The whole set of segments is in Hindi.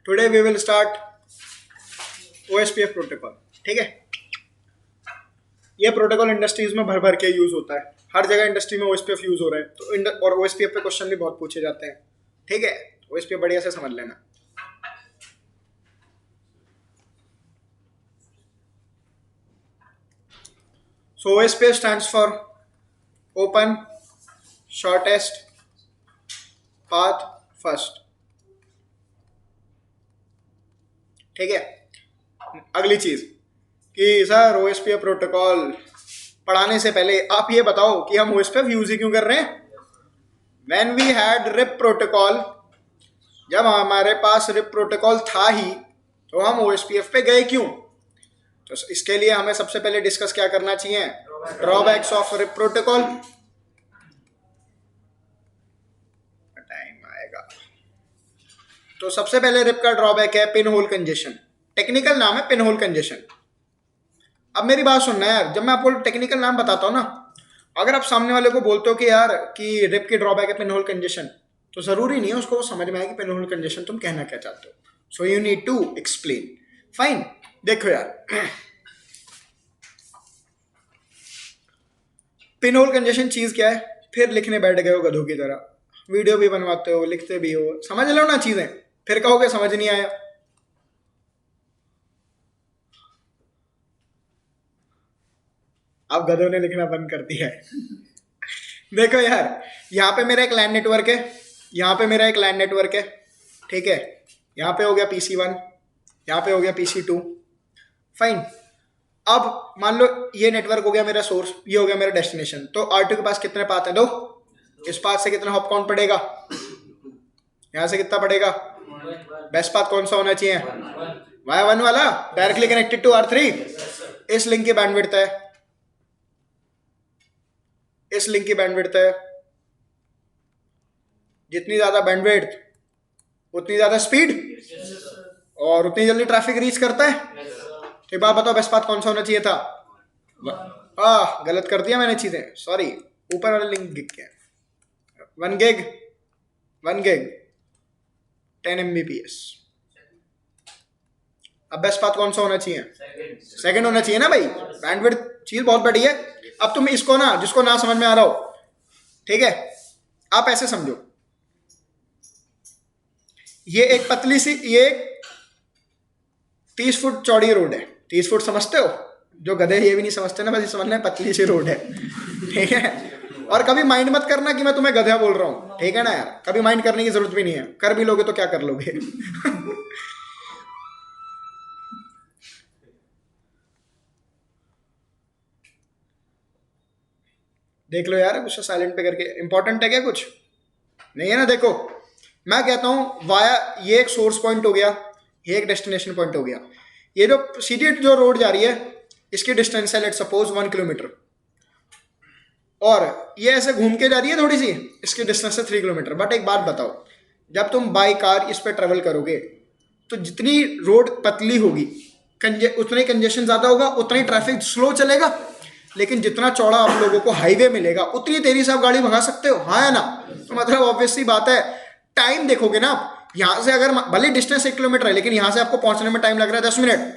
Today we will start OSPF protocol. ठीक है, ये प्रोटोकॉल इंडस्ट्रीज में भर भर के यूज होता है, हर जगह इंडस्ट्री में OSPF यूज हो रहा है तो और OSPF पे क्वेश्चन भी बहुत पूछे जाते हैं। ठीक है, OSPF बढ़िया से समझ लेना। So OSPF stands for Open Shortest Path First। ठीक है, अगली चीज कि सर OSPF प्रोटोकॉल पढ़ाने से पहले आप ये बताओ कि हम OSPF यूज ही क्यों कर रहे हैं। When we had RIP protocol, जब हमारे पास RIP प्रोटोकॉल था ही तो हम OSPF पे गए क्यों। तो इसके लिए हमें सबसे पहले डिस्कस क्या करना चाहिए, drawbacks of RIP protocol. Time आएगा। तो सबसे पहले RIP का ड्रॉबैक है पिन होल कंजेशन। टेक्निकल नाम है पिन होल कंजेशन। अब मेरी बात सुनना है यार, जब मैं आपको टेक्निकल नाम बताता हूँ ना, अगर आप सामने वाले को बोलते हो कि यार कि RIP की ड्रॉबैक है पिन होल कंजेशन, तो जरूरी नहीं है उसको समझ में आए कि पिन होल कंजेशन तुम कहना क्या चाहते हो। So you need to explain. Fine, देखो यार, पिन होल कंजेशन चीज क्या है, फिर लिखने बैठ गए हो गधों की तरह, वीडियो भी बनवाते हो, लिखते भी हो, समझ लो ना चीजें, फिर कहोगे समझ नहीं आया। अब गधों ने लिखना बंद कर दिया है। देखो यार, यहाँ पे मेरा एक लैन नेटवर्क है, यहाँ पे मेरा एक लैन नेटवर्क है। ठीक है, यहाँ पे हो गया PC1, यहाँ पे हो गया PC2। फाइन, अब मान लो ये नेटवर्क हो गया मेरा सोर्स, ये हो गया मेरा डेस्टिनेशन। तो R2 के पास कितने पाथ हैं, दो। इस पाथ से कितना हॉप काउंट पड़ेगा, यहाँ से कितना पड़ेगा, बेस्ट पाथ कौन सा होना चाहिए, Y1 वाला, डायरेक्टली कनेक्टेड टू R3। इस लिंक की बैंडविड्थ है, इस लिंक की बैंडविड्थ है, जितनी ज्यादा बैंडविड्थ उतनी ज्यादा स्पीड और उतनी जल्दी ट्रैफिक रीच करता है। एक बात बताओ, बेस्ट पाथ कौन सा होना चाहिए था। गलत कर दिया मैंने चीजें, सॉरी, ऊपर वाला लिंक गिग गया। 1 गिग 10 Mbps। अब बेस्ट पाथ कौन सा होना चाहिए, सेकंड होना चाहिए ना भाई। बैंडविड्थ चीज बहुत बड़ी है। अब तुम इसको ना, जिसको ना समझ में आ रहा हो, ठीक है, आप ऐसे समझो, ये एक पतली सी, ये 30 फुट चौड़ी रोड है। 30 फुट समझते हो, जो गधे ये भी नहीं समझते ना, बस ये समझना है पतली सी रोड है। ठीक है, और कभी माइंड मत करना कि मैं तुम्हें गधा बोल रहा हूं, ठीक है ना यार, कभी माइंड करने की जरूरत भी नहीं है, कर भी लोगे तो क्या कर लोगे। देख लो यार, कुछ साइलेंट पे करके, इंपॉर्टेंट है क्या, कुछ नहीं है ना। देखो मैं कहता हूं वाया, ये एक सोर्स पॉइंट हो गया, ये एक डेस्टिनेशन पॉइंट हो गया। ये जो सीधी जो रोड जा रही है, इसकी डिस्टेंस है लेट सपोज 1 किलोमीटर, और ये ऐसे घूम के जा रही है थोड़ी सी, इसकी डिस्टेंस है 3 किलोमीटर। बट एक बात बताओ, जब तुम बाई कार इस पर ट्रेवल करोगे तो जितनी रोड पतली होगी उतना ही कंजेशन ज्यादा होगा, उतना ही ट्रैफिक स्लो चलेगा। लेकिन जितना चौड़ा आप लोगों को हाईवे मिलेगा, उतनी तेजी से आप गाड़ी भगा सकते हो, हाँ या ना। तो मतलब ऑब्वियस सी बात है, टाइम देखोगे ना आप, यहाँ से अगर भले डिस्टेंस 1 किलोमीटर है, लेकिन यहाँ से आपको पहुंचने में टाइम लग रहा है 10 मिनट,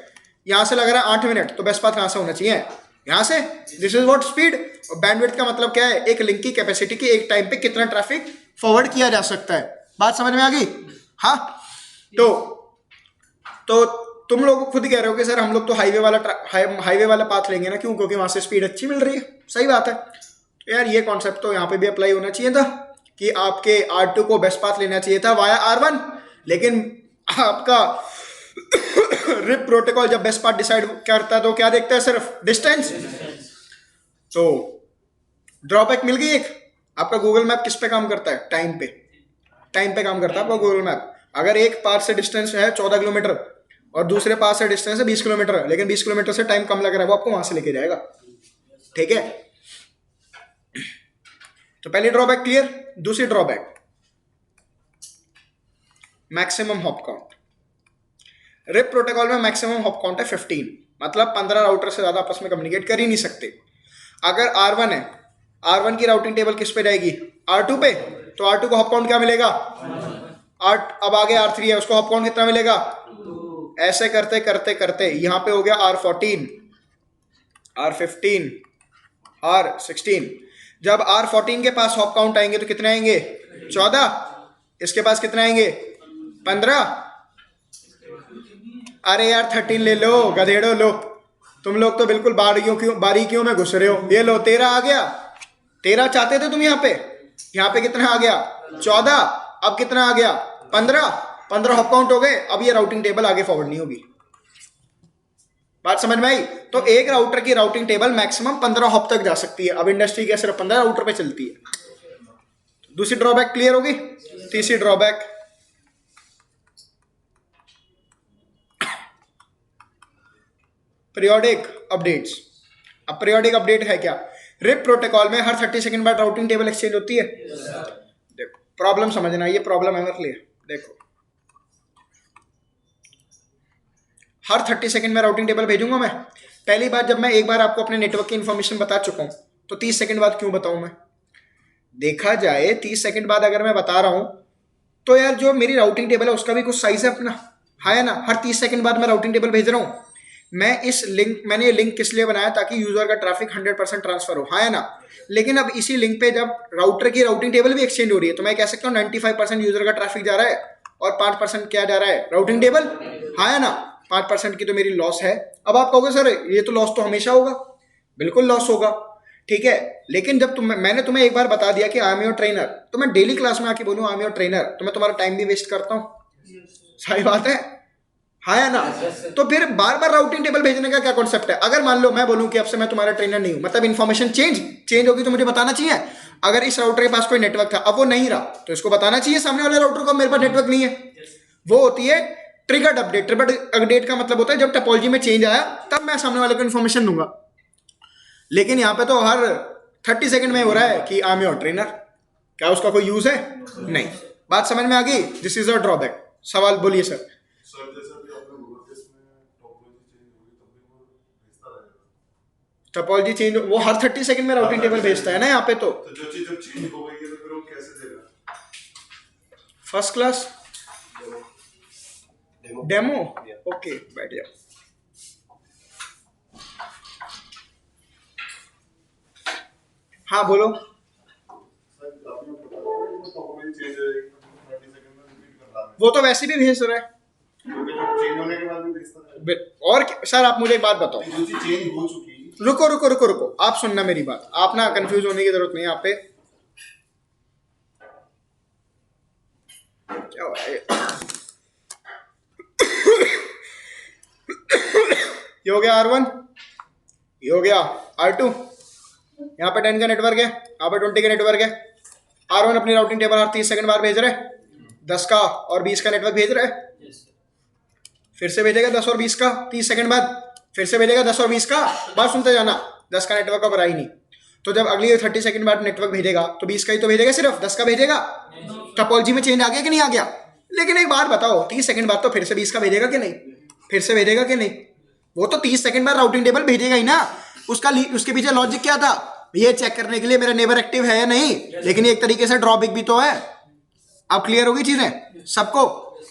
यहाँ से लग रहा है 8 मिनट, तो बेस्ट पाथ कहाँ से होना चाहिए, यहाँ से। This is what speed. और बैंडविड्थ का मतलब क्या है, एक लिंक की कैपेसिटी की एक टाइम पे कितना ट्रैफिक फॉरवर्ड किया जा सकता है। बात समझ में आ गई। हाँ, तो तुम लोग खुद कह रहे हो कि सर हम लोग तो हाईवे वाला पाथ लेंगे ना, क्यों, क्योंकि वहां से स्पीड अच्छी मिल रही है। सही बात है। तो यार ये कॉन्सेप्ट तो यहाँ पे भी अप्लाई होना चाहिए था कि आपके R2 को बेस्ट पाथ लेना चाहिए था वाया R1, लेकिन आपका RIP प्रोटोकॉल जब बेस्ट पाथ डिसाइड करता है तो क्या देखता है, सिर्फ डिस्टेंस। तो ड्रॉबैक मिल गई एक। आपका गूगल मैप किस पे काम करता है, टाइम पे काम करता है आपका गूगल मैप। अगर एक पाथ से डिस्टेंस है 14 किलोमीटर और दूसरे पास से डिस्टेंस है 20 किलोमीटर, लेकिन 20 किलोमीटर से टाइम कम लग रहा है, वो आपको वहां से लेके जाएगा। ठीक है, तो पहली ड्रॉबैक क्लियर। दूसरी drawback, maximum hop count. RIP protocol में मैक्सिमम हॉप काउंट है 15, मतलब 15 राउटर से ज्यादा आपस में कम्युनिकेट कर ही नहीं सकते। अगर R1 है, R1 की राउटिंग टेबल किस पे जाएगी, R2 पे, तो R2 को हॉप काउंट क्या मिलेगा, अब आगे R3 है, उसको हॉप काउंट कितना मिलेगा? ऐसे करते करते करते यहाँ पे हो गया R14, R15, R16। जब R14 के पास हॉप काउंट आएंगे तो कितने आएंगे? 14। इसके पास कितने आएंगे? 15। अरे यार 13 ले लो, गधेड़ो लो, तुम लोग तो बिल्कुल बारीकियों में घुस रहे हो। ये लो 13 आ गया। 13 चाहते थे तुम यहाँ पे कितना आ गया? 14। अब कितना आ गया? 15। 15 हॉप काउंट हो गए। अब ये राउटिंग टेबल आगे फॉरवर्ड नहीं होगी। बात समझ में आई? तो एक राउटर की राउटिंग टेबल मैक्सिमम 15 हॉप तक जा सकती है। अब इंडस्ट्री के सिर्फ 15 राउटर पे चलती है। दूसरी ड्रॉबैक क्लियर होगी। तीसरी ड्रॉबैक, पीरियोडिक अपडेट्स। अब पीरियोडिक अपडेट है क्या? रिप प्रोटोकॉल में हर 30 सेकंड बाद राउटिंग टेबल एक्सचेंज होती है। देखो प्रॉब्लम समझना, ये प्रॉब्लम है मेरे लिए। देखो हर 30 सेकंड में राउटिंग टेबल भेजूंगा मैं। पहली बात, जब मैं एक बार आपको अपने नेटवर्क की इंफॉर्मेशन बता चुका हूं तो 30 सेकंड बाद क्यों बताऊं मैं? देखा जाए 30 सेकंड बाद अगर मैं बता रहा हूं तो यार जो मेरी राउटिंग टेबल है उसका भी कुछ साइज है अपना, है ना? हर 30 सेकंड बाद मैं राउटिंग टेबल भेज रहा हूं। मैंने ये लिंक किस लिए बनाया? ताकि यूजर का ट्रैफिक 100% ट्रांसफर हो, है ना? लेकिन अब इसी लिंक पे जब राउटर की राउटिंग टेबल भी एक्सचेंज हो रही है तो मैं कह सकता हूँ 95% यूजर का ट्रैफिक जा रहा है और 5% क्या जा रहा है? राउटिंग टेबल, है ना? 5% की तो मेरी लॉस है। अब आप कहोगे सर ये तो लॉस तो हमेशा होगा। बिल्कुल लॉस होगा, ठीक है। लेकिन जब मैंने तुम्हें एक बार बता दिया कि आई एम योर ट्रेनर, तो मैं डेली क्लास में आके बोलूँ आई एम योर ट्रेनर, तो मैं तुम्हारा टाइम भी वेस्ट करता हूँ। सही बात है ना? तो फिर बार बार राउटिंग टेबल भेजने का क्या कॉन्सेप्ट है? अगर मान लो मैं बोलूं कि अब से मैं तुम्हारा ट्रेनर नहीं हूं, मतलब इन्फॉर्मेशन चेंज होगी तो मुझे बताना चाहिए। अगर इस राउटर के पास कोई नेटवर्क था, अब वो नहीं रहा, तो इसको बताना चाहिए सामने वाले राउटर को मेरे पास नेटवर्क नहीं है। वो होती है ट्रिगर्ड अपडेट। ट्रिगर्ड अपडेट का मतलब होता है जब टोपोलॉजी में चेंज आया तब मैं सामने वाले को इन्फॉर्मेशन दूंगा। लेकिन यहाँ पे तो हर 30 सेकंड में हो रहा है कि आई एम योर ट्रेनर। क्या उसका कोई यूज है? नहीं। बात समझ में आ गई? This is a drawback. सवाल बोलिए सर। टोपोलॉजी चेंज वो हर 30 सेकंड में राउटिंग टेबल भेजता है ना यहाँ पे। तो जो चीज जब चेंज हो गई है तो फिर वो कैसे देगा? First class demo. ओके बैठ जाओ। हाँ बोलो। वो तो वैसे भी भेज रहा है चेंज होने के बाद भी भेजता है। और सर आप मुझे एक बात बताओ, चेंज हो चुकी। रुको, आप सुनना मेरी बात। आप ना कंफ्यूज होने की जरूरत नहीं है। यहाँ पे क्या हो रहा है? ये हो गया R1, ये हो गया R2। यहाँ पे 10 का नेटवर्क है, यहाँ पे 20 का नेटवर्क है। R1 अपनी राउटिंग टेबल हर 30 सेकंड बाद भेज रहे हैं। 10 का और 20 का नेटवर्क भेज रहा है। फिर से भेजेगा 10 और 20 का 30 सेकंड बाद, फिर से भेजेगा 10 और 20 का। बात सुनते जाना। 10 का नेटवर्क अब रहा ही नहीं, तो जब अगली 30 सेकंड बाद नेटवर्क भेजेगा तो 20 का ही तो भेजेगा, सिर्फ 10 का भेजेगा। टोपोलॉजी में चेंज आ गया कि नहीं आ गया? लेकिन एक बात बताओ, 30 सेकंड बाद तो फिर से 20 का भेजेगा कि नहीं? फिर से भेजेगा कि नहीं? वो तो 30 सेकंड बाद राउटिंग टेबल भेजेगा ही ना। उसके पीछे लॉजिक क्या था? ये चेक करने के लिए मेरा नेबर एक्टिव है या नहीं। लेकिन एक तरीके से ड्रॉबैक भी तो है। अब क्लियर होगी चीजें सबको?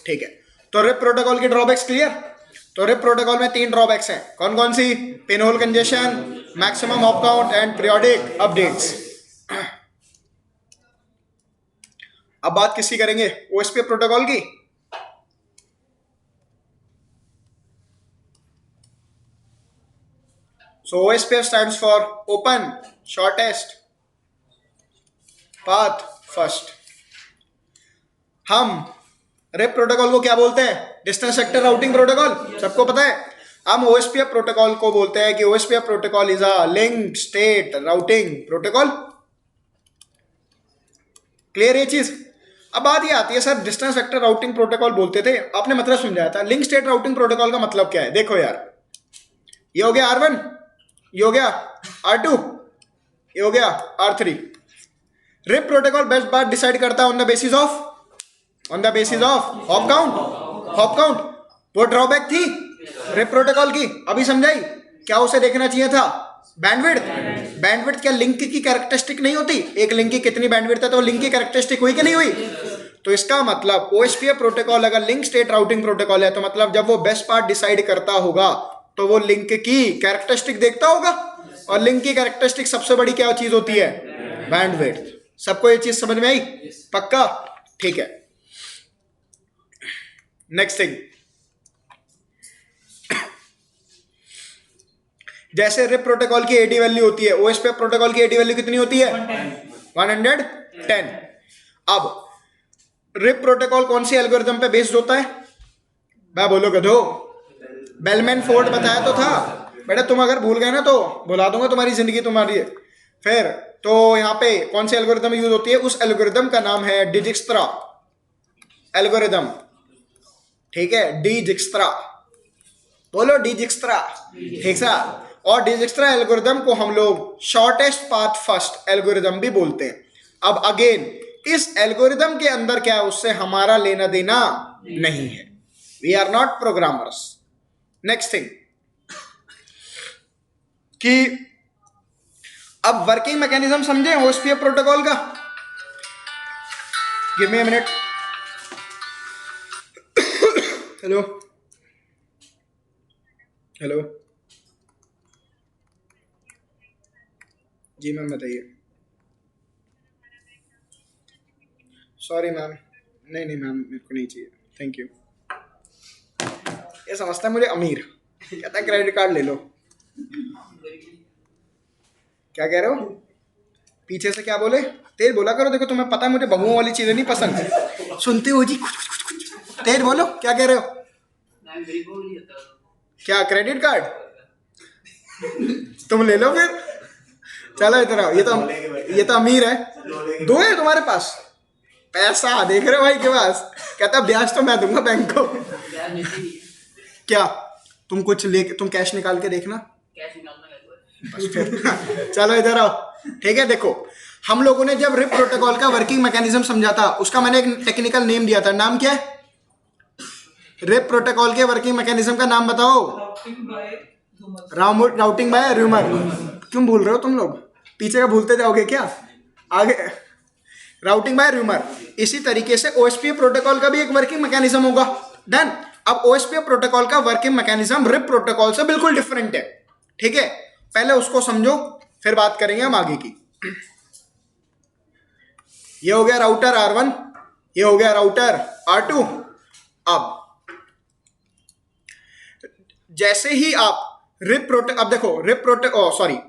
ठीक है। तो रिप प्रोटोकॉल की ड्रॉबैक्स क्लियर? तो रिप प्रोटोकॉल में 3 ड्रॉबैक्स हैं। कौन कौन सी? Pinhole congestion, maximum hop count and periodic updates. अब बात किसकी करेंगे? ओएसपी प्रोटोकॉल की। So OSPF stands for Open Shortest Path First। हम रेप प्रोटोकॉल को क्या बोलते हैं? Distance vector routing protocol. सबको पता है। हम OSPF प्रोटोकॉल को बोलते हैं कि OSPF protocol is a link state routing protocol. Clear ये चीज? अब बात ये आती है sir distance vector routing protocol बोलते थे, आपने मतलब समझाया था। लिंक स्टेट राउटिंग प्रोटोकॉल का मतलब क्या है? देखो यार, ये हो गया R1, ये हो गया R2, ये हो गया R3। रिप प्रोटोकॉल बेस्ट बात डिसाइड करता है on the basis of hop count. वो ड्रॉबैक थी रिप प्रोटोकॉल की, अभी समझाई। क्या उसे देखना चाहिए था? बैंडविड्थ क्या लिंक की कैरेक्टरिस्टिक नहीं होती? एक लिंक की कितनी बैंडविड्थ है तो लिंक की कैरेक्टरिस्टिक हुई कि नहीं हुई? तो इसका मतलब OSPF प्रोटोकॉल अगर लिंक स्टेट राउटिंग प्रोटोकॉल है तो मतलब जब वो बेस्ट पार्ट डिसाइड करता होगा तो वो लिंक की कैरेक्टरिस्टिक देखता होगा, और लिंक की कैरेक्टरिस्टिक सबसे बड़ी क्या चीज होती है? बैंडविड्थ। सबको ये चीज समझ में आई? पक्का? ठीक है। नेक्स्ट थिंग, जैसे रिप प्रोटोकॉल की एडी वैल्यू होती है, OSPF प्रोटोकॉल की एडी वैल्यू कितनी होती है? 110। अब रिप प्रोटोकॉल कौन सी एल्गोरिथम पे बेस्ड होता है? मैं बोलो गधो, बेलमैन फोर्ड बताया तो था बेटा, तुम अगर भूल गए ना तो भुला दूंगा तुम्हारी जिंदगी तुम्हारी। फिर तो यहाँ पे कौन सी एल्गोरिथम यूज होती है? उस एल्गोरिथम का नाम है डिजिक्स्ट्रा एल्गोरिथम। ठीक है, डिजिक्स्ट्रा, बोलो डिजिक्स्ट्रा। ठीक है, और डिजिक्स्ट्रा एल्गोरिथम को हम लोग शॉर्टेस्ट पाथ फर्स्ट एल्गोरिथम भी बोलते हैं। अब अगेन इस एल्गोरिथम के अंदर क्या है, उससे हमारा लेना देना नहीं है, we are not programmers. Next thing कि अब वर्किंग मैकेनिज्म समझे OSPF प्रोटोकॉल का। Give me a minute. Hello hello, जी मैम बताइए। सॉरी मैम, नहीं मैम मेरे को नहीं चाहिए, थैंक यू। ये समझता है मुझे अमीर, कहता है क्रेडिट कार्ड ले लो। क्या कह रहे हो? पीछे से क्या बोले? तेज बोला करो, देखो तुम्हें पता है मुझे बहुओं वाली चीजें नहीं पसंद। सुनते हो जी? तेज बोलो, क्या कह रहे हो? क्या क्रेडिट कार्ड? तुम ले लो फिर, चलो इधर आओ। ये तो अमीर है, दो है तुम्हारे पास पैसा, देख रहे हो भाई के पास, कहता ब्याज तो मैं दूंगा बैंक को। क्या तुम कुछ ले, तुम कैश निकाल के देखना, बस फिर चलो इधर आओ। ठीक है, देखो हम लोगों ने जब रिप प्रोटोकॉल का वर्किंग मैकेनिज्म समझा था, उसका मैंने एक टेक्निकल नेम दिया था। नाम क्या है? रिप प्रोटोकॉल के वर्किंग मैकेनिज्म का नाम बताओ। Routing by rumour. क्यों भूल रहे हो तुम लोग? पीछे का भूलते जाओगे क्या? आगे राउटिंग बाय र्यूमर। इसी तरीके से OSPF प्रोटोकॉल का भी एक वर्किंग मैकेनिज्म होगा। डन। अब OSPF प्रोटोकॉल का वर्किंग मैकेनिज्म रिप प्रोटोकॉल से बिल्कुल डिफरेंट है। ठीक है, पहले उसको समझो, फिर बात करेंगे हम आगे की। ये हो गया राउटर R1, ये हो गया राउटर R2। अब जैसे ही आप अब देखो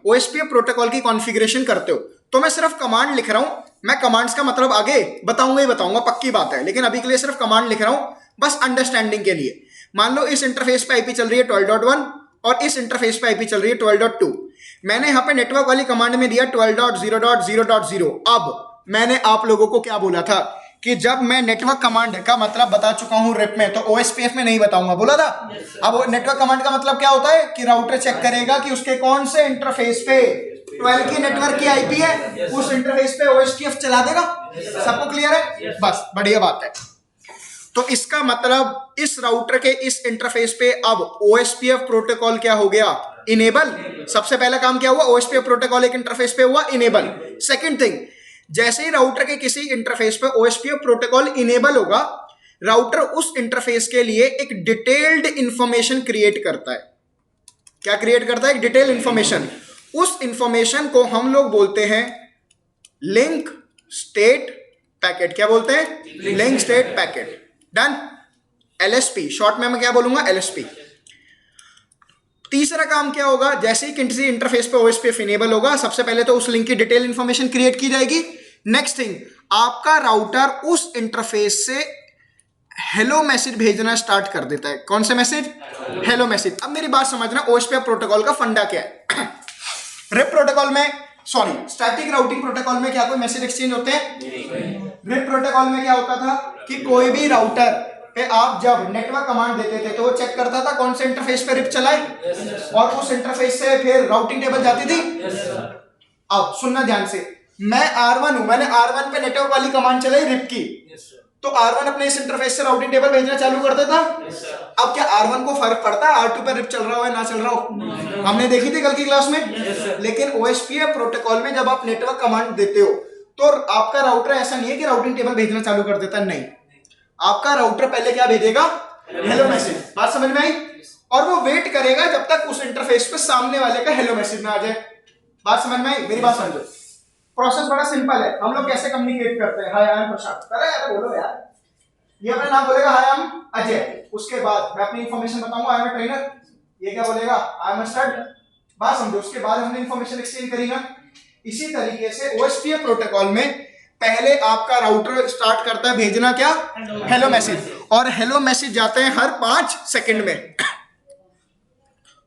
OSPF प्रोटोकॉल की कॉन्फ़िगरेशन करते हो तो मैं सिर्फ कमांड लिख रहा हूं। मैं कमांड्स का मतलब आगे बताऊंगा ही बताऊंगा, पक्की बात है, लेकिन अभी के लिए सिर्फ कमांड लिख रहा हूं बस अंडरस्टैंडिंग के लिए। मान लो इस इंटरफेस पे आईपी चल रही है 12.1 और इस इंटरफेस पे आईपी चल रही है 12.2। मैंने यहाँ पे नेटवर्क वाली कमांड में दिया 12.0.0.0। अब मैंने आप लोगों को क्या बोला था कि जब मैं नेटवर्क कमांड का मतलब बता चुका हूं रिप में, तो OSPF में नहीं बताऊंगा, बोला था। अब नेटवर्क कमांड का मतलब क्या होता है कि राउटर चेक करेगा कि उसके कौन से इंटरफेस पे 12 की नेटवर्क की आईपी है, उस इंटरफेस पे OSPF चला देगा। सबको क्लियर है? बस बढ़िया बात है। तो इसका मतलब इस राउटर के इस इंटरफेस पे अब OSPF प्रोटोकॉल क्या हो गया? इनेबल। सबसे पहला काम क्या हुआ? OSPF प्रोटोकॉल एक इंटरफेस पे हुआ इनेबल। सेकंड थिंग, जैसे ही राउटर के किसी इंटरफेस पे OSPF प्रोटोकॉल इनेबल होगा, राउटर उस इंटरफेस के लिए एक डिटेल्ड इंफॉर्मेशन क्रिएट करता है। क्या क्रिएट करता है? एक डिटेल इंफॉर्मेशन। उस इंफॉर्मेशन को हम लोग बोलते हैं लिंक स्टेट पैकेट। क्या बोलते हैं? Link state packet. Done. LSP, short में मैं क्या बोलूंगा? LSP। तीसरा काम क्या होगा? जैसे ही किसी इंटरफेस पे OSPF इनेबल होगा, सबसे पहले तो उस लिंक की डिटेल इंफॉर्मेशन क्रिएट की जाएगी। नेक्स्ट थिंग, आपका राउटर उस इंटरफेस से हेलो मैसेज भेजना स्टार्ट कर देता है। कौन सा मैसेज? Hello message. अब मेरी बात समझना, OSPF प्रोटोकॉल का फंडा क्या है? रिप प्रोटोकॉल में, स्टैटिक राउटिंग प्रोटोकॉल में क्या कोई मैसेज एक्सचेंज होते हैं? रिप प्रोटोकॉल में क्या होता था कि कोई भी राउटर पे आप जब नेटवर्क कमांड देते थे तो वो चेक करता था कौन से इंटरफेस पे रिप चला है, और उस इंटरफेस से फिर राउटिंग टेबल जाती थी। अब सुनना ध्यान से, मैं R1 हूं, मैंने R1 पे नेटवर्क वाली कमांड चलाई रिप की, तो R1 अपने इस इंटरफेस से राउटिंग टेबल भेजना चालू कर देता। अब क्या R1 को फर्क पड़ता है R2 पे रिप चल रहा हो या ना चल रहा हो? हमने देखी थी कल की क्लास में। लेकिन OSPF प्रोटोकॉल में जब आप नेटवर्क कमांड देते हो तो आपका राउटर ऐसा नहीं है कि राउटिंग टेबल भेजना चालू कर देता, नहीं, आपका राउटर पहले क्या भेजेगा, हेलो मैसेज। बात समझ में आई? और वो वेट करेगा जब तक उस इंटरफेस पे सामने वाले का हेलो मैसेज ना आ जाए। बात समझ में आई? मेरी बात समझो, प्रोसेस बड़ा सिंपल है। हम लोग कैसे कम्युनिकेट करते हैं, हाय आई एम प्रशांत, अरे यार बोलो यार, ये अपना नाम बोलेगा हाय आई एम अजय, उसके बाद मैं अपनी इंफॉर्मेशन बताऊंगा आई एम अ ट्रेनर, ये क्या बोलेगा आई एम अ स्टड। बात समझो, उसके बाद हमने इंफॉर्मेशन एक्सचेंज करेगा। इसी तरीके से ओएसपीएफ प्रोटोकॉल में पहले आपका राउटर स्टार्ट करता है भेजना क्या, हेलो मैसेज, और हेलो मैसेज जाते हैं हर 5 सेकंड में।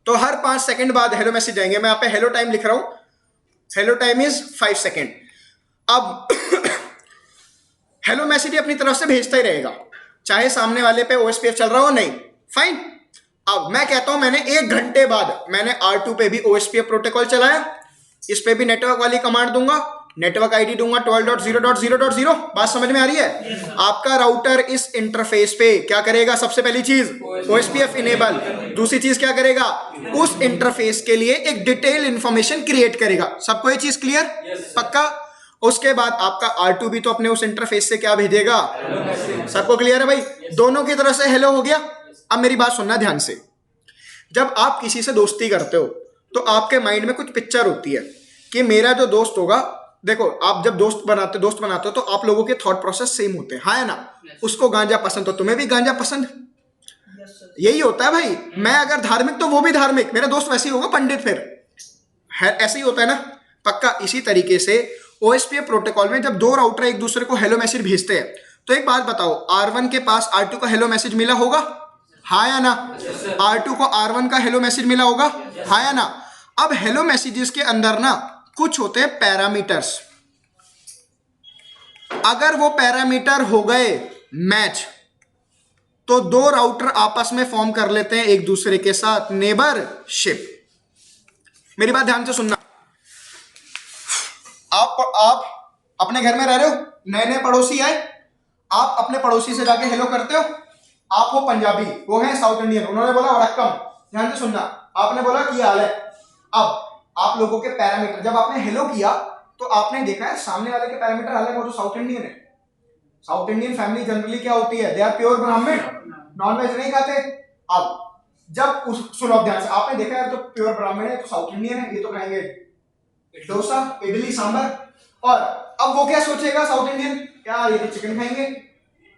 तो हर 5 सेकंड बाद हेलो मैसेज जाएंगे। मैं यहाँ पे हेलो टाइम लिख रहा हूं, हेलो टाइम इज 5 सेकंड। अब हेलो मैसेज अपनी तरफ से भेजता ही रहेगा, चाहे सामने वाले पे ओएसपीएफ चल रहा हो नहीं, फाइन। अब मैं कहता हूं मैंने 1 घंटे बाद मैंने R2 पे भी ओएसपीएफ प्रोटोकॉल चलाया, इस पे भी नेटवर्क वाली कमांड दूंगा, नेटवर्क आईडी दूंगा 12.0.0.0। बात समझ में आ रही है? आपका राउटर इस इंटरफेस पे क्या करेगा, सबसे पहली चीज ओएसपीएफ इनेबल, दूसरी चीज क्या करेगा, उस इंटरफेस के लिए एक डिटेल इंफॉर्मेशन क्रिएट करेगा। सबको ये चीज क्लियर? पक्का? उसके बाद आपका R2 भी तो अपने उस इंटरफेस से क्या भेजेगा, सबको क्लियर है भाई? दोनों की तरफ से हेलो हो गया। अब मेरी बात सुनना ध्यान से, जब आप किसी से दोस्ती करते हो तो आपके माइंड में कुछ पिक्चर होती है कि मेरा जो दोस्त होगा, देखो आप जब दोस्त बनाते हो तो आप लोगों के थॉट प्रोसेस सेम होते हैं, हाँ है ना? उसको गांजा पसंद तो तुम्हें भी गांजा पसंद, यही होता है भाई। मैं अगर धार्मिक तो वो भी धार्मिक, मेरा दोस्त वैसे ही होगा पंडित, फिर है ऐसे ही होता है ना, पक्का। इसी तरीके से ओएसपीएफ प्रोटोकॉल में जब 2 राउटर एक दूसरे को हेलो मैसेज भेजते हैं, तो एक बात बताओ, R1 के पास R2 का हेलो मैसेज मिला होगा, हाँ या ना? R2 को R1 का हेलो मैसेज मिला होगा, हाँ या ना? अब हेलो मैसेजेस के अंदर ना कुछ होते हैं पैरामीटर्स, अगर वो पैरामीटर हो गए मैच तो 2 राउटर आपस में फॉर्म कर लेते हैं एक दूसरे के साथ नेबरशिप। मेरी बात ध्यान से सुनना, आप अपने घर में रह रहे हो, नए नए पड़ोसी आए, आप अपने पड़ोसी से जाके हेलो करते हो, आप हो पंजाबी, वो है साउथ इंडियन, उन्होंने बोला वड़क्कम, ध्यान से सुनना, आपने बोला क्या हाल है। अब आप लोगों के पैरामीटर, जब आपने हेलो किया तो आपने देखा है सामने वाले के पैरामीटर अलग, वो तो साउथ इंडियन है। साउथ इंडियन फैमिली जनरली क्या होती है, दे आर प्योर ब्राह्मण, नॉनवेज नहीं खाते। अब जब सुनो ध्यान से, आपने देखा है तो प्योर ब्राह्मण है तो साउथ इंडियन है, ये तो खाएंगे डोसा इडली सांभर, और अब वो क्या सोचेगा साउथ इंडियन, क्या ये तो चिकन खाएंगे,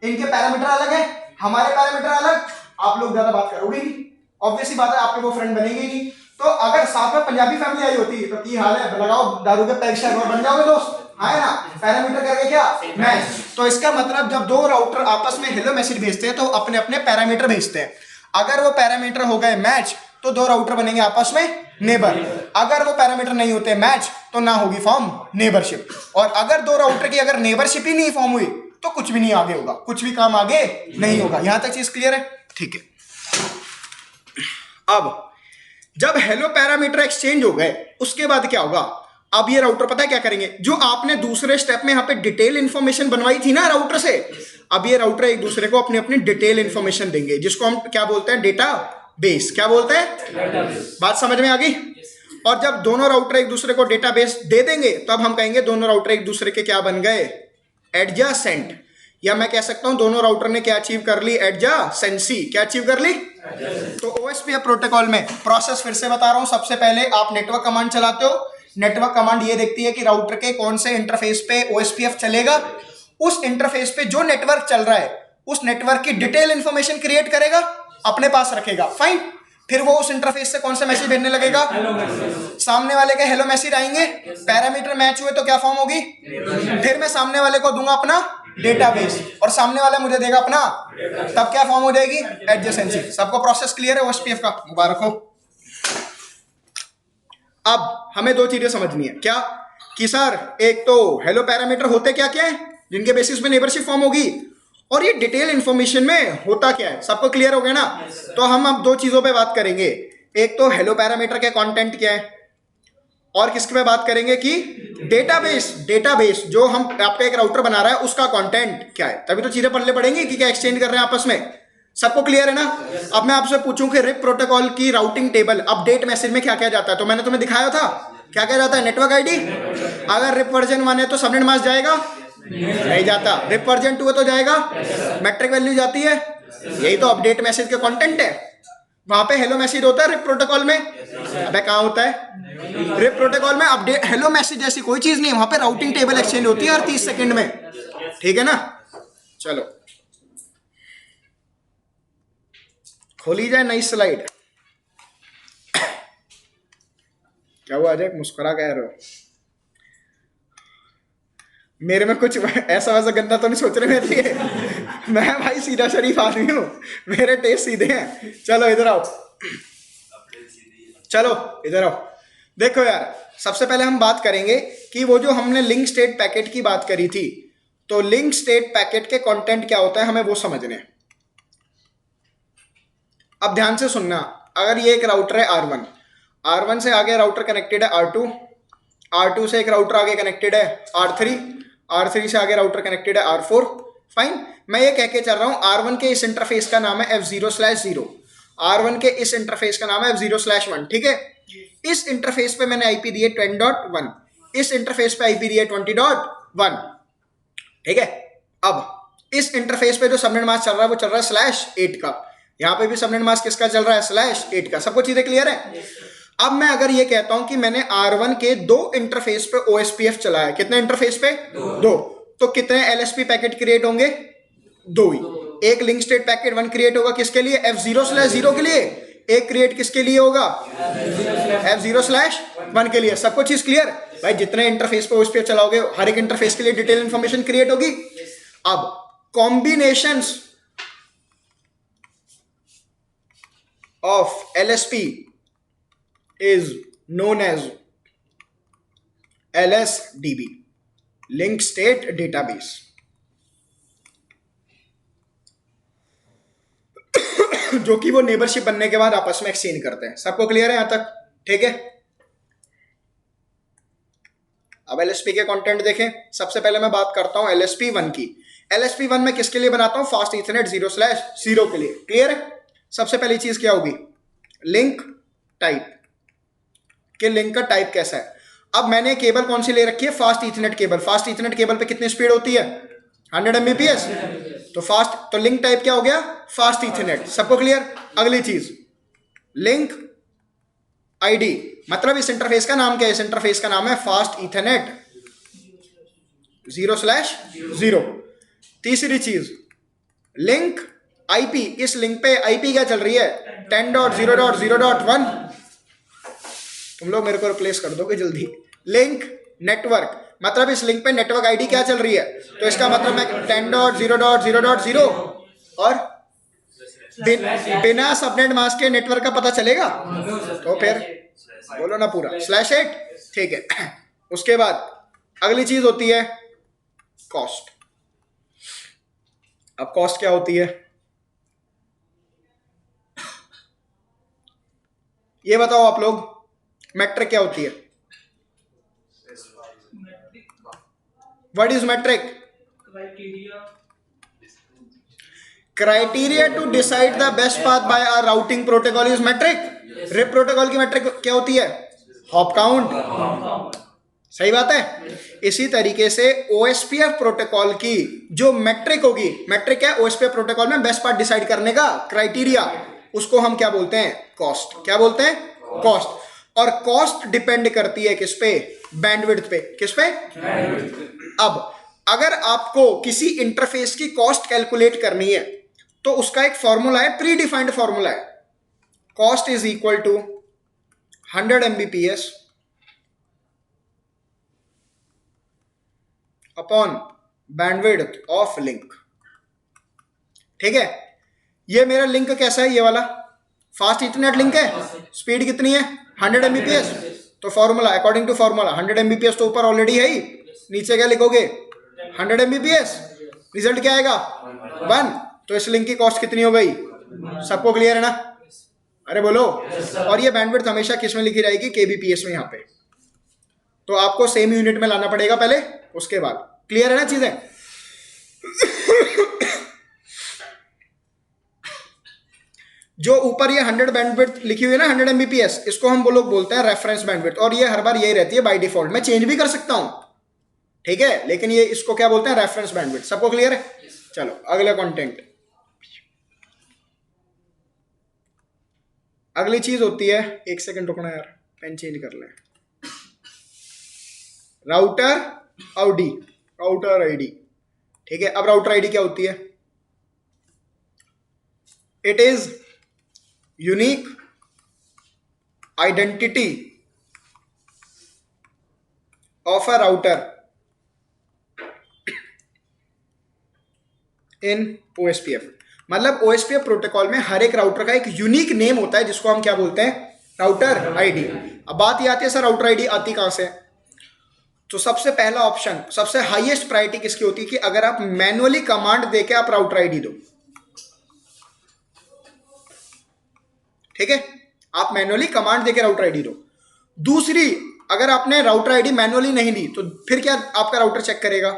इनके पैरामीटर अलग है, हमारे पैरामीटर अलग, आप लोग ज्यादा बात करोगे नहीं, ऑब्वियसली बात है, आपके वो फ्रेंड बनेंगे नहीं। तो अगर साथ में पंजाबी फैमिली आई होती तो की हाल है, लगाओ दारू के पैक शेयर बन जाओगे दोस्त, है ना? पैरामीटर करके क्या मैच। तो इसका मतलब जब 2 राउटर आपस में हेलो मैसेज भेजते हैं तो अपने अपने पैरामीटर भेजते हैं, अगर वो पैरामीटर हो गए मैच तो 2 राउटर बनेंगे आपस में नेबर, अगर वो पैरामीटर नहीं होते मैच तो ना होगी फॉर्म नेबरशिप, और अगर 2 राउटर की अगर नेबरशिप ही नहीं फॉर्म हुई तो कुछ भी नहीं आगे होगा, कुछ भी काम आगे नहीं होगा। यहां तक चीज क्लियर है? ठीक है। अब जब हेलो पैरामीटर एक्सचेंज हो गए उसके बाद क्या होगा, अब ये राउटर पता है क्या करेंगे, जो आपने दूसरे स्टेप में यहाँ पे डिटेल इंफॉर्मेशन बनवाई थी ना राउटर से, अब ये राउटर एक दूसरे को अपनी अपनी डिटेल इंफॉर्मेशन देंगे, जिसको हम क्या बोलते हैं, डेटा बेस। क्या बोलते हैं? बात समझ में आ गई? और जब दोनों राउटर एक दूसरे को डेटाबेस दे देंगे तब हम कहेंगे दोनों राउटर एक दूसरे के क्या बन गए, एडजेसेंट, या मैं कह सकता हूं दोनों राउटर ने क्या अचीव कर ली, एडजेसेंसी। क्या अचीव कर ली? तो ओएसपीएफ प्रोटोकॉल में प्रोसेस फिर से बता रहा हूं, सबसे पहले आप नेटवर्क कमांड चलाते हो, नेटवर्क कमांड ये देखती है कि राउटर के कौन से इंटरफेस पे ओएसपीएफ चलेगा, उस इंटरफेस पे जो नेटवर्क चल रहा है उस नेटवर्क की डिटेल इंफॉर्मेशन क्रिएट करेगा, अपने पास रखेगा, फाइन। फिर वो उस इंटरफेस से कौन सा मैसेज भेजने लगेगा, सामने वाले के हेलो मैसेज आएंगे, पैरामीटर मैच हुए तो क्या फॉर्म होगी, फिर मैं सामने वाले को दूंगा अपना डेटाबेस और सामने वाला मुझे देगा अपना, तब क्या फॉर्म हो जाएगी, एडजेसेंसी। सबको प्रोसेस क्लियर है ओएसपीएफ का? मुबारक हो। अब हमें 2 चीजें समझनी है, क्या कि सर एक तो हेलो पैरामीटर होते क्या क्या है जिनके बेसिस पे नेबरशिप फॉर्म होगी, और ये डिटेल इंफॉर्मेशन में होता क्या है। सबको क्लियर हो गया ना? तो हम अब 2 चीजों पे बात करेंगे, एक तो हेलो पैरामीटर के कंटेंट क्या है, और किसके पे बात करेंगे कि डेटाबेस जो हम आपका एक राउटर बना रहा है उसका कंटेंट क्या है। तभी तो चीजें पढ़ने पड़ेंगी कि क्या एक्सचेंज कर रहे हैं आपस में। सबको क्लियर है ना? अब मैं आपसे पूछूं कि रिप प्रोटोकॉल की राउटिंग टेबल अपडेट मैसेज में क्या क्या जाता है, तो मैंने तुम्हें दिखाया था क्या कहा जाता है? Network ID. अगर रिप वर्जन 1 है तो सबनेट मास्क जाएगा? नहीं जाता। रिप वर्जन 2 है तो जाएगा? मैट्रिक वैल्यू जाती है। यही तो अपडेट मैसेज का कंटेंट है। वहां पे हेलो मैसेज होता है रिप प्रोटोकॉल में? अबे कहाँ होता है? रिप प्रोटोकॉल में अपडेट हेलो मैसेज जैसी कोई चीज नहीं, वहां पे राउटिंग टेबल एक्सचेंज होती है हर 30 सेकंड में। ठीक है ना? चलो खोली जाए नई स्लाइड। क्या हुआ अजय, मुस्कुरा कह रहे हो? मेरे में कुछ ऐसा वैसा गंदा तो नहीं सोच रहे मेरे लिए? मैं भाई सीधा शरीफ आदमी हूँ, मेरे टेस्ट सीधे हैं। चलो इधर आओ, चलो इधर आओ। देखो यार, सबसे पहले हम बात करेंगे कि वो जो हमने लिंक स्टेट पैकेट की बात करी थी, तो लिंक स्टेट पैकेट के कंटेंट क्या होता है हमें वो समझने हैं। अब ध्यान से सुनना, अगर ये एक राउटर है R1, R1 से आगे राउटर कनेक्टेड है R2, R2 से एक राउटर आगे कनेक्टेड है R3, R3 से आगे राउटर कनेक्टेड है R4। फाइन, मैं ये कह के चल रहा हूं R1 के इस इंटरफेस का नाम है F0/0, R1 के इस इंटरफेस का नाम है F0/1। ठीक है, इस इंटरफेस पे मैंने आईपी दिए 10.1, इस इंटरफेस पे आईपी दिए 20.1। ठीक है, अब इस इंटरफेस पे जो सबनेट मास्क चल रहा है वो चल रहा है /8 का, यहाँ पे भी सबनेट मास्क किसका चल रहा है? /8 का। सबको चीजें क्लियर है? अब मैं अगर ये कहता हूं कि मैंने R1 के 2 इंटरफेस पे OSPF चलाया, कितने इंटरफेस पे? 2। तो कितने LSP पैकेट क्रिएट होंगे? 2 ही। एक लिंक स्टेट पैकेट 1 क्रिएट होगा किसके लिए? F0/0 के लिए। एक क्रिएट किसके लिए होगा? F0/1 के लिए। सबको चीज क्लियर भाई? जितने इंटरफेस पे OSPF चलाओगे हर एक इंटरफेस के लिए डिटेल इंफॉर्मेशन क्रिएट होगी। अब combinations of LSP is known as LSDB, Link State Database। जो कि वो नेबरशिप बनने के बाद आपस में एक्सचेंज करते हैं। सबको क्लियर है यहां तक? ठीक है, अब LSP के कंटेंट देखें। सबसे पहले मैं बात करता हूं LSP1 की। LSP1 में किसके लिए बनाता हूं? फास्ट इथरनेट 0/0 के लिए। क्लियर है? सबसे पहली चीज क्या होगी? लिंक टाइप, कि लिंक का टाइप कैसा है। अब मैंने केबल कौन सी ले रखी है? Fast Ethernet cable. Fast Ethernet cable पे कितनी स्पीड होती है? 100 Mbps। तो फास्ट, तो लिंक टाइप क्या हो गया? Fast Ethernet. सबको क्लियर? अगली चीज लिंक आईडी, मतलब इस इंटरफेस का नाम क्या है? इस इंटरफेस का नाम है फास्ट इथरनेट 0/0। तीसरी चीज लिंक आईपी, इस लिंक पे आईपी क्या चल रही है? 10.0.0.1। तुम लोग मेरे को रिप्लेस कर दोगे जल्दी। लिंक नेटवर्क, मतलब इस लिंक पे नेटवर्क आईडी क्या चल रही है? तो इसका मतलब मैं 10.0.0.0 और बिना सबनेट मास्क के नेटवर्क का पता चलेगा? तो फिर बोलो ना पूरा /8। ठीक है, उसके बाद अगली चीज होती है कॉस्ट। अब कॉस्ट क्या होती है ये बताओ आप लोग? मैट्रिक क्या होती है? What is metric? Criteria to decide the best path by a routing protocol is metric. RIP protocol की मैट्रिक क्या होती है? Hop count. सही बात है। इसी तरीके से OSPF प्रोटोकॉल की जो मैट्रिक होगी, मैट्रिक क्या है? OSPF प्रोटोकॉल में बेस्ट पाथ डिसाइड करने का क्राइटेरिया, उसको हम क्या बोलते हैं? कॉस्ट। क्या बोलते हैं? कॉस्ट। और कॉस्ट डिपेंड करती है किस पे? बैंडविड्थ पे। किस पे? अब अगर आपको किसी इंटरफेस की कॉस्ट कैलकुलेट करनी है तो उसका एक फॉर्मूला है, प्री डिफाइंड फॉर्मूला है। Cost is equal to 100 Mbps upon bandwidth of link. ठीक है, ये मेरा लिंक कैसा है? ये वाला फास्ट इथरनेट लिंक है। स्पीड कितनी है? 100 Mbps। तो formula according to formula 100 Mbps तो ऊपर ऑलरेडी है ही, नीचे क्या लिखोगे? 100 Mbps। रिजल्ट क्या आएगा? 1। तो इस लिंक की कॉस्ट कितनी हो गई? सबको क्लियर है ना? अरे बोलो। और ये बैंडविड्थ हमेशा किस में लिखी रहेगी? kbps में। यहाँ पे तो आपको सेम यूनिट में लाना पड़ेगा पहले, उसके बाद। क्लियर है ना चीजें? जो ऊपर ये 100 बैंडविड्थ लिखी हुई है ना, 100 Mbps, इसको हम वो लोग बोलते हैं रेफरेंस बैंडविड्थ, और ये हर बार यही रहती है बाय डिफॉल्ट। मैं चेंज भी कर सकता हूं, ठीक है, लेकिन ये इसको क्या बोलते हैं, रेफरेंस बैंडविड्थ। सबको क्लियर है? चलो अगला कंटेंट। अगली चीज होती है, एक सेकंड रुकना यार, पेन चेंज कर लें। राउटर आईडी, राउटर आईडी, ठीक है। अब राउटर आईडी क्या होती है? It is unique identity of a router in OSPF। मतलब OSPF प्रोटोकॉल में हर एक राउटर का एक यूनिक नेम होता है, जिसको हम क्या बोलते हैं, राउटर आईडी। अब बात ये आती है सर राउटर आईडी आती कहां से? तो सबसे पहला ऑप्शन, सबसे हाईएस्ट प्रायोरिटी किसकी होती है कि अगर आप मैनुअली कमांड देके आप राउटर आईडी दो, ठीक है, आप मैनुअली कमांड देके राउटर आईडी दो। दूसरी, अगर आपने राउटर आईडी मैनुअली नहीं दी तो फिर क्या आपका राउटर चेक करेगा?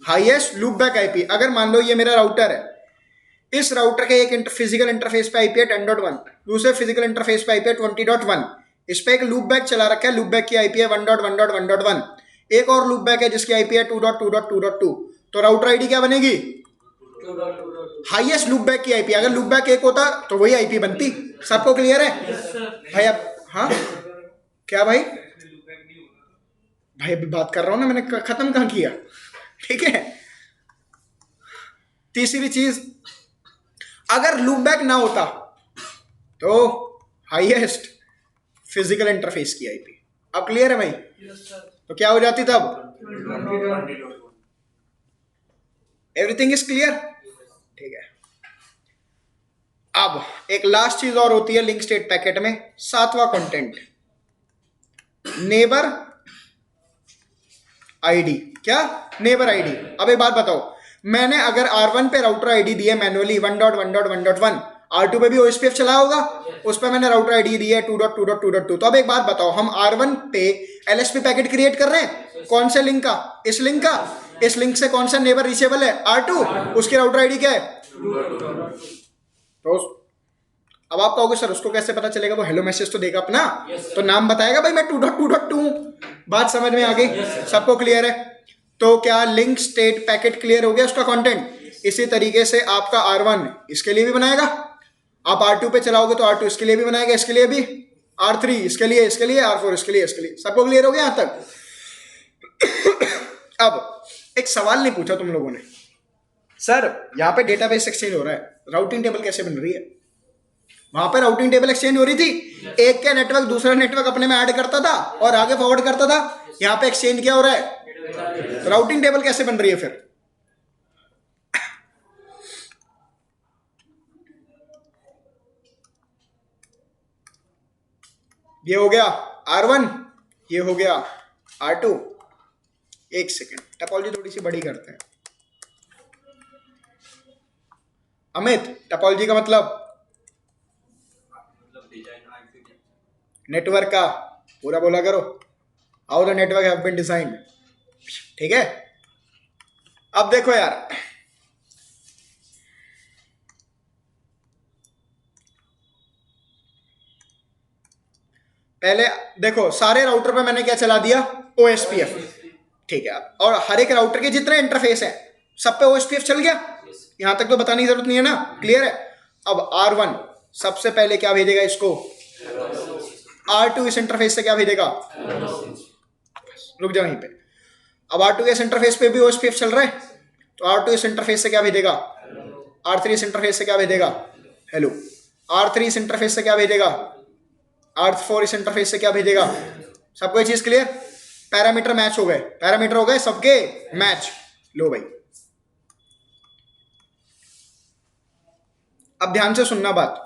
Highest loop back IP. अगर मान लो ये मेरा राउटर है, इस राउटर के एक फिजिकल इंटरफेस पे आईपी है 10.1, दूसरे फिजिकल इंटरफेस पे आईपी है 20.1, इस पे एक लूप बैक चला रखा है, लूप बैक की आईपी है 1.1.1.1, एक और लूप बैक है जिसकी आईपी है 2.2.2.2, तो राउटर आईडी क्या बनेगी? हाईएस्ट लूप बैक की आईपी। अगर लूप बैक एक होता तो वही आईपी बनती। सबको क्लियर है भाई? अब हाँ क्या भाई? भाई अभी बात कर रहा हूं ना, मैंने खत्म कहां किया, ठीक है। तीसरी चीज, अगर लूप बैक ना होता तो हाईएस्ट फिजिकल इंटरफेस की आईपी। अब क्लियर है भाई? तो क्या हो जाती तब? एवरीथिंग इज क्लियर, ठीक है। अब एक लास्ट चीज और होती है लिंक स्टेट पैकेट में, सातवां कंटेंट, नेबर आईडी। क्या? Neighbour ID. अब एक बात बताओ, मैंने अगर R1 पे राउटर आईडी दी है मैनुअली 1.1.1.1, R2 पे भी OSPF चला होगा, उस पर मैंने राउटर आईडी दी है 2.2.2.2। तो अब एक बात बताओ, हम R1 पे LSP पैकेट क्रिएट कर रहे हैं, कौन से लिंक का? इस लिंक का। इस लिंक से कौन सा नेबर रीचेबल है? R2, उसकी राउटर आईडी क्या है? तो अब आप कहोगे सर उसको कैसे पता चलेगा, वो हेलो मैसेज तो देगा अपना, तो नाम बताएगा भाई मैं 2.2.2 हूं। बात समझ में आ गई? सबको क्लियर है? तो क्या लिंक स्टेट पैकेट क्लियर हो गया उसका कंटेंट? इसी तरीके से आपका R1 इसके लिए भी बनाएगा, आप R2 पे चलाओगे तो R2 इसके लिए भी बनाएगा, इसके लिए भी, R3 इसके लिए, इसके लिए, R4 इसके लिए, इसके लिए। सबको क्लियर हो गया यहां तक? अब एक सवाल नहीं पूछा तुम लोगों ने, सर यहां पे डेटाबेस एक्सचेंज हो रहा है, राउटिंग टेबल कैसे बन रही है? वहां पे राउटिंग टेबल एक्सचेंज हो रही थी, एक का नेटवर्क दूसरा नेटवर्क अपने में ऐड करता था और आगे फॉरवर्ड करता था। यहां पे एक्सचेंज क्या हो रहा है? राउटिंग टेबल कैसे बन रही है फिर? ये हो गया R1, ये हो गया R2। एक सेकेंड, टपोलॉजी थोड़ी सी बड़ी करते हैं। अमित, टपोलॉजी का मतलब नेटवर्क का पूरा बोला करो, how the network have been designed, ठीक है। अब देखो यार, पहले देखो सारे राउटर पे मैंने क्या चला दिया? OSPF, ठीक है। और हर एक राउटर के जितने इंटरफेस है सब पे OSPF चल गया, यहां तक तो बताने की जरूरत नहीं है ना, क्लियर है। अब R1 सबसे पहले क्या भेजेगा इसको? R2 इस इंटरफेस से क्या भेजेगा? रुक जाओ यहीं पे। अब R2 के इस इंटरफेस पे भी OSPF चल रहा है, तो R2 इस इंटरफेस से क्या भेजेगा? R3 इस इंटरफेस से क्या भेजेगा? हेलो। R3 इस इंटरफेस से क्या भेजेगा? R4 इस इंटरफेस से क्या भेजेगा? सबको ये चीज क्लियर? पैरामीटर मैच हो गए, पैरामीटर हो गए सबके मैच। लो भाई, अब ध्यान से सुनना बात।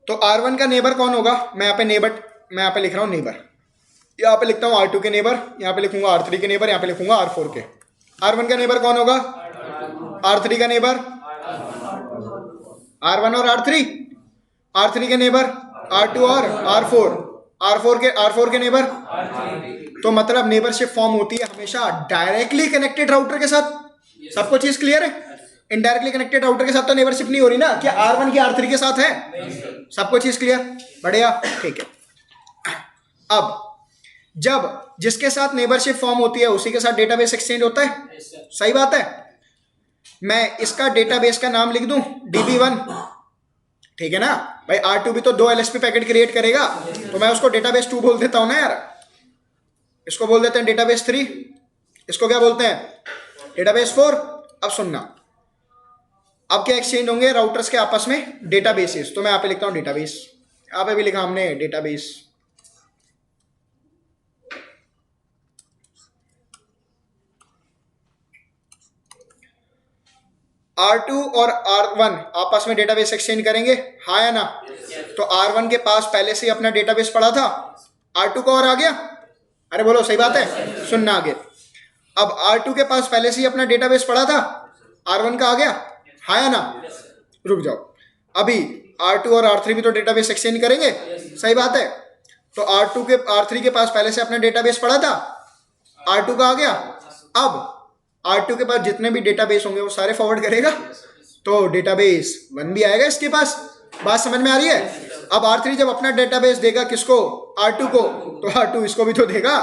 तो R1 का नेबर कौन होगा? मैं यहाँ पे लिख रहा हूं नेबर, यहाँ पे लिखता हूं R2 के नेबर, यहाँ पे लिखूंगा R3 के नेबर, यहाँ पे लिखूंगा R4 के। R1 का नेबर कौन होगा? R3 का नेबर R1 और R3, R3 के नेबर R2 और R4, R4 के नेबर तो मतलब नेबरशिप फॉर्म होती है हमेशा डायरेक्टली कनेक्टेड राउटर के साथ। सबको चीज क्लियर है? इनडायरेक्टली कनेक्टेड राउटर के साथ तो नेबरशिप नहीं हो रही ना, क्या R1 की R3 के साथ है? सबको चीज क्लियर? बढ़िया, ठीक है। अब जब जिसके साथ नेबरशिप फॉर्म होती है उसी के साथ डेटाबेस एक्सचेंज होता है, सही बात है। मैं इसका डेटाबेस का नाम लिख दूं DB1, ठीक है ना भाई। R2 भी तो 2 LSP पैकेट क्रिएट करेगा, तो मैं उसको डेटाबेस 2 बोल देता हूं ना यार। इसको बोल देते हैं डेटाबेस 3, इसको क्या बोलते हैं? डेटाबेस 4। अब सुनना, अब क्या एक्सचेंज होंगे राउटर्स के आपस में? डेटाबेसेस। तो मैं यहाँ पे लिखता हूं डेटाबेस, यहाँ पे भी लिखा हमने डेटाबेस। R2 और R1 आपस में डेटाबेस एक्सचेंज करेंगे, हाँ या ना? तो R1 के पास पहले से ही अपना डेटाबेस पड़ा था, R2 को और आ गया। अरे बोलो, सही बात है? सुनना आगे। अब R2 के पास पहले से ही अपना डेटाबेस पड़ा था, R1 का आ गया, हाँ या ना? रुक जाओ, अभी R2 और R3 भी तो डेटाबेस एक्सचेंज करेंगे, सही बात है। तो R3 के पास पहले से अपना डेटाबेस पड़ा था, R2 का आ गया। अब R2 के पास जितने भी डेटाबेस होंगे वो सारे फॉरवर्ड करेगा, तो डेटाबेस 1 भी आएगा इसके पास। बात समझ में आ रही है? अब R3 जब अपना डेटाबेस देगा किसको? R2 को, तो R2 इसको भी तो देगा।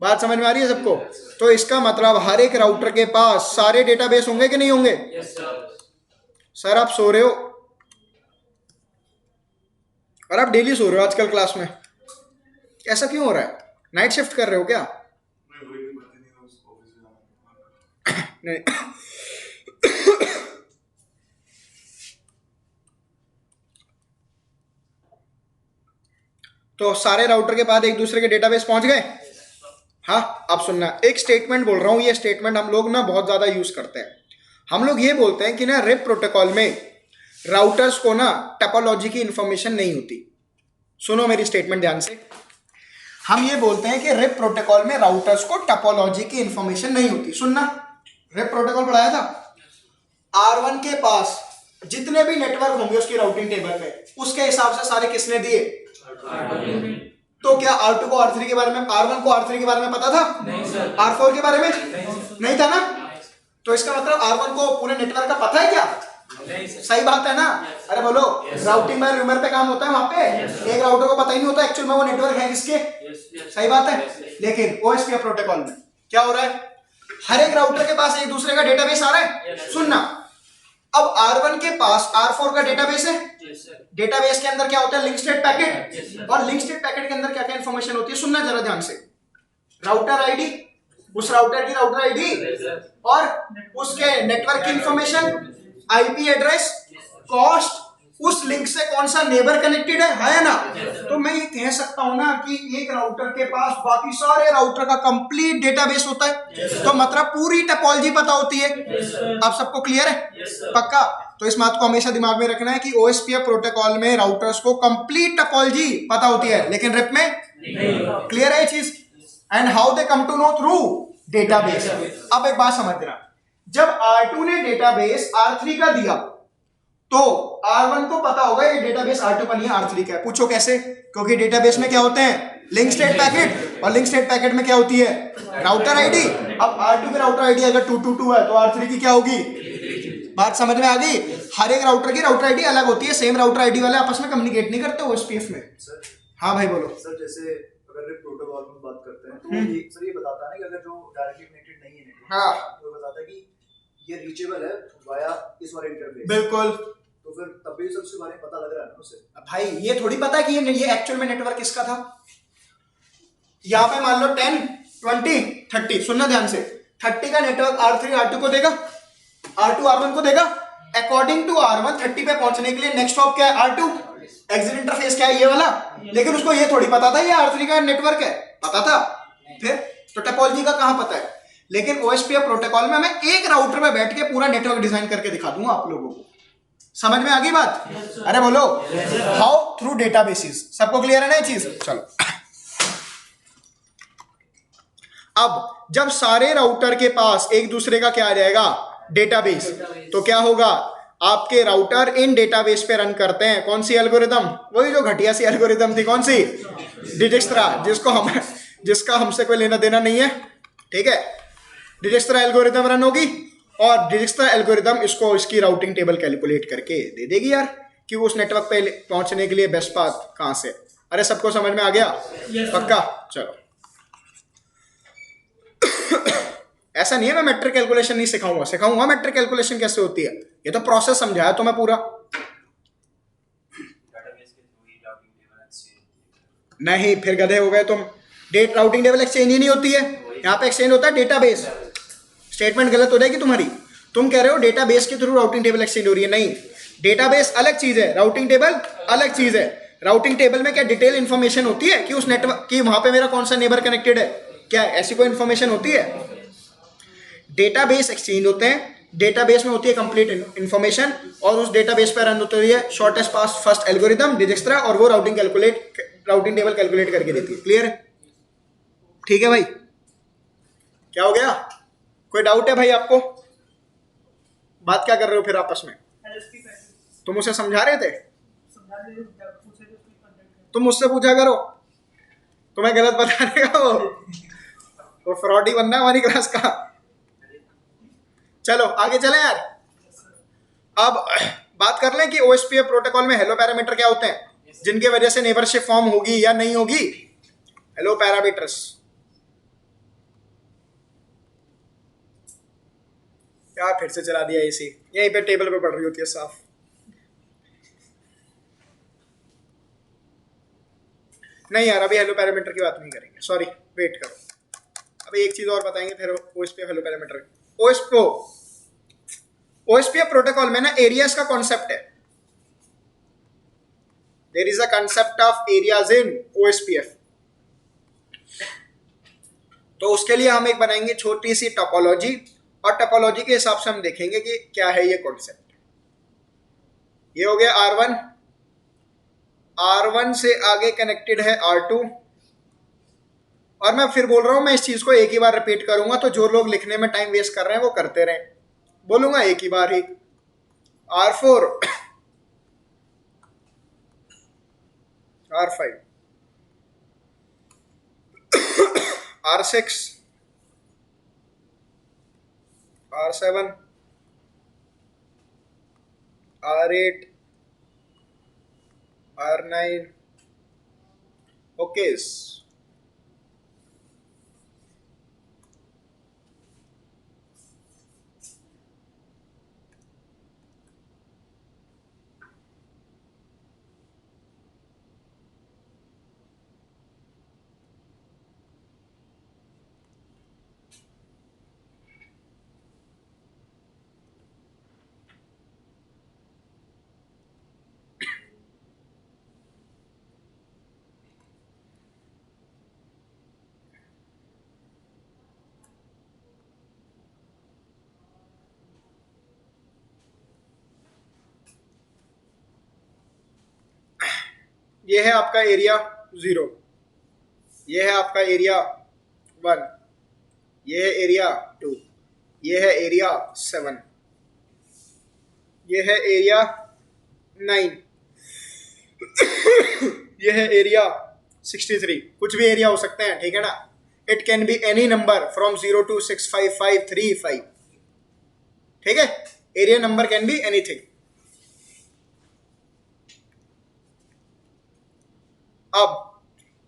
बात समझ में आ रही है सबको? तो इसका मतलब हर एक राउटर के पास सारे डेटाबेस होंगे कि नहीं होंगे? सर आप सो रहे हो, और आप डेली सो रहे हो आजकल क्लास में, ऐसा क्यों हो रहा है? नाइट शिफ्ट कर रहे हो क्या? नहीं। तो सारे राउटर के बाद एक दूसरे के डेटाबेस पहुंच गए। हाँ, अब सुनना, एक स्टेटमेंट बोल रहा हूं, ये स्टेटमेंट हम लोग ना बहुत ज्यादा यूज करते हैं। हम लोग ये बोलते हैं कि ना रिप प्रोटोकॉल में राउटर्स को ना टोपोलॉजी की इंफॉर्मेशन नहीं होती। सुनो मेरी स्टेटमेंट ध्यान से। हम ये बोलते हैं कि रिप प्रोटोकॉल में राउटर्स को टोपोलॉजी की इंफॉर्मेशन नहीं होती। सुनना, रिप प्रोटोकॉल पढ़ाया था। R1 के पास जितने भी नेटवर्क होंगे उसकी राउटिंग टेबल में, उसके हिसाब से सारे किसने दिए? तो क्या R2 को R3 के बारे में, R1 को R3 के बारे में पता था? नहीं सर। R4 के बारे में नहीं था ना? तो इसका मतलब R1 को पूरे नेटवर्क का पता है क्या? नहीं सर। सही बात है ना? अरे बोलो, राउटिंग बाय रूमर पे काम होता है वहां पे। एक राउटर को पता ही नहीं होता एक्चुअल में वो नेटवर्क है किसके। सही बात है। लेकिन OSPF प्रोटोकॉल में क्या हो रहा है? हर एक राउटर के पास एक दूसरे का डेटाबेस आ रहा है। सुनना, अब R1 के पास R4 का डेटाबेस है। डेटाबेस के अंदर क्या होता है? Link state packet. और लिंक स्टेट पैकेट के अंदर क्या क्या इंफॉर्मेशन होती है? सुनना जरा ध्यान से। राउटर आईडी, उस राउटर की राउटर आईडी, और उसके नेटवर्क की इंफॉर्मेशन, आईपी एड्रेस, कॉस्ट, उस लिंक से कौन सा नेबर कनेक्टेड है ना? तो मैं ये कह सकता हूं ना कि एक राउटर के पास बाकी सारे राउटर का कंप्लीट डेटाबेस होता है। तो मतलब पूरी टोपोलॉजी पता होती है। आप सबको क्लियर है? पक्का? तो इस बात को हमेशा दिमाग में रखना है कि OSPF प्रोटोकॉल में राउटर्स को कंप्लीट टोपोलॉजी पता होती है, लेकिन रिप में क्लियर है ये चीज। And how they come to know? Through database. अब एक बात समझ देना, जब R2 ने डेटाबेस R3 का दिया तो R1 को पता होगा ये डेटाबेस R2 का नहीं है, R3 का है। पूछो कैसे? क्योंकि डेटाबेस में क्या होते हैं? लिंक स्टेट पैकेट, और लिंक स्टेट पैकेट में क्या होती है? Router ID. अब R2 की राउटर आईडी अगर 222 है तो R3 की क्या होगी? बात समझ में आ गई? हर एक राउटर की राउटर आईडी अलग होती है, सेम राउटर आईडी वाले आपस में कम्युनिकेट नहीं करते OSPF में। हाँ भाई बोलो। सर जैसे अगर प्रोटोकॉल में बात करते हैं तो सर ये बताता है ना कि अगर जो डायरेक्टली कनेक्टेड नहीं है नेटवर्क, हाँ, तो बताता है कि ये रीचेबल है वाया इस वाले इंटरफेस। बिल्कुल। तो फिर तब भी सबसे बारे में पता लग रहा है ना उससे। भाई ये थोड़ी पता है कि ये एक्चुअल में नेटवर्क किसका था। यहाँ पे मान लो 10, 20, 30, सुनना ध्यान से। 30 का नेटवर्क R3 R2 को देगा, R2 R1 को देगा। अकॉर्डिंग टू R1 30 पे पहुंचने के लिए नेक्स्ट हॉप क्या है? R2। एग्जिट इंटरफेस क्या है? ये वाला। लेकिन उसको ये थोड़ी पता था ये R3 का नेटवर्क है, पता था? फिर तो टोपोलॉजी का कहां पता है? लेकिन OSPF प्रोटोकॉल में मैं एक राउटर में बैठ के पूरा नेटवर्क डिजाइन करके दिखा दूंगा आप लोगों को। समझ में आ गई बात? अरे बोलो। हाउ? Through databases. सबको क्लियर है ना ये चीज? चलो, अब जब सारे राउटर के पास एक दूसरे का क्या आ जाएगा? डेटाबेस। तो क्या होगा? आपके राउटर इन डेटाबेस पे रन करते हैं कौन सी एल्गोरिदम? वही जो घटिया सी एल्गोरिदम थी, कौन सी? डिजिक्स्ट्रा, जिसका हमसे कोई लेना देना नहीं है, ठीक है। डिजिक्स्ट्रा एल्गोरिदम रन होगी और डिजिक्स्ट्रा एल्गोरिदम इसको इसकी राउटिंग टेबल कैलकुलेट करके दे देगी यार कि उस नेटवर्क पे पहुंचने के लिए बेस्ट पाथ कहां से। अरे सबको समझ में आ गया? पक्का? चलो। ऐसा नहीं है मैं मैट्रिक कैलकुलेशन नहीं सिखाऊंगा मैट्रिक कैलकुलेशन कैसे होती है, ये तो प्रोसेस समझाया तो मैं पूरा। नहीं, फिर गधे हो गए तुम। डेट राउटिंग टेबल एक्सचेंज ही नहीं होती है, यहाँ पे एक्सचेंज होता है डेटाबेस। स्टेटमेंट गलत हो जाएगी तुम्हारी। तुम कह रहे हो डेटाबेस के थ्रू राउटिंग टेबल एक्सचेंज हो रही है, नहीं। डेटाबेस अलग चीज है, राउटिंग टेबल अलग चीज है। राउटिंग टेबल में क्या डिटेल इंफॉर्मेशन होती है कि उस नेटवर्क की वहां पे मेरा कौन सा नेबर कनेक्टेड है, क्या ऐसी कोई इंफॉर्मेशन होती है? डेटाबेस एक्सचेंज होते हैं, डेटाबेस में होती है कंप्लीट इंफॉर्मेशन और उस डेटाबेस पर रन होती है शॉर्टेस्ट पास फर्स्ट एल्गोरिदम डिजिक्स्ट्रा और वो राउटिंग टेबल कैलकुलेट करके देती है। क्लियर है? ठीक है भाई, क्या हो गया? कोई डाउट है भाई आपको? बात क्या कर रहे हो फिर आपस में? तुम उसे समझा रहे थे, तुम मुझसे पूछा करो, तुम्हें गलत बता देगा वो फ्रॉड ही बनना है हमारी क्लास का। चलो आगे चले यार। अब बात कर लें कि ओएसपीएफ प्रोटोकॉल में हेलो पैरामीटर क्या होते हैं जिनके वजह से नेबरशिप फॉर्म होगी या नहीं होगी। हेलो पैरामीटर्स क्या फिर से चला दिया एसी, यहीं पे टेबल पे पड़ रही होती है साफ। नहीं यार अभी हेलो पैरामीटर की बात नहीं करेंगे, सॉरी वेट करो, अभी एक चीज और बताएंगे फिर OSPF hello parameter. OSPF protocol में ना एरियाज का कॉन्सेप्ट है, there is a concept of areas in OSPF. तो उसके लिए हम एक बनाएंगे छोटी सी टोपोलॉजी और टोपोलॉजी के हिसाब से हम देखेंगे कि क्या है ये कॉन्सेप्ट। ये हो गया R1, R1 से आगे कनेक्टेड है R2 और मैं फिर बोल रहा हूं मैं इस चीज को एक ही बार रिपीट करूंगा तो जो लोग लिखने में टाइम वेस्ट कर रहे हैं वो करते रहें, बोलूंगा एक ही बार ही। R4 R5 R6 R7 R8 R9 okay. ये है आपका एरिया 0, ये है आपका एरिया 1, ये है एरिया 2, ये है एरिया 7, ये है एरिया 9, ये है एरिया 63। कुछ भी एरिया हो सकते हैं, ठीक है ना। It can be any number from 0 to 65535, ठीक है। Area number can be anything. अब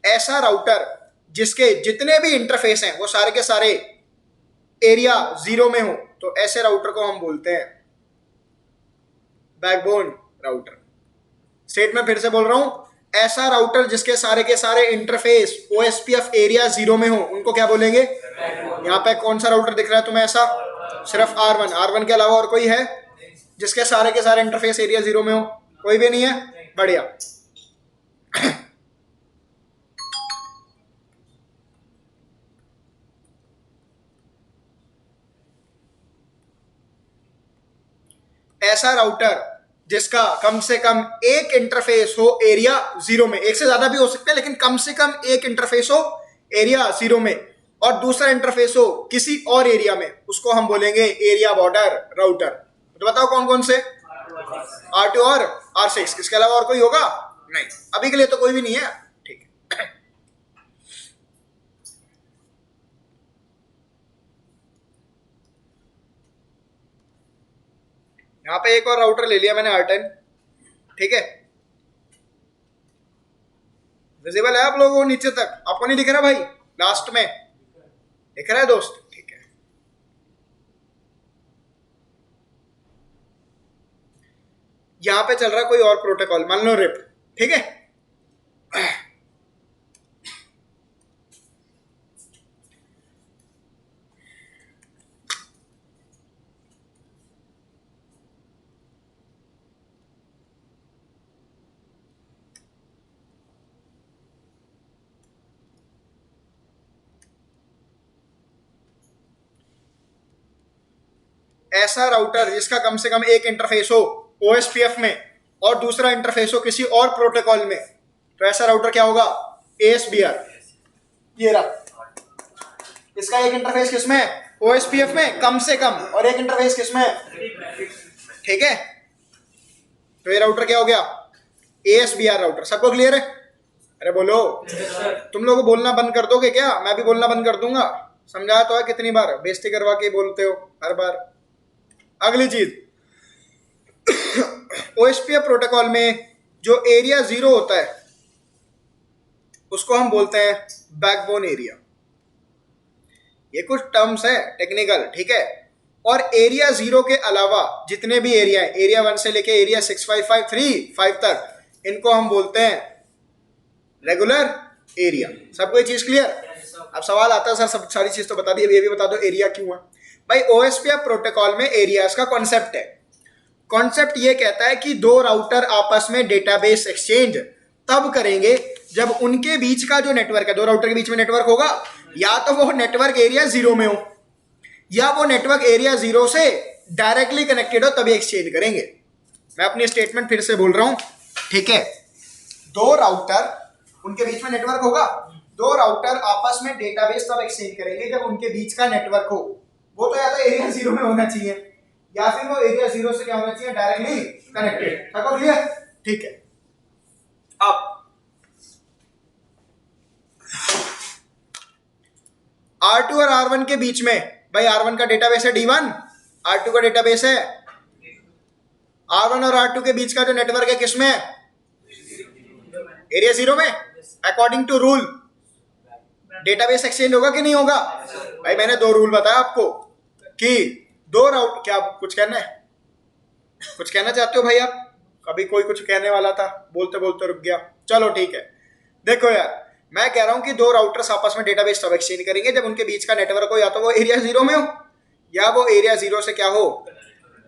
ऐसा राउटर जिसके जितने भी इंटरफेस हैं वो सारे के सारे एरिया 0 में हो तो ऐसे राउटर को हम बोलते हैं बैकबोन राउटर। स्टेट में फिर से बोल रहा हूं, ऐसा राउटर जिसके सारे के सारे इंटरफेस ओएसपीएफ एरिया 0 में हो उनको क्या बोलेंगे? यहाँ पे कौन सा राउटर दिख रहा है तुम्हें ऐसा? सिर्फ R1। R1 के अलावा और कोई है जिसके सारे के सारे इंटरफेस एरिया 0 में हो? कोई भी नहीं है, बढ़िया। ऐसा राउटर जिसका कम से कम एक इंटरफेस हो एरिया 0 में, एक से ज्यादा भी हो सकते हैं लेकिन कम से कम एक इंटरफेस हो एरिया 0 में और दूसरा इंटरफेस हो किसी और एरिया में, उसको हम बोलेंगे एरिया बॉर्डर राउटर। तो बताओ कौन कौन से? R2 और R6, इसके अलावा और कोई होगा? नहीं, अभी के लिए तो कोई भी नहीं है, ठीक है। यहाँ पे एक और राउटर ले लिया मैंने R10, ठीक है। विजिबल है आप लोगों को नीचे तक? आपको नहीं दिख रहा भाई? लास्ट में दिख रहा है दोस्त? ठीक है। यहाँ पे चल रहा है कोई और प्रोटोकॉल, मान लो रिप, ठीक है। ऐसा राउटर जिसका कम से कम एक इंटरफेस हो OSPF में और दूसरा इंटरफेस हो किसी और प्रोटोकॉल में, तो ऐसा राउटर क्या होगा? ASBR। ये रहा, इसका एक इंटरफेस किसमें है? OSPF में कम से कम, और एक इंटरफेस किसमें है? ठीक है, तो ये राउटर क्या हो गया? ASBR router. सबको क्लियर है? अरे बोलो, तुम लोग बोलना बंद कर दोगे क्या? मैं भी बोलना बंद कर दूंगा। समझाया तो है कितनी बार, बेइज्जती करवा के बोलते हो हर बार। अगली चीज, OSPF प्रोटोकॉल में जो एरिया 0 होता है उसको हम बोलते हैं बैकबोन एरिया। ये कुछ टर्म्स है टेक्निकल, ठीक है। और एरिया 0 के अलावा जितने भी एरिया है, एरिया 1 से लेके एरिया 65535 तक, इनको हम बोलते हैं रेगुलर एरिया। सबको ये चीज क्लियर? अब सवाल आता है सर सब सारी चीज तो बता दी, ये भी बता दो एरिया क्यों है। भाई OSPF प्रोटोकॉल में एरियाज का कॉन्सेप्ट है। कॉन्सेप्ट ये कहता है कि दो राउटर आपस में डेटाबेस एक्सचेंज तब करेंगे जब उनके बीच का जो नेटवर्क है, दो राउटर के बीच में नेटवर्क होगा, या तो वो नेटवर्क एरिया 0 में हो या वो नेटवर्क एरिया 0 से डायरेक्टली कनेक्टेड हो, तभी एक्सचेंज करेंगे। मैं अपनी स्टेटमेंट फिर से बोल रहा हूं, ठीक है। दो राउटर, उनके बीच में नेटवर्क होगा, दो राउटर आपस में डेटाबेस तब एक्सचेंज करेंगे जब उनके बीच का नेटवर्क हो। वो तो या तो एरिया 0 में होना चाहिए या फिर वो एरिया 0 से क्या होना चाहिए? Directly connected. सबको क्लियर? ठीक है। अब R2 और R1 के बीच में, भाई R1 का डेटाबेस है D1, R2 का डेटाबेस है। R1 और R2 के बीच का जो नेटवर्क है किसमें है? एरिया 0 में। According to rule database exchange होगा कि नहीं होगा? भाई मैंने दो रूल बताया आपको कि दो राउट, क्या कुछ कहना है? कुछ कहना चाहते हो भाई आप? कभी कोई कुछ कहने वाला था, बोलते बोलते रुक गया। चलो ठीक है। देखो यार, मैं कह रहा हूं कि दो राउटर्स आपस में डेटाबेस तब एक्सचेंज करेंगे जब उनके बीच का नेटवर्क हो, या तो वो एरिया 0 में हो या वो एरिया 0 से क्या हो?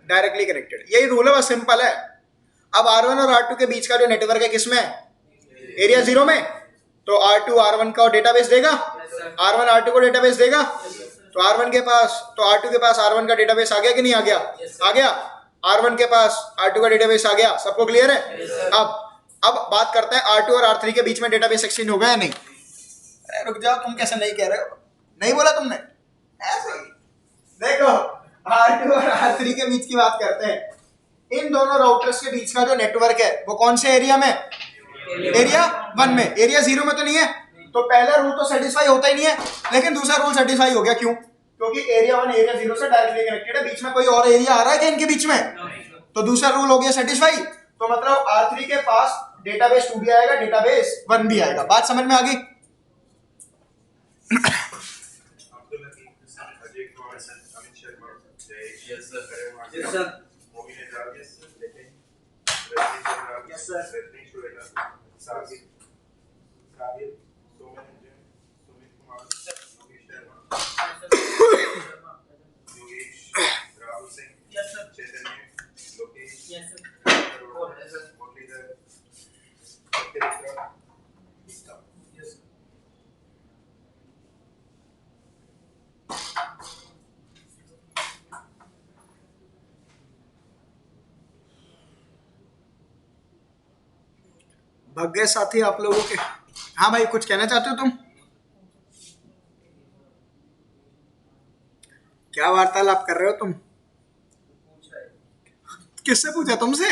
Directly connected. यही रूल है, बस सिंपल है। अब R1 और R2 के बीच का जो नेटवर्क है किसमें? एरिया 0 में। तो R2 R1 का डेटाबेस देगा, R1 R2 को डेटाबेस देगा। तो R1 के पास, तो R2 के पास R1 का डेटाबेस आ गया कि नहीं आ गया? आ गया। R1 के पास R2 का डेटाबेस आ गया। सबको क्लियर है? अब बात करते हैं R2 और R3 के बीच में डेटाबेस एक्सचेंज होगा या नहीं? अरे रुक जाओ, तुम कैसे नहीं कह रहे हो? नहीं बोला तुमने? ऐसे ही देखो, R2 और R3 के बीच की बात करते हैं। इन दोनों राउटर्स के बीच का जो नेटवर्क है वो कौन से एरिया में? एरिया 1 में। एरिया 0 में तो नहीं है, तो पहला रूल तो सेटिस्फाई होता ही नहीं है, लेकिन दूसरा रूल सेटिस्फाई हो गया। क्यों? क्योंकि एरिया 1 एरिया 0 से डायरेक्टली कनेक्टेड है, बीच में कोई और एरिया आ रहा है क्या इनके बीच में? तो दूसरा रूल हो गया सेटिस्फाई। तो मतलब R3 के पास डेटाबेस 2 भी आएगा, डेटाबेस 1 भी आएगा। बात समझ में आ गई? भाग गए साथी आप लोगों के। हाँ भाई, कुछ कहना चाहते हो तुम? क्या वार्तालाप कर रहे हो तुम? किससे पूछा? तुमसे?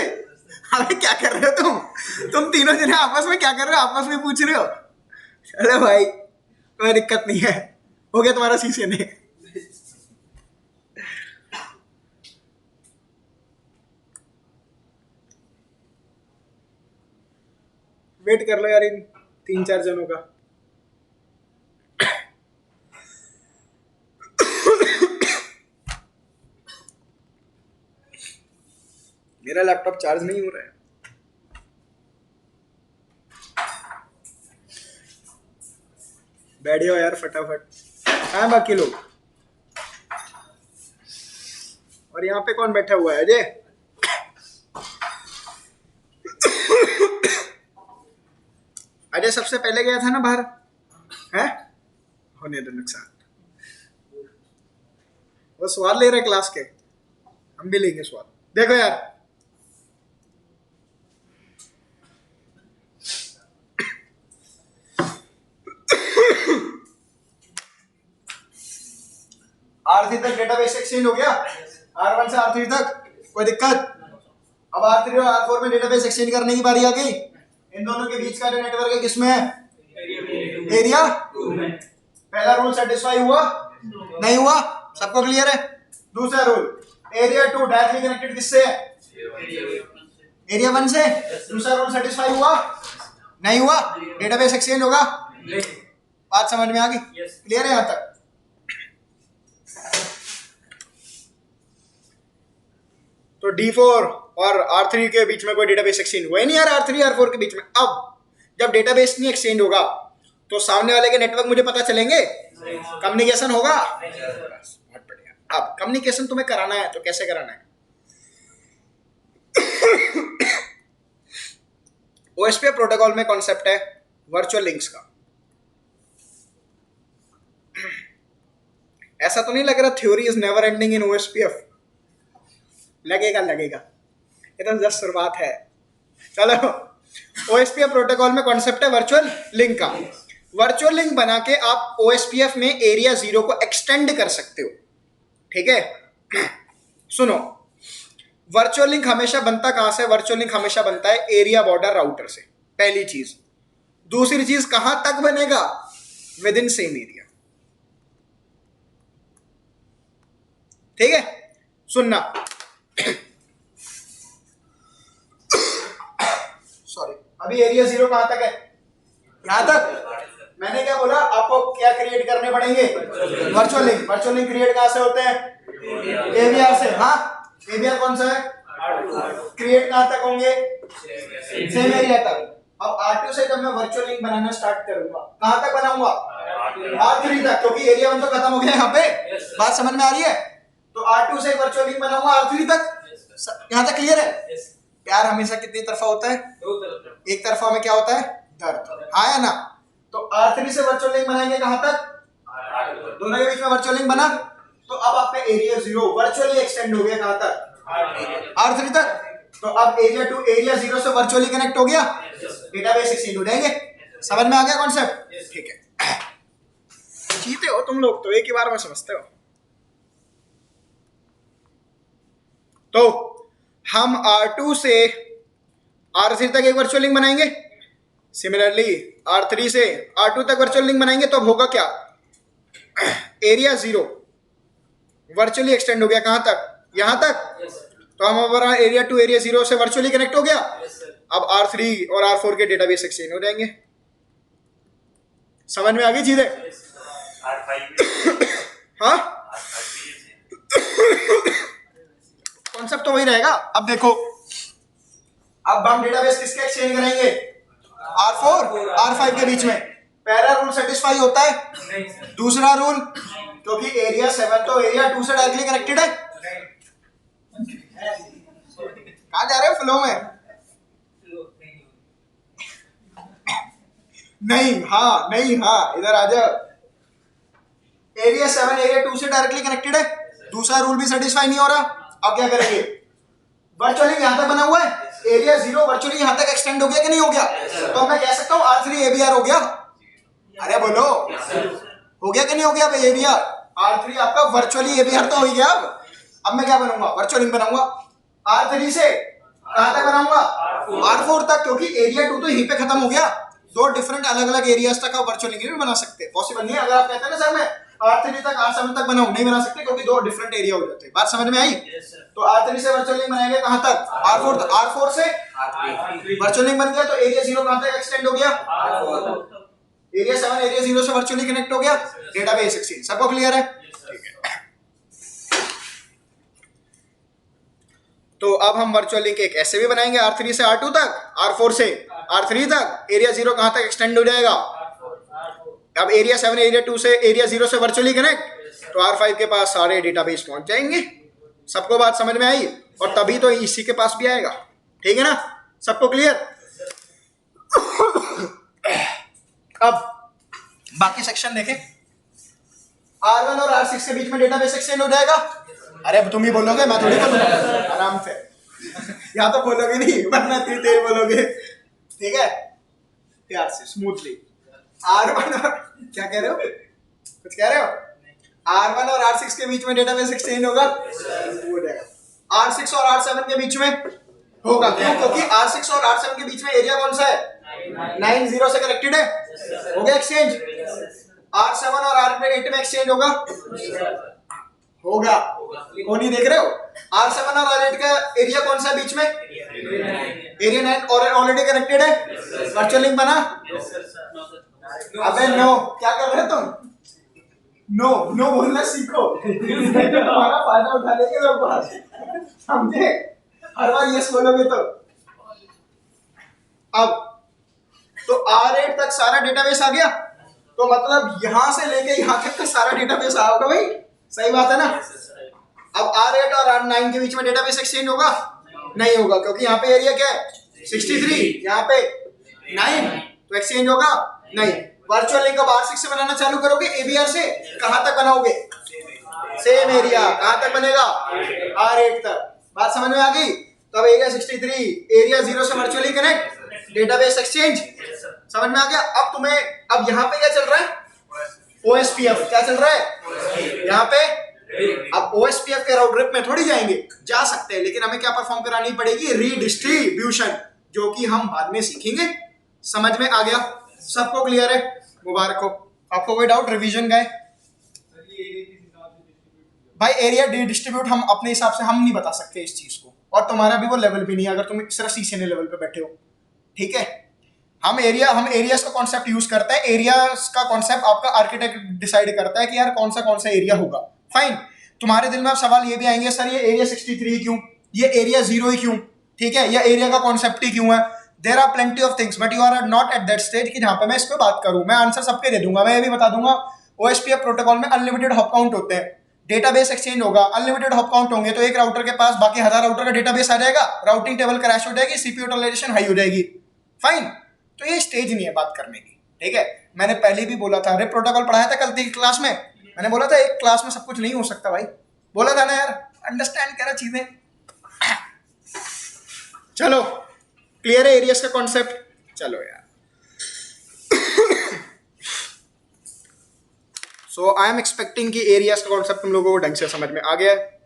अरे क्या कर रहे हो तुम तीनों जने आपस में क्या कर रहे हो? आपस में पूछ रहे हो? अरे भाई कोई दिक्कत नहीं है, हो गया तुम्हारा शीशे ने। वेट कर लो यार इन 3-4 जनों का। मेरा लैपटॉप चार्ज नहीं हो रहा है। बैठ जाओ यार फटाफट। हाँ बाकी लोग, और यहाँ पे कौन बैठा हुआ है अजय? अजय सबसे पहले गया था ना बाहर, है? होने दो नुकसान, वो सवाल ले रहे क्लास के, हम भी लेंगे सवाल। देखो यार, R3 तक डेटाबेस एक्सचेंज हो गया, R1 से R3 तक कोई दिक्कत? अब R3 और R4 में डेटाबेस एक्सचेंज करने की बारी आ गई। इन दोनों के बीच का जो नेटवर्क है किसमें है? एरिया 2 में। पहला रूल सेटिस्फाई हुआ? नहीं हुआ? सबको क्लियर है? दूसरा रूल, एरिया 2 डायरेक्टली कनेक्टेड किससे है? एरिया 1 से। दूसरा रूल सेटिस्फाई हुआ? नहीं हुआ? डेटाबेस एक्सचेंज होगा? बात समझ में आ गई? क्लियर है यहां तक? तो D4 और R3 के बीच में कोई डेटाबेस एक्सचेंज हुआ ही नहीं यार, R3 R4 के बीच में। अब जब डेटाबेस नहीं एक्सचेंज होगा तो सामने वाले के नेटवर्क मुझे पता चलेंगे? कम्युनिकेशन होगा? बहुत बढ़िया। अब कम्युनिकेशन तुम्हें कराना है तो कैसे कराना है? OSPF प्रोटोकॉल में कॉन्सेप्ट है वर्चुअल लिंक्स का। ऐसा तो नहीं लग रहा theory is never ending in OSPF? लगेगा, ये तो जस्ट शुरुआत है। चलो, OSPF प्रोटोकॉल में कॉन्सेप्ट है वर्चुअल लिंक का। वर्चुअल लिंक बना के आप OSPF में एरिया 0 को एक्सटेंड कर सकते हो, ठीक है? सुनो, वर्चुअल लिंक हमेशा बनता कहां से? वर्चुअल लिंक हमेशा बनता है एरिया बॉर्डर राउटर से, पहली चीज। दूसरी चीज, कहां तक बनेगा? विद इन सेम एरिया, ठीक है? सुनना, सॉरी, अभी एरिया 0 कहां तक है? यहां तक। मैंने क्या बोला? आपको क्या क्रिएट करने पड़ेंगे? Virtual link. Virtual link create कहां से होते हैं? AVR से। हाँ, AVR कौन सा है? क्रिएट कहां तक होंगे? सेम एरिया तक। अब R2 से जब मैं वर्चुअल लिंक बनाना स्टार्ट करूंगा, कहां तक बनाऊंगा? R3 तक, क्योंकि एरिया 1 तो खत्म हो गया यहाँ पे। बात समझ में आ रही है? तो R2 से वर्चुअल लिंक बनाऊंगा R3 तक। यहाँ तक क्लियर है? प्यार हमेशा कितनी तरफा होता है? एक तरफा में क्या होता है? दर्द। हाँ या ना? तो R3 से वर्चुअल लिंक बनाएंगे कहां तक? दोनों के बीच में वर्चुअल लिंक बना, तो अब आपका एरिया 0 वर्चुअली एक्सटेंड हो गया कहां तक? R3 तक। तो अब एरिया 2 एरिया 0 से वर्चुअली कनेक्ट हो गया, डेटाबेस एक्सचेंज हो जाएंगे। समझ में आ गया कॉन्सेप्ट? ठीक है। जीते हो तुम लोग तो, एक ही बार में समझते हो। तो हम R2 से R3 तक एक वर्चुअल लिंक बनाएंगे, सिमिलरली R3 से R2 तक वर्चुअल लिंक बनाएंगे, तो अब होगा क्या? एरिया 0 वर्चुअली एक्सटेंड हो गया कहां तक? यहां तक। तो हम हमारा एरिया 2 एरिया 0 से वर्चुअली कनेक्ट हो गया। अब R3 और R4 के डेटाबेस एक्सचेंज हो जाएंगे। समझ में आ गई चीजें? हाँ, कॉन्सेप्ट तो वही रहेगा। अब देखो, अब हम डेटाबेस किसके एक्सचेंज करेंगे? R4 R5 के बीच में। पहला रूल सेटिस्फाई होता है? दूसरा रूल, क्योंकि एरिया 7 तो एरिया 2 से डायरेक्टली कनेक्टेड है। कहां जा रहे हो फ्लो में? नहीं हाँ, इधर आ जाओ। एरिया 7 एरिया 2 से डायरेक्टली कनेक्टेड है, दूसरा रूल भी सेटिस्फाई नहीं हो रहा। अब क्या करेंगे? वर्चुअली यहां तक बना हुआ है, एरिया 0 वर्चुअली यहां तक एक्सटेंड हो गया कि नहीं हो गया? तो मैं कह सकता हूं R3 AVR हो गया। अरे बोलो, हो गया कि नहीं हो गया भाई? AVR R3 आपका वर्चुअली AVR तो हो गया। अब मैं क्या बनाऊंगा? वर्चुअल लिंक बनाऊंगा। R3 से कहां तक बनाऊंगा? R4 तक, क्योंकि एरिया 2 तो यहीं पे खत्म हो गया। दो डिफरेंट अलग अलग एरियाज तक आप वर्चुअल लिंक भी बना सकते हैं। पॉसिबल नहीं है। अगर आप कहते हैं ना सर मैं R3 तक R7 तक बनाऊं, नहीं बना सकते, क्योंकि दो डिफरेंट एरिया हो जाते हैं। बात समझ में आई? तो R3 से वर्चुअल लिंक बनाएंगे कहां तक? R4 तक। R4 से वर्चुअल लिंक बन गया तो एरिया 0 कहां तक एक्सटेंड हो गया, एरिया 7 एरिया 0 से वर्चुअली कनेक्ट हो गया, डेटाबेस एक्सचेंज। सबको क्लियर है? ठीक है। तो अब हम वर्चुअल लिंक एक ऐसे भी बनाएंगे R3 से R2 तक, R4 से R3 तक, एरिया 0 कहां तक एक्सटेंड हो जाएगा, अब एरिया 7 एरिया 2 से एरिया 0 से वर्चुअली कनेक्ट, तो R5 के पास सारे डेटाबेस पहुंच जाएंगे। सबको बात समझ में आई? और तभी तो इसी के पास भी आएगा। ठीक है ना? सबको क्लियर? अब बाकी सेक्शन देखें। R1 और R6 के बीच में डेटाबेस एक्सचेंज हो जाएगा। अरे अब तुम ही बोलोगे, मैं थोड़ी बोलूंगा, आराम से। या तो बोलोगे नहीं, वरना तेज बोलोगे। ठीक है? प्यार से, स्मूथली। R1 और क्या कह रहे हो? कुछ कह रहे हो? R1 और R6 के बीच में डेटाबेस एक्सचेंज होगा, हो जाएगा। R6 और R7 के बीच में होगा, क्यों? क्योंकि R6 और R7 के बीच में एरिया कौन सा है, 9 0 से कनेक्टेड है, हो गया एक्सचेंज। R7 और R8 में एक्सचेंज होगा, होगा, वो नहीं देख रहे हो? R7 और R8 का एरिया कौन सा है बीच में, एरिया 9 और ऑलरेडी कनेक्टेड है, वर्चुअल लिंक बना। अबे नो, क्या कर रहे हो तुम? नो नो बोलना सीखो, तुम्हारा फायदा उठा लेंगे लोग बात, समझे? हर बार यस बोलोगे तो। अब तो R8 तक सारा डेटाबेस आ गया, तो मतलब यहां से लेके यहां तक का सारा डेटाबेस आ होगा भाई, सही बात है ना? अब R8 और R9 के बीच में डेटाबेस एक्सचेंज होगा, नहीं होगा, क्योंकि यहाँ पे एरिया क्या है 63, यहाँ पे 9, तो एक्सचेंज होगा नहीं। वर्चुअल लिंक अब R6 से बनाना चालू करोगे, ABR से कहां तक बनाओगे, सेम एरिया कहां तक बनेगा, R8 तक। बात समझ में आ गई? तो अब एरिया 63 एरिया 0 से वर्चुअली कनेक्ट, डेटाबेस एक्सचेंज, समझ में आ गया? अब तुम्हें, अब यहाँ पे क्या चल रहा है, OSPF क्या चल रहा है यहाँ पे। अब OSPF के राउट ट्रिप में थोड़ी जाएंगे, जा सकते हैं, लेकिन हमें क्या परफॉर्म करानी पड़ेगी, रीडिस्ट्रीब्यूशन, जो कि हम बाद में सीखेंगे। समझ में आ गया? सबको क्लियर है? मुबारक हो। आपको कोई डाउट रिवीजन का है? भाई एरिया डिस्ट्रीब्यूट हम अपने हिसाब से हम नहीं बता सकते इस चीज को, और तुम्हारा भी वो लेवल भी नहीं है अगर तुम सिर्फ सीसीएनए लेवल पे बैठे हो। ठीक है? हम एरियाज का कॉन्सेप्ट यूज करते हैं, एरियाज का कॉन्सेप्ट आपका आर्किटेक्ट डिसाइड करता है कि यार कौन सा एरिया होगा। फाइन, तुम्हारे दिल में अब सवाल ये भी आएंगे, सर ये एरिया 63 क्यों, ये एरिया 0 ही क्यों, ठीक है, या एरिया का कॉन्सेप्ट ही क्यों है। There are plenty of things, but you are not at that stage कि जहां पे मैं इस पे बात करूं। मैं आंसर सबके दे दूंगा। मैं ये भी बता दूंगा OSPF प्रोटोकॉल में अनलिमिटेड हॉप काउंट होते हैं, डेटाबेस एक्सचेंज होगा, अनलिमिटेड हॉप काउंट होंगे, तो एक राउटर के पास बाकी 1000 राउटर का डेटाबेस आ जाएगा, राउटिंग टेबल क्रैश हो जाएगी, CPU यूटिलाइजेशन हाई हो जाएगी। फाइन, तो ये स्टेज नहीं है बात करने की। ठीक है? मैंने पहले भी बोला था, अरे प्रोटोकॉल पढ़ाया था कल की क्लास में, मैंने बोला था एक क्लास में सब कुछ नहीं हो सकता भाई, बोला था ना यार, अंडरस्टैंड करा चीजें। चलो क्लियर है एरियाज का कॉन्सेप्ट? चलो यार। सो आई एम एक्सपेक्टिंग कि एरियाज का कॉन्सेप्ट तुम लोगों को ढंग से समझ में आ गया है।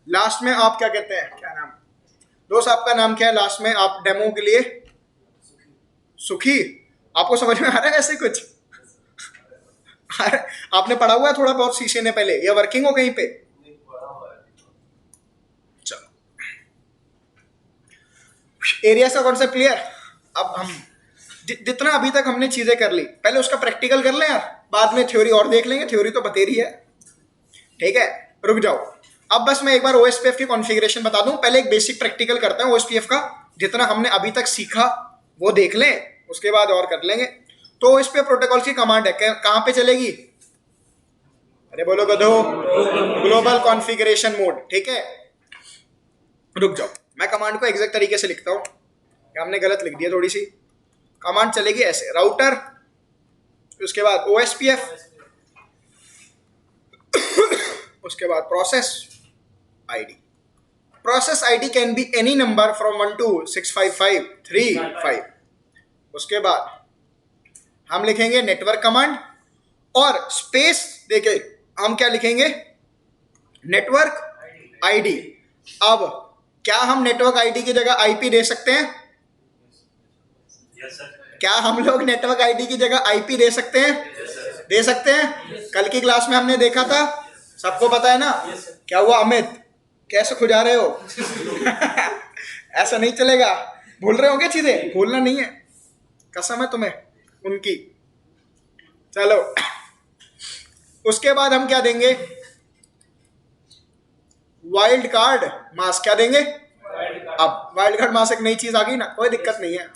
लास्ट में आप क्या कहते हैं, क्या नाम दोस्त आपका, नाम क्या है लास्ट में आप डेमो के लिए? सुखी। आपको समझ में आ रहा है ऐसे कुछ? आपने पढ़ा हुआ है थोड़ा बहुत सीसीएनए पहले, या वर्किंग हो कहीं पे? चलो, एरिया का कॉन्सेप्ट क्लियर। अब हम जितना अभी तक हमने चीजें कर ली, पहले उसका प्रैक्टिकल कर लें यार, बाद में थ्योरी और देख लेंगे, थ्योरी तो बतेरी है। ठीक है? रुक जाओ, अब बस मैं एक बार OSPF की कॉन्फ़िगरेशन बता दूं, पहले एक बेसिक प्रैक्टिकल करते हैं OSPF का, जितना हमने अभी तक सीखा वो देख लें, उसके बाद और कर लेंगे। तो OSPF प्रोटोकॉल की कमांड है, कहां पे चलेगी? अरे बोलो गधो, ग्लोबल कॉन्फ़िगरेशन मोड। ठीक है? रुक जाओ, मैं कमांड को एग्जैक्ट तरीके से लिखता हूं, हमने गलत लिख दिया थोड़ी सी। कमांड चलेगी ऐसे, राउटर, उसके बाद OSPF, उसके बाद process ID। Process ID can be any number from 1 to 65535। उसके बाद हम लिखेंगे नेटवर्क कमांड, और स्पेस देके हम क्या लिखेंगे, नेटवर्क ID। अब क्या हम नेटवर्क ID की जगह IP दे सकते हैं? क्या हम लोग नेटवर्क ID की जगह IP दे सकते हैं? दे सकते हैं। कल की क्लास में हमने देखा था, सबको पता है ना क्या हुआ अमित? कैसे खुजा रहे हो? ऐसा नहीं चलेगा। भूल रहे होंगे चीजें, भूलना नहीं है, कसम है तुम्हें उनकी। चलो उसके बाद हम क्या देंगे? वाइल्ड कार्ड मास क्या देंगे? अब वाइल्ड कार्ड मास एक नई चीज आ गई ना, कोई दिक्कत नहीं है।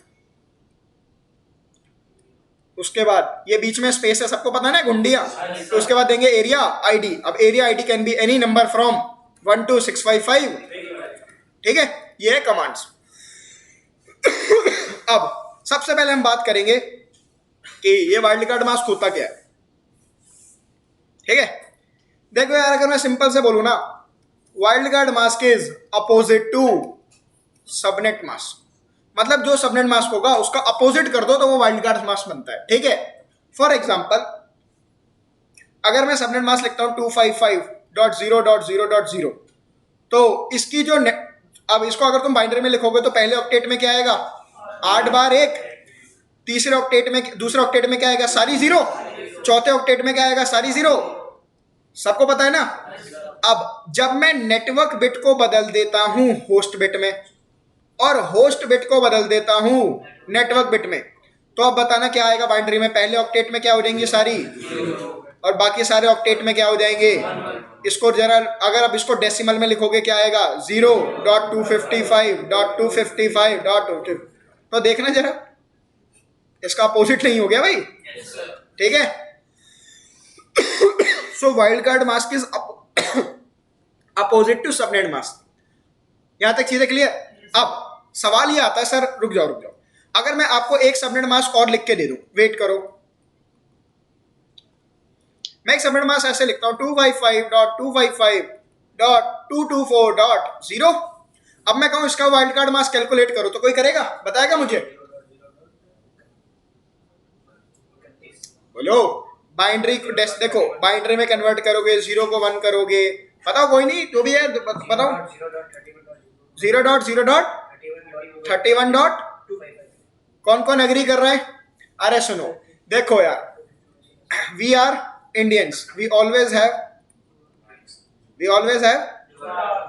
उसके बाद ये बीच में स्पेस है, सबको पता है ना, गुंडिया। तो उसके बाद देंगे एरिया आईडी। अब area ID can be any number from 1 to 655। ठीक है, ये है कमांड्स। अब सबसे पहले हम बात करेंगे कि ये वाइल्ड कार्ड मास्क होता क्या है। ठीक है, देखो यार, अगर मैं सिंपल से बोलूं ना, wild card mask is opposite to subnet mask. मतलब जो सबनेट मास्क होगा उसका अपोजिट कर दो तो वो वाइल्ड कार्ड मास्क बनता है। ठीक है, फॉर एग्जांपल अगर मैं सबनेट मास्क लिखता हूं 255.0.0.0, तो इसकी जो अब इसको अगर तुम बाइनरी में लिखोगे तो पहले ऑक्टेट में क्या आएगा? 8 बार 1। तीसरे ऑक्टेट में, दूसरे ऑक्टेट में क्या आएगा? सारी 0। चौथे ऑक्टेट में क्या आएगा? सारी 0। सबको पता है ना। अब जब मैं नेटवर्क बिट को बदल देता हूं होस्ट बिट में और होस्ट बिट को बदल देता हूं नेटवर्क बिट में, तो अब बताना क्या आएगा बाइनरी में? पहले ऑक्टेट में क्या हो जाएंगी? सारी, और बाकी सारे ऑक्टेट में क्या हो जाएंगे? इसको जरा अगर अब इसको डेसिमल में लिखोगे क्या आएगा? 0.255.255. तो देखना जरा, इसका अपोजिट नहीं हो गया भाई। ठीक है, so wild card mask is opposite to subnet mask. यहां तक चीजें क्लियर? अब सवाल ये आता है, सर रुक जाओ, अगर मैं आपको एक सबनेट मास्क और लिख के दे दूं, वेट करो, मैं एक सबनेट मास्क ऐसे लिखता हूं 255.255.224.0। अब मैं कहूं इसका वाइल्ड कार्ड मास्क कैलकुलेट करो, तो कोई करेगा? बताएगा मुझे? बोलो। बाइनरी को देखो, बाइनरी में कन्वर्ट करोगे, 0 को 1 करोगे, बताओ, कोई नहीं, जो भी है बताओ। 0.0.31. कौन कौन एग्री कर रहा है? अरे सुनो, देखो यार, we are Indians, we always have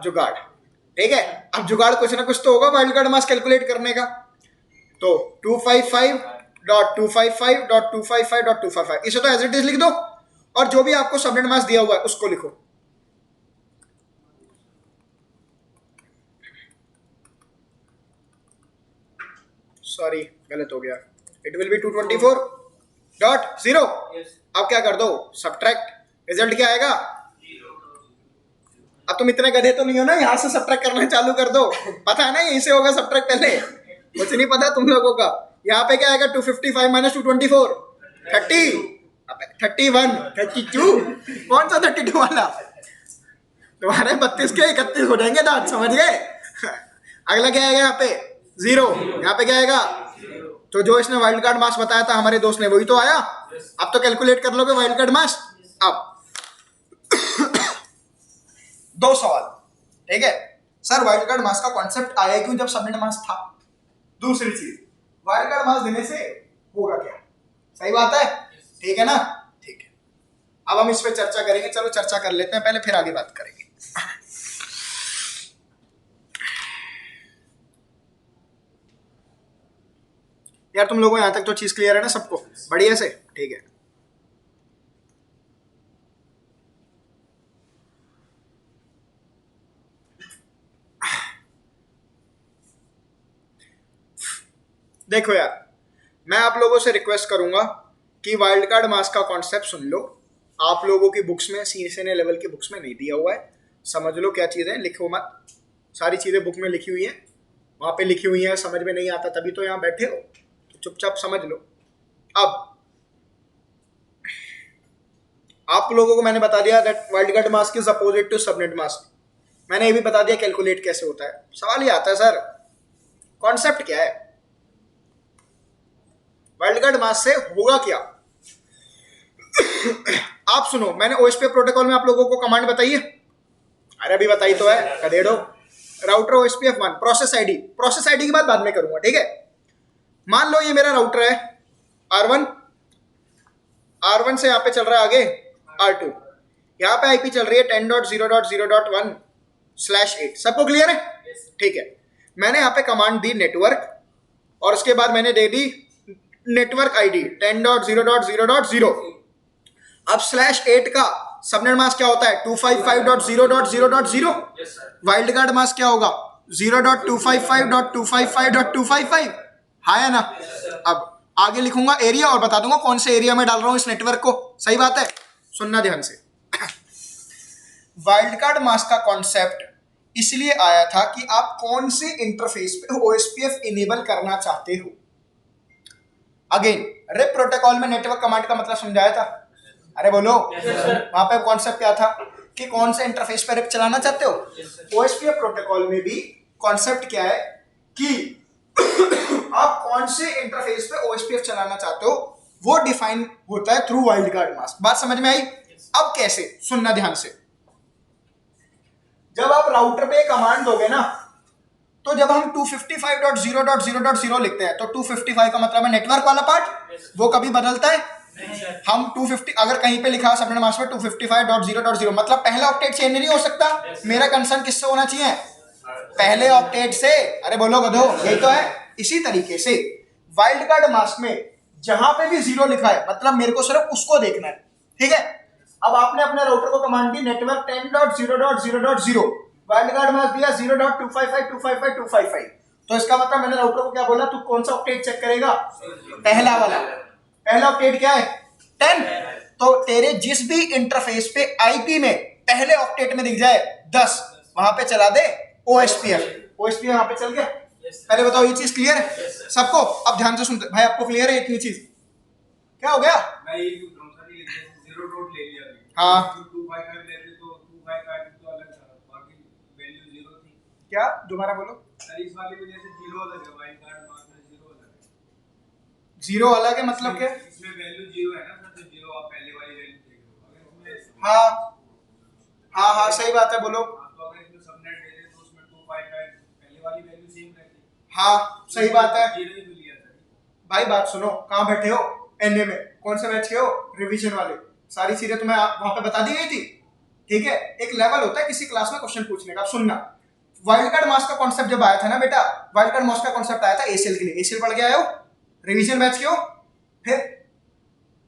jugaad. ठीक है, अब जुगाड़ कुछ ना कुछ तो होगा वाइल्ड कार्ड मास्क कैलकुलेट करने का। तो 255.255.255.255, इसे तो एज इट इज लिख दो, और जो भी आपको सबनेट मास्क दिया हुआ है उसको लिखो। सॉरी, गलत हो गया। It will be 224.0। अब क्या कर दो? सब्ट्रैक्ट। रिजल्ट क्या आएगा? अब तुम इतने गधे तो नहीं हो ना, यहां से सब्ट्रैक्ट करना चालू कर दो। पता है ना यहीं से होगा सब्ट्रैक्ट, पहले कुछ नहीं पता तुम लोगों का। यहाँ पे क्या आएगा? 255 माइनस 224, 30, 31, 32। कौन सा 32 वाला? तुम्हारे 32 के 31 हो जाएंगे दांत, समझ गए? अगला क्या आएगा? यहाँ पे 0, यहाँ पे क्या आएगा? तो जो इसने वाइल्ड कार्ड मास्क बताया था हमारे दोस्त ने, वही तो आया। अब तो कैलकुलेट कर लोगे वाइल्ड कार्ड मास्क। अब 2 सवाल। ठीक है सर, वाइल्ड कार्ड मास्क का कॉन्सेप्ट आया क्यों जब सबनेट मास्क था? दूसरी चीज, वाइल्ड कार्ड मास्क देने से होगा क्या? सही बात है, ठीक है ना? ठीक है, अब हम इस पे चर्चा करेंगे। चलो चर्चा कर लेते हैं पहले, फिर आगे बात करेंगे। यार तुम लोगों यहां तक तो चीज क्लियर है ना सबको? बढ़िया से, ठीक है। देखो यार, मैं आप लोगों से रिक्वेस्ट करूंगा कि वाइल्ड कार्ड मास्क का कॉन्सेप्ट सुन लो। आप लोगों की बुक्स में, सीनियर लेवल की बुक्स में नहीं दिया हुआ है, समझ लो क्या चीज़ है, लिखो मत। सारी चीज़ें बुक में लिखी हुई हैं, वहाँ पे लिखी हुई हैं, समझ में नहीं आता तभी तो यहाँ बैठे हो, तो चुपचाप समझ लो। अब आप लोगों को मैंने बता दिया that wild card mask is opposite to subnet mask. मैंने ये भी बता दिया कैलकुलेट कैसे होता है। सवाल ये आता है सर, कॉन्सेप्ट क्या है? वाइल्ड कार्ड मास्क से होगा क्या? आप सुनो, मैंने ओएसपी प्रोटोकॉल में आप लोगों को कमांड बताई है। अरे अभी बताई तो है, कदेड़ो। Router OSPF1 process ID, process ID की बात बाद में करूंगा, ठीक है? मान लो ये मेरा राउटर है R1, R1 से यहाँ पे चल रहा है आगे R2, यहाँ पे आईपी चल रही है 10.0.0.1, /8। सबको क्लियर है? ठीक है, मैंने यहाँ पे कमांड दी नेटवर्क और उसके बाद मैंने दे दी नेटवर्क आईडी 10.0.0.0। अब /8 का सबनेट मास्क क्या होता है? 255.0.0.0। वाइल्ड कार्ड मास्क क्या होगा? 0.255.255.255। हाँ या ना? अब आगे लिखूंगा एरिया और बता दूंगा कौन से एरिया में डाल रहा हूं इस नेटवर्क को। सही बात है, सुनना ध्यान से। वाइल्ड कार्ड मास्क का कॉन्सेप्ट इसलिए आया था कि आप कौन से इंटरफेस पे OSPF इनेबल करना चाहते हो। अगेन रिप प्रोटोकॉल में नेटवर्क कमांड का मतलब समझाया था। अरे बोलो, वहां पे कॉन्सेप्ट क्या था कि कौन से इंटरफेस पे रिप चलाना चाहते हो। OSPF प्रोटोकॉल में भी कॉन्सेप्ट क्या है कि आप कौन से इंटरफेस पे OSPF चलाना चाहते हो वो डिफाइन होता है थ्रू वाइल्ड कार्ड मास्क। बात समझ में आई? अब कैसे, सुनना ध्यान से। जब आप राउटर पे कमांड दोगे ना, तो जब हम 255.0.0.0 लिखते हैं तो 255 का मतलब है नेटवर्क वाला पार्ट, वो कभी बदलता है? हम 250 अगर कहीं पे लिखा सबनेट मास्क में 255.0.0 मतलब पहला ऑक्टेट चेंज नहीं हो सकता। मेरा कंसर्न किससे होना चाहिए? पहले ऑक्टेट से। अरे बोलो गधो, यही तो है। इसी तरीके से वाइल्ड कार्ड मास्क में जहां पे भी 0 लिखा है मतलब मेरे को सिर्फ उसको देखना है। ठीक है, अब आपने अपने राउटर को कमांड दी नेटवर्क 10.0.0.0, वाइल्ड कार्ड मास्क दिया 0.255.255.255। तो इसका मतलब मैंने राउटर को क्या बोला? तू कौन सा ऑक्टेट चेक करेगा? पहला वाला। पहला ऑक्टेट क्या है? 10। तो तेरे जिस भी इंटरफेस पे आईपी में पहले ऑक्टेट में दिख जाए 10, वहां पे चला दे OSPF। OSPF वहां पे चल गया। पहले बताओ ये चीज क्लियर है सबको? अब ध्यान से सुनते भाई, आपको क्लियर है इतनी चीज? क्या हो गया? मैं ये जीरो डॉट ले लिया अभी। हाँ, 255 ले ली तो 255 तो अलग था, बाकी वैल्यू 0 थी। क्या दोबारा बोलो? सर इस वाले में जैसे 0 अलग है, वाइल्ड कार्ड मास्क में 0 अलग है। 0 अलग है मतलब क्या? इसमें वैल्यू 0 है ना सर, तो 0 आप पहले वाली वैल्यू देख लो। अगर इसमें हाँ हाँ सही बात है, बोलो। तो अगर इसमें सबनेट दे दे तो उसमें 255 पहले वाली वैल्यू सेम रहती है। हाँ सही बात है 0 ही तो लिया था भाई। बात सुनो, कहाँ बैठे हो? एनए में। कौन से बैच के हो? रिवीजन वाले। सारी चीजें तुम्हें वहां पे बता दी गई थी। ठीक है, एक लेवल होता है किसी क्लास में क्वेश्चन पूछने का। सुनना, वाइल्ड कार्ड मास्क का कॉन्सेप्ट जब आया था ना बेटा, वाइल्ड कार्ड मास्क का कॉन्सेप्ट आया था ACL के लिए। ACL पढ़ के आए हो? रिवीजन बैच के हो? फिर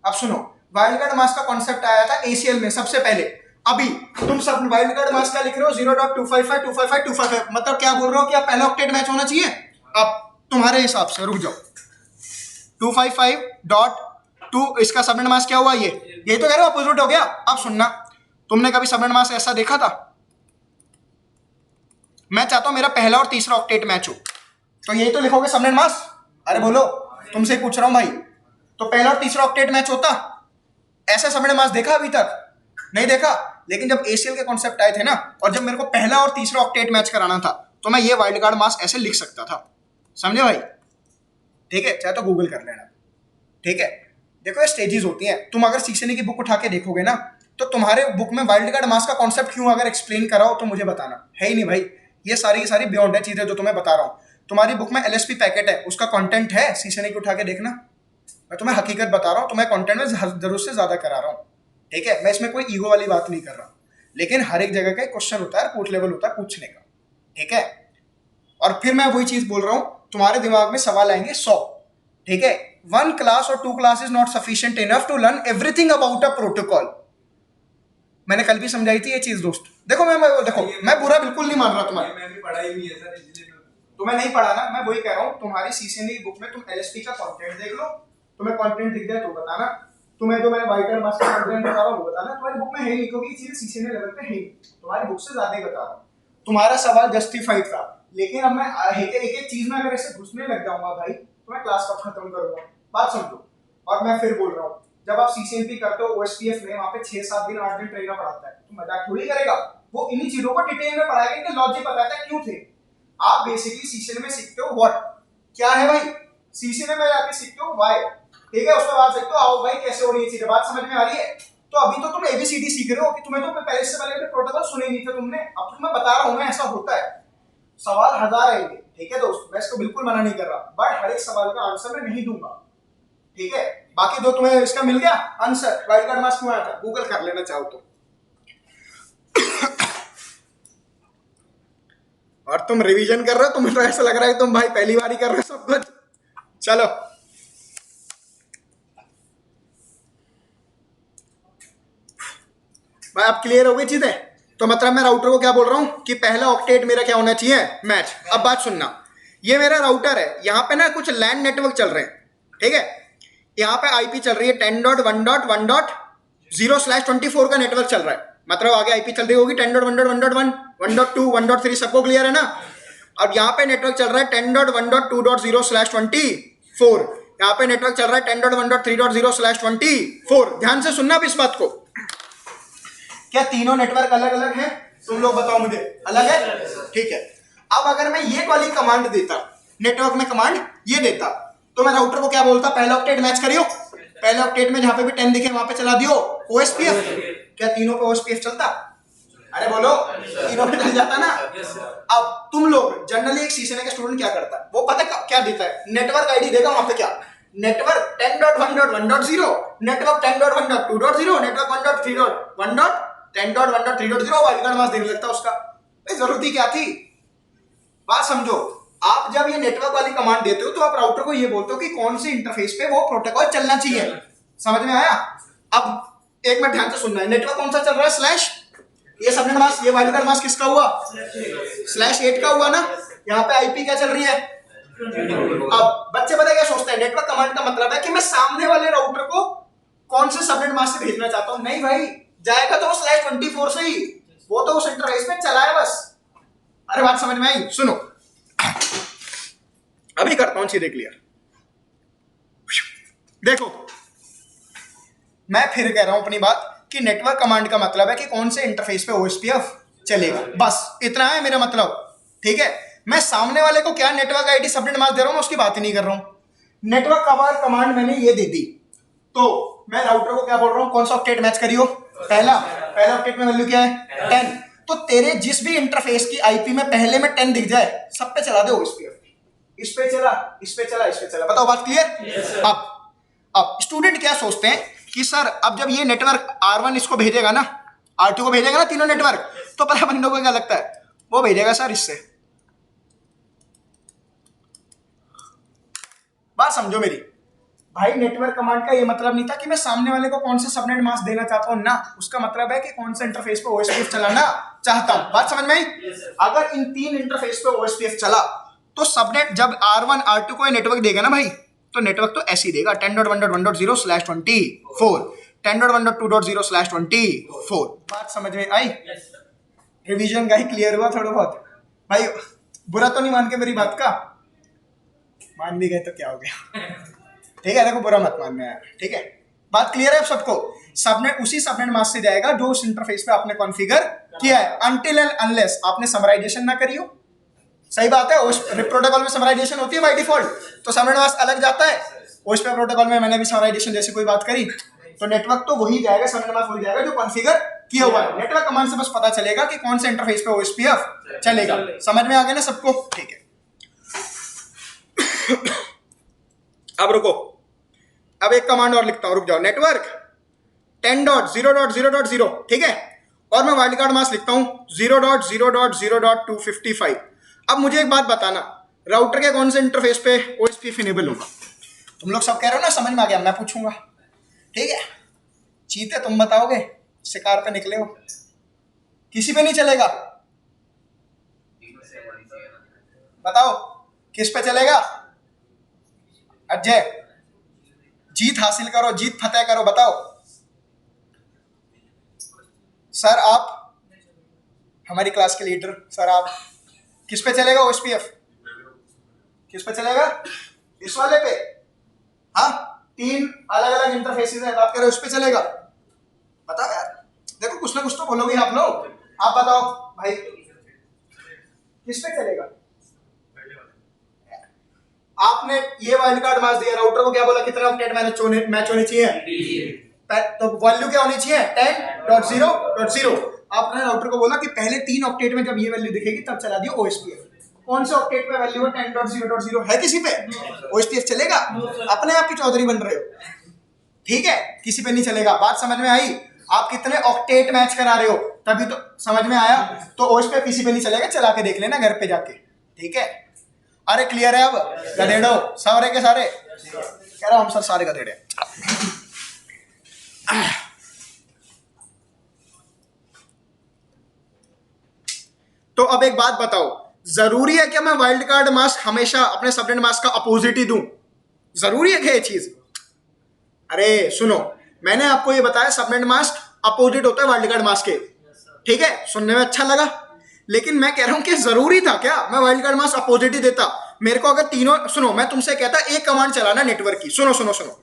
अब सुनो, वाइल्ड कार्ड मास्क का कॉन्सेप्ट आया था ACL में सबसे पहले। अभी तुम सब वाइल्ड कार्ड मास्क का लिख रहे हो 0.255.255.255 मतलब क्या बोल रहे हो कि आप पहला ऑक्टेट मैच होना चाहिए। अब तुम्हारे हिसाब से रुक जाओ, 255.2 इसका सबनेट मास्क क्या हुआ? ये तो कह रहे हो अपोजिट हो गया। अब सुनना, तुमने कभी सबनेट मास्क ऐसा देखा था? मैं चाहता हूं मेरा पहला और तीसरा ऑक्टेट मैच हो, तो यही तो लिखोगे सबनेट मास्क। अरे बोलो, तुमसे पूछ रहा हूं भाई, तो पहला और तीसरा ऑक्टेट मैच होता? ऐसा सबनेट मास्क देखा अभी तक? नहीं देखा। लेकिन जब ACL के कॉन्सेप्ट आए थे ना, और जब मेरे को पहला और तीसरा ऑक्टेट मैच कराना था, तो मैं ये वाइल्ड कार्ड मास्क ऐसे लिख सकता था। समझे भाई? ठीक है, चाहे तो गूगल कर लेना। ठीक है, देखो ये स्टेजेस होती हैं। तुम अगर CCNA की बुक उठा के देखोगे ना, तो तुम्हारे बुक में वाइल्ड कार्ड मास्क का कॉन्सेप्ट क्यों अगर एक्सप्लेन करा हो तो मुझे बताना। है ही नहीं भाई, ये सारी की सारी बियॉन्ड है चीजें जो तुम्हें बता रहा हूँ। तुम्हारी बुक में LSP पैकेट है, उसका कंटेंट है, CCNA की उठा के देखना। मैं तुम्हें हकीकत बता रहा हूँ, तुम्हें कंटेंट में जरूरत से ज्यादा करा रहा हूँ। ठीक है, मैं इसमें कोई ईगो वाली बात नहीं कर रहा, लेकिन हर एक जगह का क्वेश्चन होता है, रिपोर्ट लेवल होता है पूछने का। ठीक है, और फिर मैं वही चीज बोल रहा हूँ, तुम्हारे दिमाग में सवाल आएंगे 100। ठीक है, 1 क्लास और 2 class is not sufficient enough to learn everything about a protocol. मैंने कल भी समझाई थी ये चीज दोस्त। देखो मैं बुरा बिल्कुल नहीं मान रहा तुम्हारा। मैं भी पढ़ाई नहीं है सर, इसलिए तुम्हें नहीं पढ़ा ना, मैं वही कह रहा हूँ। तुम्हारी CCNA की बुक में तुम LSP का कंटेंट देख लो, तुम्हें कंटेंट दिख जाए तो बताना। तुम्हें जो मैंने वाइल्ड कार्ड मास्क का कंटेंट बता रहा हूँ वो बताना। तुम्हारी बुक में है नहीं, क्योंकि चीजें CCNA लेवल पे है ही। तुम्हारी बुक से ज्यादा ही बता रहा हूँ। तुम्हारा सवाल जस्टिफाइड था, लेकिन अब मैं एक चीज में अगर ऐसे घुसने लग जाऊंगा भाई, तो मैं क्लास कब खत्म करूंगा। बात समझो। और मैं फिर बोल रहा हूँ, जब आप CCNP करते हो OSPF में, वहां पे 6-7 दिन 8 दिन ट्रेनर पढ़ाता है, तो मजाक थोड़ी करेगा। वो इन्हीं चीजों को डिटेल में पढ़ाएगा, इनके लॉजिक बताता है क्यों थे। आप बेसिकली CCNA में सीखते हो व्हाट, क्या है भाई। CCNA में जाके सीखते हो व्हाई। ठीक है, उसके बाद सीखते हो आओ भाई कैसे हो रही है चीजें। बात समझ में आ रही है? तो अभी तो तुम ABCD सीख रहे हो, कि तुम्हें तो पहले से पहले प्रोटोकॉल सुने नहीं थे तुमने। अब तो मैं बता रहा हूँ ना, ऐसा होता है। सवाल 1000 आएंगे, ठीक है दोस्त, मैं इसको बिल्कुल मना नहीं कर रहा, बट हर एक सवाल का आंसर मैं नहीं दूंगा। ठीक है, बाकी दो तुम्हें इसका मिल गया आंसर, वाइल्ड कार्ड मास्क क्यों आया था, गूगल कर लेना चाहो तो। और तुम रिवीजन कर रहे हो, तुम्हें तो ऐसा लग रहा है कि तुम भाई पहली बार ही कर रहे हो सब कुछ। चलो भाई अब क्लियर हो गई चीजें। तो मतलब मैं राउटर को क्या बोल रहा हूँ कि पहला ऑक्टेट मेरा क्या होना चाहिए, मैच। अब बात सुनना, ये मेरा राउटर है, यहाँ पे ना कुछ लैंड नेटवर्क चल रहे हैं, ठीक है। यहाँ पे आईपी चल रही है 10.1.1.0/24 का नेटवर्क चल रहा है, मतलब आगे आईपी चल रही होगी 10.1.1.1, 1.2, 1.3, सबको क्लियर है ना। अब यहाँ पे नेटवर्क चल रहा है 10.1.2.0/24, यहाँ पे नेटवर्क चल रहा है 10.1.3.0/24। ध्यान से सुनना अब इस बात को। क्या तीनों नेटवर्क अलग अलग हैं? तुम लोग बताओ मुझे, अलग है? ठीक है। अब अगर मैं ये वाली कमांड देता, नेटवर्क में कमांड ये देता, तो मैं राउटर को क्या बोलता, पहला ऑक्टेट मैच करियो, पहले ऑक्टेट में जहां पे भी 10 दिखे वहां पे चला दियो ओएसपीएफ। क्या तीनों पे ओएसपीएफ चलता? अरे बोलो, तीनों पे चल जाता ना। अब तुम लोग जनरली एक सीसीएनए का स्टूडेंट क्या करता है, वो पता क्या देता है, नेटवर्क आईडी देगा, वहां पे क्या network 10.1.1.0, network 10.1.2.0, network 10.1.3.10.1.3.0 wildcard mask देने लगता उसका। जरूरत ही क्या थी? बात समझो, आप जब ये नेटवर्क वाली कमांड देते हो तो आप राउटर को ये बोलते हो कि कौन से इंटरफेस पे वो प्रोटोकॉल चलना चाहिए। समझ में आया? अब एक मिनट ध्यान से सुनना है, नेटवर्क कौन सा चल रहा है, स्लैश, ये सबनेट मास्क, ये वाइल्डकार्ड मास्क किसका हुआ, /8 का हुआ ना। यहाँ पे आईपी क्या चल रही है। अब बच्चे पता क्या सोचते हैं, नेटवर्क कमांड का मतलब है कि मैं सामने वाले राउटर को कौन से सबनेट मास्क से भेजना चाहता हूं। नहीं भाई, जाएगा तो /24 से ही, वो तो उस इंटरफेस पे चला है बस। अरे बात समझ में आई? सुनो अभी करता हूं चीजें क्लियर। देखो मैं फिर कह रहा हूं अपनी बात कि नेटवर्क कमांड का मतलब है कि कौन से इंटरफेस पे ओएसपीएफ चलेगा, बस इतना है मेरा मतलब, ठीक है। मैं सामने वाले को क्या नेटवर्क आईडी सबनेट मास्क दे रहा हूं, मैं उसकी बात ही नहीं कर रहा हूं। नेटवर्क कमांड मैंने ये दे दी, तो मैं राउटर को क्या बोल रहा हूं, कौन सा ऑक्टेट मैच करियो, पहला ऑक्टेट में वैल्यू क्या है 10। तो तेरे जिस भी इंटरफेस की आईपी में पहले में 10 दिख जाए, सब पे चला दे ओएसपीएफ। इस पे चला, इस पे चला, इस पे चला, बताओ बात क्लियर। अब स्टूडेंट क्या सोचते हैं कि सर अब जब ये नेटवर्क R1 इसको भेजेगा ना, R2 को भेजेगा ना, तीनों नेटवर्क, तो पता बंदों को क्या लगता है, वो भेजेगा सर इससे। बात समझो मेरी भाई, नेटवर्क कमांड का ये मतलब नहीं था कि मैं सामने वाले को कौन से सबनेट मास्क देना चाहता हूं ना, उसका मतलब है कि कौन सा इंटरफेस पे ओएसपीएफ चलाना चाहता हूं। बात समझ में आई? अगर इन तीन इंटरफेस पे ओएसपीएफ चला तो सबनेट जब R1 R2 को नेटवर्क देगा ना भाई, तो नेटवर्क तो ऐसे ही देगा 10.1.1.0/24, 10.1.2.0/24। बात समझ में आई? रिवीजन का ही क्लियर हुआ थोड़ा बहुत भाई? बुरा तो नहीं मान के मेरी बात का? मान भी गए तो क्या हो गया, ठीक है। देखो बुरा मत मानना यार, ठीक है। बात क्लियर है अब सबको? सबनेट उसी सबनेट मास्क से जाएगा जो उस इंटरफेस पे आपने कॉन्फ़िगर किया है, अनटिल एंड अनलेस आपने समराइजेशन ना करी हो। सही बात है, उस प्रोटोकॉल में समराइजेशन होती है बाय डिफॉल्ट, तो सबनेट मास्क अलग जाता है। उस पे प्रोटोकॉल में मैंने भी समराइजेशन जैसे कोई बात करी, तो नेटवर्क तो वही जाएगा, सबनेट मास्क वही जाएगा जो कॉन्फ़िगर किया हुआ है। नेटवर्क कमांड से बस पता चलेगा कि कौन से इंटरफेस पे ओएसपीएफ चलेगा। समझ में आ गया ना सबको? ठीक है। अब रुको, अब एक कमांड और लिखता हूं, रुक जाओ। नेटवर्क 10.0.0.0, ठीक है, और मैं वाइल्ड कार्ड मास्क लिखता हूं 0.0.0.255। अब मुझे एक बात बताना, राउटर के कौन से इंटरफेस पे ओएसपीएफ इनेबल होगा? तुम लोग सब कह रहे हो ना, समझ में आ गया, मैं पूछूंगा, ठीक है। चीते तुम बताओगे, शिकार पे निकले हो, किसी पे नहीं चलेगा, बताओ किस पे चलेगा? अजय, जीत हासिल करो, जीत फतेह करो, बताओ सर। आप हमारी क्लास के लीडर, सर आप किस पे चलेगा ओएसपीएफ? किस पे चलेगा? इस वाले पे। हाँ, तीन अलग अलग इंटरफेसेस हैं, बात कर रहे हो, उस पे चलेगा? बताओ यार, देखो कुछ ना कुछ तो बोलोगे आप लोग। आप बताओ भाई किस पे चलेगा? आपने ये वाइल्ड कार्ड मास्क दिया, राउटर को क्या बोला, कितने ऑक्टेट मैच होने चाहिए, तो वैल्यू क्या होनी चाहिए 10.0.0। आपने राउटर को बोला कि पहले 3 ऑक्टेट में जब ये वैल्यू दिखेगी तब चला दियो ओएसपीएफ। कौन से ऑक्टेट पे वैल्यू है 10.0.0 है? किसी पे ओएसपीएफ चलेगा? अपने आप की चौधरी बन रहे हो, ठीक है, किसी पे नहीं चलेगा। बात समझ में आई? आप कितने ऑक्टेट मैच करा रहे हो, तभी तो समझ में आया। तो ओएस पे पीसी पे नहीं चलेगा, चला के देख लेना घर पे जाके, ठीक है। अरे क्लियर है अब गधेड़ो, सारे के सारे कह रहा हूं हम सर सारे गधेड़े। तो अब एक बात बताओ, जरूरी है क्या मैं वाइल्ड कार्ड मास्क हमेशा अपने सबनेट मास्क का अपोजिट ही दूं? जरूरी है क्या ये चीज? अरे सुनो, मैंने आपको ये बताया सबनेट मास्क अपोजिट होता है वाइल्ड कार्ड मास्क के, ठीक है, सुनने में अच्छा लगा। लेकिन मैं कह रहा हूं कि जरूरी था क्या मैं वाइल्ड कार्ड मास्क अपोजिट ही देता? मेरे को अगर तीनों, सुनो मैं तुमसे कहता एक कमांड चलाना नेटवर्क की, सुनो सुनो सुनो।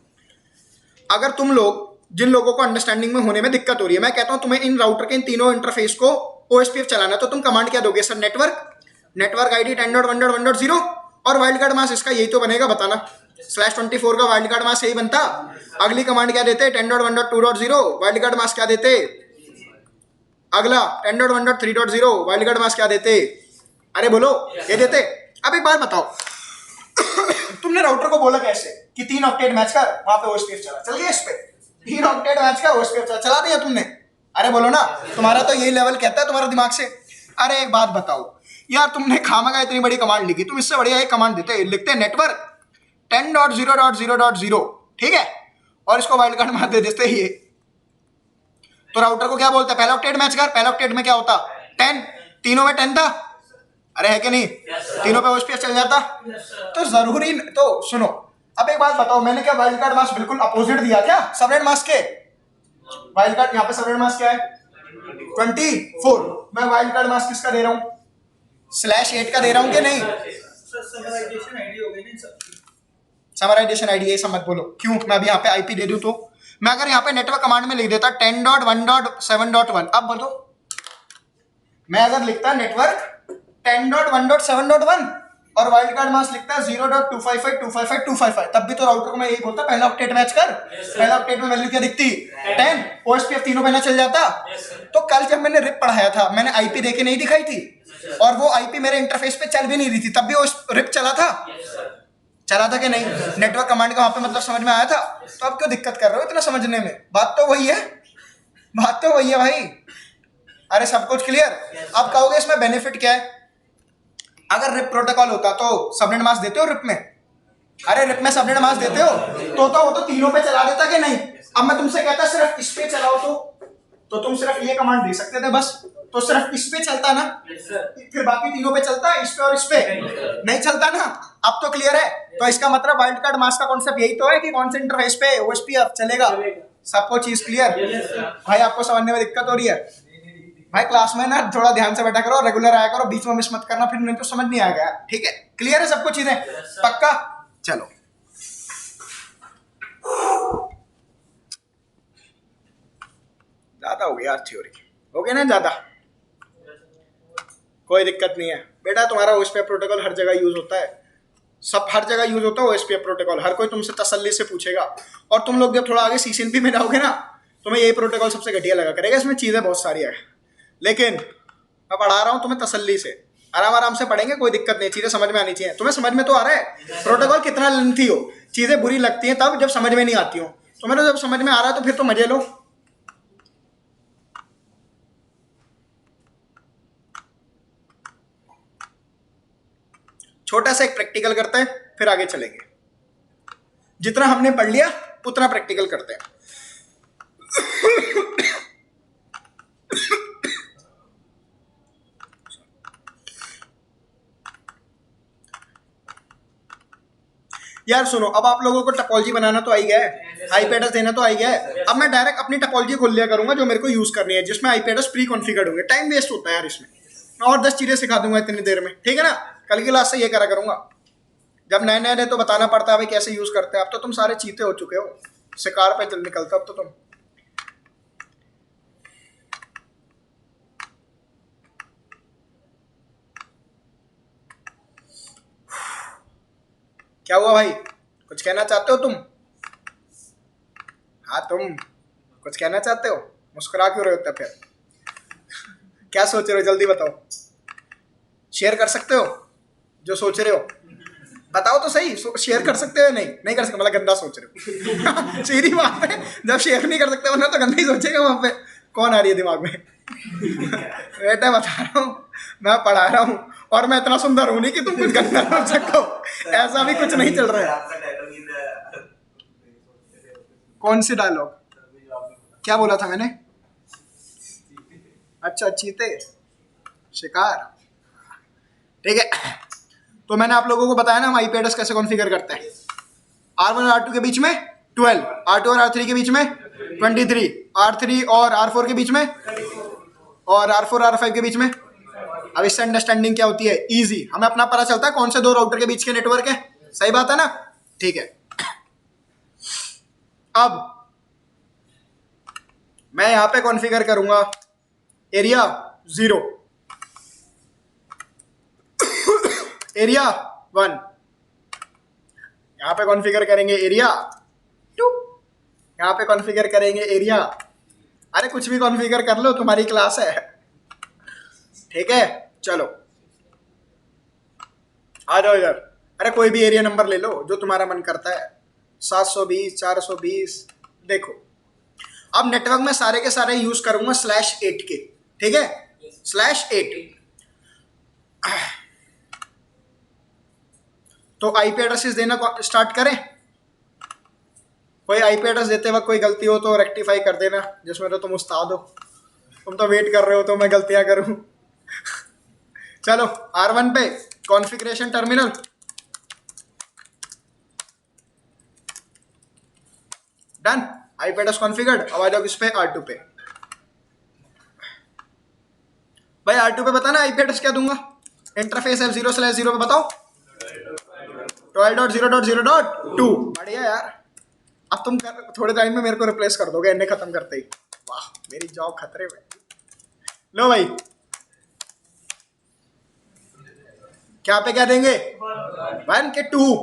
अगर तुम लोग, जिन लोगों को अंडरस्टैंडिंग में होने में दिक्कत हो रही है, मैं कहता हूं तुम्हें इन राउटर के इन तीनों इंटरफेस को ओएसपीएफ चलाना, तो तुम कमांड क्या दोगे? सर नेटवर्क आईडी 10.1.1.0 और वाइल्ड कार्ड मास्क इसका यही तो बनेगा, बताना। /24 का वाइल्ड कार्ड मास्क यही बनता। अगली कमांड क्या देते? 10.1.2.0 वाइल्ड कार्ड मास्क क्या देते? अगला 10.1.3.0 वाइल्ड कार्ड मास्क क्या देते? अरे बोलो, ये देते। अब एक बात बताओ, तुमने राउटर को बोला कैसे कि 3 ऑक्टेट मैच का वहां पे ओएसपीएफ चला, चल गया इस पे 3 ऑक्टेट मैच का ओएसपीएफ चला दिया तुमने? अरे बोलो ना, तुम्हारा तो यही लेवल कहता है तुम्हारा दिमाग से। अरे एक बात बताओ यार, तुमने खामगा इतनी बड़ी कमांड लिखी, तुम इससे बढ़िया एक कमांड देते, लिखते नेटवर्क 10.0.0.0, ठीक है, और इसको वाइल्ड कार्ड मार दे देते ये। तो राउटर को क्या बोलते हैं? पहला ऑक्टेट मैच कर। पहला ऑक्टेट में क्या होता? 10, तीनों में 10 था, अरे है कि नहीं? तीनों पे ओएसपीएफ चल जाता। तो जरूरी, तो सुनो अब एक बात बताओ, मैंने क्या वाइल्ड कार्ड मास्क बिल्कुल अपोजिट दिया क्या सबनेट मास्क के? वाइल्ड कार्ड यहाँ पे सबनेट मास्क क्या है? 24। मैं वाइल्ड कार्ड मास्क किसका दे रहा हूँ? /8 का दे रहा हूँ कि नहीं? समराइजेशन आईडी हो गई ना सबकी। समराइजेशन आईडी, ये सब मत बोलो। क्यों? मैं अभी यहाँ पे आईपी दे दूं तो मैं अगर यहाँ पे नेटवर्क कमांड में लिख देता 10.1.7.1, अब बोलो मैं अगर लिखता नेटवर्क 10.1.7.1 और वाइल्ड कार्ड मास्क लिखता 0.255.255.255, तब भी तो राउटर को मैं यही बोलता पहला ऑक्टेट मैच कर। पहला ऑक्टेट में वैल्यू क्या दिखती? 10। ओएसपीएफ तीनों पे ना चल जाता। तो कल जब मैंने रिप पढ़ाया था, मैंने आईपी देके नहीं दिखाई थी, और वो आईपी मेरे इंटरफेस पे चल भी नहीं रही थी, तब भी वो रिप चला था कि नहीं? नेटवर्क कमांड का वहां पे मतलब समझ में आया था। तो अब क्यों दिक्कत कर रहे हो इतना समझने में? बात तो वही है भाई। अरे सब कुछ क्लियर। अब कहोगे इसमें बेनिफिट क्या है? अगर रिप प्रोटोकॉल होता तो सबनेट मास्क देते हो रिप में? अरे रिप में सबनेट मास्क देते हो तो वो तो तीनों पे चला देता कि नहीं? अब मैं तुमसे कहता सिर्फ इस पे चलाओ तो तुम सिर्फ ये कमांड दे सकते थे बस, तो सिर्फ इस पे चलता ना, फिर बाकी तीनों पे चलता, इस पे और इस पे नहीं चलता ना। अब तो क्लियर है। तो इसका मतलब वाइल्ड कार्ड मास्क का कॉन्सेप्ट यही तो है कि कौन से इंटरफेस पे ओएसपीएफ चलेगा। सबको चीज क्लियर? भाई आपको समझने में दिक्कत हो रही है? भाई क्लास में ना थोड़ा ध्यान से बैठा करो, रेगुलर आया करो, बीच में मिस मत करना, फिर नहीं तो समझ नहीं आएगा। ठीक है, क्लियर है सबको चीजें? पक्का? चलो ज्यादा हो गया थ्योरी, हो गया ना ज्यादा, कोई दिक्कत नहीं है बेटा। तुम्हारा ओएसपीएफ प्रोटोकॉल हर जगह यूज होता है, सब हर जगह यूज होता है ओएसपीएफ प्रोटोकॉल। हर कोई तुमसे तसल्ली से पूछेगा, और तुम लोग जब थोड़ा आगे सीसीएनपी में जाओगे ना, तुम्हें यही प्रोटोकॉल सबसे घटिया लगा करेगा। इसमें चीजें बहुत सारी है, लेकिन मैं पढ़ा रहा हूँ तुम्हें तसल्ली से, आराम से पढ़ेंगे, कोई दिक्कत नहीं, चीजें समझ में आनी चाहिए। तुम्हें समझ में तो आ रहा है प्रोटोकॉल कितना लेंथी हो, चीजें बुरी लगती हैं तब जब समझ में नहीं आती हो। तुम्हें तो जब समझ में आ रहा है तो फिर तो मजे लो। छोटा सा एक प्रैक्टिकल करते हैं, फिर आगे चलेंगे। जितना हमने पढ़ लिया उतना प्रैक्टिकल करते हैं। यार सुनो, अब आप लोगों को टपोलॉजी बनाना तो आई गया है, आईपी एड्रेस देना तो आई गया है। अब मैं डायरेक्ट अपनी टपोलॉजी खोल लिया करूंगा जो मेरे को यूज करनी है, जिसमें आईपी एड्रेस प्री कॉन्फ़िगर्ड होंगे। टाइम वेस्ट होता है यार इसमें, मैं और 10 चीजें सिखा दूंगा इतनी देर में, ठीक है ना? कल की क्लास से ये करा करूंगा। जब नए नए तो बताना पड़ता है भाई कैसे यूज करते हैं। अब तो तुम सारे चीते हो चुके हो, शिकार पे चल निकलता अब तो तुम। क्या हुआ भाई, कुछ कहना चाहते हो तुम? हाँ तुम कुछ कहना चाहते हो? मुस्कुरा क्यों रहे होते फिर? क्या सोच रहे हो, जल्दी बताओ। शेयर कर सकते हो जो सोच रहे हो? बताओ तो सही, शेयर कर सकते हो नहीं? नहीं कर सकते, मतलब गंदा सोच रहे हो। सीधी बात है, जब शेयर नहीं कर सकते वरना तो गंदा ही सोचेगा वहां पे। कौन आ रही है दिमाग में? बेटा बता रहा हूँ, मैं पढ़ा रहा हूँ और मैं इतना सुंदर हूं नहीं कि तुम कुछ गंदा सोच सको। ऐसा भी कुछ नहीं चल रहा है। आपका डायलॉग ही था। कौन सी डायलॉग? क्या बोला था मैंने? अच्छा, चीते शिकार, ठीक है। तो मैंने आप लोगों को बताया ना हम आईपी एड्रेस कैसे कॉन्फ़िगर करते हैं। R1 और R2 के बीच में 12, R2 और R3 के बीच में 23, R3 और R4 के बीच में, और R4 और R5 के बीच में। अब इससे अंडरस्टैंडिंग क्या होती है? इजी, हमें अपना पता चलता है कौन से दो राउटर के बीच के नेटवर्क है। सही बात है ना? ठीक है। अब मैं यहां पे कॉन्फ़िगर करूंगा एरिया 0, एरिया 1, यहां पे कॉन्फ़िगर करेंगे एरिया 2, यहां पे कॉन्फ़िगर करेंगे एरिया, अरे कुछ भी कॉन्फ़िगर कर लो, तुम्हारी क्लास है, ठीक है। चलो आ जाओ इधर। अरे कोई भी एरिया नंबर ले लो जो तुम्हारा मन करता है, 720, 420। देखो अब नेटवर्क में सारे के सारे यूज करूंगा /8 के, ठीक है, /8। तो आईपी एड्रेसेस देना स्टार्ट करें। कोई आईपी एड्रेस देते वक्त कोई गलती हो तो रेक्टिफाई कर देना, जिसमें तो तुम उस्ताद हो, तुम तो वेट कर रहे हो तो मैं गलतियां करूं। चलो R1 पे configuration terminal, done, IP address configured. अब आ जाओ किस पे? R2 पे। भाई R2 पे बताना आईपी एड्रेस क्या दूंगा। इंटरफेस F0/0 पे बताओ 12.0.0.2। बढ़िया यार, अब तुम थोड़े टाइम में मेरे को रिप्लेस कर दोगे इन्हें खत्म करते ही। वाह, मेरी जॉब खतरे में। लो भाई, क्या पे क्या देंगे? 1 के 2।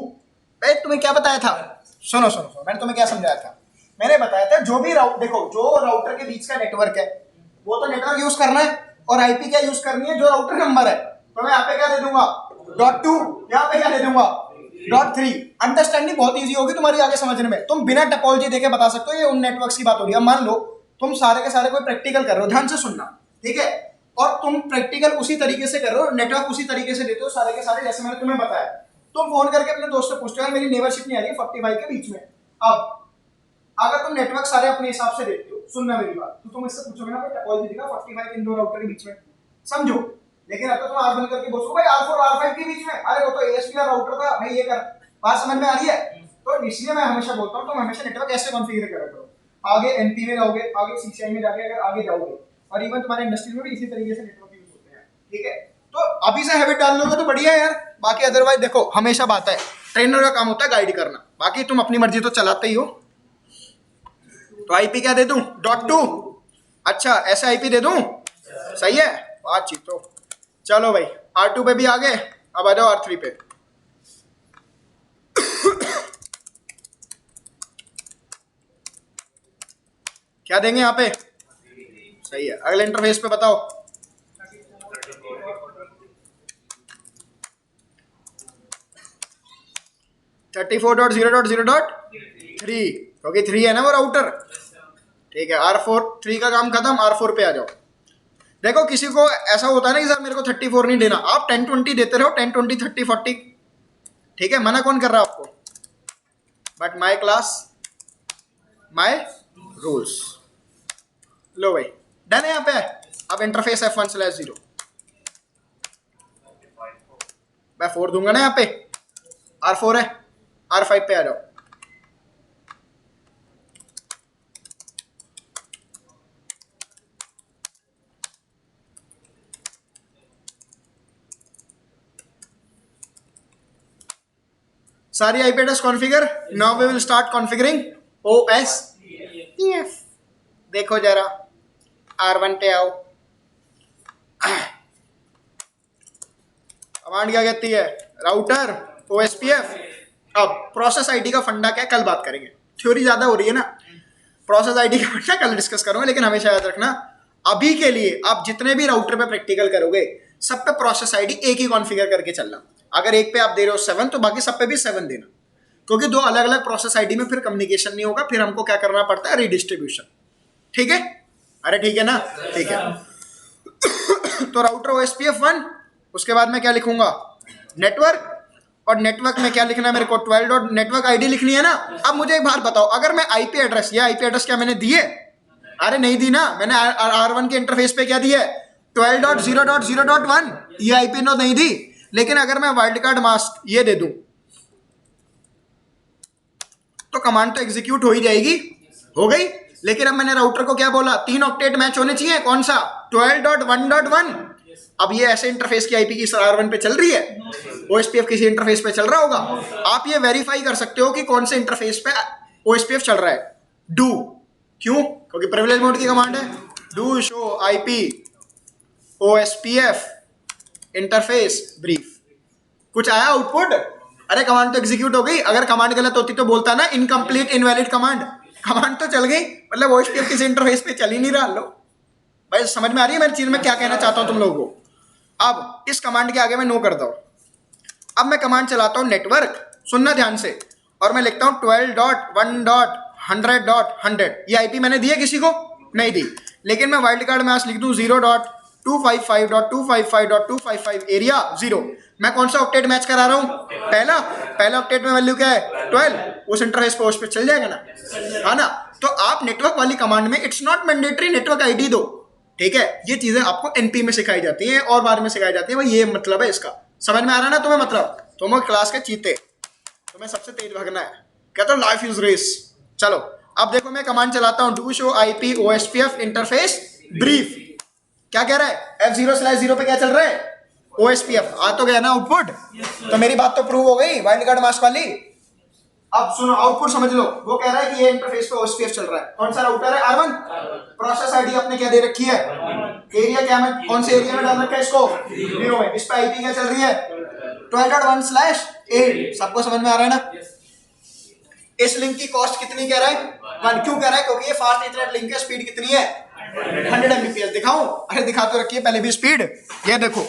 भाई तुम्हें क्या बताया था? सुनो सुनो सुनो, मैंने तुम्हें क्या समझाया था? मैंने बताया था जो भी देखो जो राउटर के बीच का नेटवर्क है वो तो नेटवर्क यूज करना है, और आईपी क्या यूज करनी है? जो राउटर नंबर है। तो मैं यहाँ पे क्या दे दूंगा? .2, यहाँ पे क्या दे दूंगा? .3। अंडरस्टैंडिंग बहुत इजी होगी तुम्हारी आगे समझने में, तुम बिना टपोलॉजी देके बता सकते हो ये उन नेटवर्क की बात हो रही है। मान लो तुम सारे के सारे कोई प्रैक्टिकल कर रहे हो, ध्यान से सुनना, ठीक है, और तुम प्रैक्टिकल उसी तरीके से कर रहे हो, नेटवर्क उसी तरीके से देते हो सारे के सारे जैसे मैंने तुम्हें बताया। तुम फोन करके अपने दोस्त से पूछते हो मेरी नेबरशिप नहीं आ रही 45 के बीच में। अब अगर तुम नेटवर्क सारे अपने हिसाब से देखते हो, सुनना मेरी बात, तो तुम इससे पूछोगे ना टपोलॉजी दिखा 45 इन दो राउटर के बीच में, समझो। लेकिन अब तो तुम R1 करके बोलो भाई R4 R5 के बीच में, अरे वो तो ASPR राउटर था भाई, ये कर। बात समझ में आ रही है? तो इसलिए मैं हमेशा बोलता हूँ तुम हमेशा नेटवर्क ऐसे कॉन्फ़िगर करा करो। आगे एनपी में जाओगे, आगे CCI में जाके अगर आगे जाओगे, और इवन तुम्हारे इंडस्ट्री में भी इसी तरीके से नेटवर्क यूज होते हैं, ठीक है। तो अभी से हैबिट डाल लोगे तो बढ़िया है यार। बाकी अदरवाइज देखो हमेशा बात है, ट्रेनर का काम होता है गाइड करना, बाकी तुम अपनी मर्जी तो चलाते ही हो। तो आईपी क्या दे दूं? .2। अच्छा ऐसे आईपी दे दूं? सही है बातचीत तो। चलो भाई R2 पे भी आ गए, अब आ जाओ R3 पे। क्या देंगे यहाँ पे? सही है, अगले इंटरफेस पे बताओ। .34.0.0.3, क्योंकि 3 है ना वो राउटर, ठीक है। R4 3 का काम खत्म, R4 पे आ जाओ। देखो किसी को ऐसा होता है ना कि सर मेरे को 34 नहीं देना, आप 10-20 देते रहो, 10, 20, 30, 40, ठीक है, मना कौन कर रहा है आपको? But my class my rules. लो भाई डन है यहाँ पे। अब इंटरफेस F1/0 मैं 4 दूंगा ना यहाँ पे, R4 है, R5 पे आ जाओ। सारी IP address configure. Now we will start configuring OSPF। देखो जरा R1 पे आओ, कमांड क्या कहती है? Router OSPF। अब प्रोसेस आईडी का फंडा क्या है कल बात करेंगे, थ्योरी ज्यादा हो रही है ना, प्रोसेस आईडी का फंडा कल डिस्कस करूंगा। लेकिन हमेशा याद रखना अभी के लिए आप जितने भी राउटर पे प्रैक्टिकल करोगे सब पे प्रोसेस आईडी एक ही कॉन्फ़िगर करके चलना। अगर एक पे आप दे रहे हो 7 तो बाकी सब पे भी 7 देना, क्योंकि दो अलग अलग प्रोसेस आईडी में फिर कम्युनिकेशन नहीं होगा, फिर हमको क्या करना पड़ता है, रीडिस्ट्रीब्यूशन। ठीक है, अरे ठीक है ना, ठीक है। तो राउटर OSPF 1, उसके बाद मैं क्या लिखूंगा, नेटवर्क, और नेटवर्क में क्या लिखना है मेरे को, 12 डॉट नेटवर्क आईडी लिखनी है ना। अब मुझे एक बात बताओ, अगर मैं आईपी एड्रेस, या आईपी एड्रेस क्या मैंने दिए, अरे नहीं दी ना, मैंने R1 के इंटरफेस पे क्या दिया है, 12.0.0.1, ये आईपी नो नहीं दी। लेकिन अगर मैं वाइल्ड कार्ड मास्क ये दे दूं तो कमांड तो एग्जीक्यूट हो ही जाएगी, हो गई। लेकिन अब मैंने राउटर को क्या बोला, 3 ऑक्टेट मैच होने चाहिए, कौन सा, 12.1.1। अब ये ऐसे इंटरफेस की आईपी की R1 पे चल रही है, OSPF किसी इंटरफेस पे चल रहा होगा। आप ये वेरीफाई कर सकते हो कि कौन से इंटरफेस पे OSPF चल रहा है। डू, क्यों, क्योंकि प्रिविलेज मोड की कमांड है, do show IP OSPF interface brief. कुछ आया आउटपुट, अरे कमांड तो एग्जीक्यूट हो गई। अगर कमांड गलत होती तो बोलता ना इनकम्प्लीट इनवैलिड कमांड, कमांड तो चल गई, मतलब OSPF किसी इंटरफेस पे चल ही नहीं रहा। लो भाई, समझ में आ रही है मेरी चीज में क्या कहना चाहता हूं तुम लोगों को। अब इस कमांड के आगे मैं नो करता हूं। अब मैं कमांड चलाता हूं नेटवर्क, सुनना ध्यान से, और मैं लिखता हूं 12.1.100.100। ये आईपी मैंने दी है किसी को, नहीं दी, लेकिन मैं वाइल्ड कार्ड में आज लिख दूं 0.255.255.255 एरिया 0। मैं कौन सा ऑक्टेट मैच करा रहा हूं, पहला ऑक्टेट में वैल्यू क्या है, 12, उस इंटरफेस पे उस पे चल जाएगा ना, है ना। तो आप नेटवर्क वाली कमांड में it's not mandatory network ID दो, ठीक है। ये चीजें आपको एनपी में सिखाई जाती हैं और बाद में सिखाई जाती है, भाई ये मतलब है इसका, समझ में आ रहा है ना तुम्हें, मतलब तुम क्लास के चीते, तुम्हें सबसे तेज भागना है, कहता हूं लाइफ इज रेस। चलो अब देखो, मैं कमांड चलाता हूं do show IP OSPF interface brief. क्या कह रहा है, F0/0 पे क्या चल रहा है, OSPF। आ तो गया ना आउटपुट, तो मेरी बात तो प्रूव हो गई वाइल्ड कार्ड मास्क वाली। अब सुनो, आउटपुट समझ लो, वो कह रहा है कि ये इंटरफेस पे OSPF चल रहा है। कौन सा राउटर है, R1। प्रोसेस आईडी अपने क्या दे रखी है, एरिया, क्या मैं कौन से एरिया में डाल रखा है इसको, 0 में। इस पे आईपी क्या चल रही है, 12.1/8। सबको समझ में आ रहा है ना। इस लिंक की कॉस्ट कितनी कह रहा है, 1। क्यों कह रहा है, क्योंकि ये फास्ट इंटरनेट लिंक है, स्पीड कितनी है, 100 Mbps। दिखाऊं, अरे दिखा तो रखी है पहले भी स्पीड, ये देखो,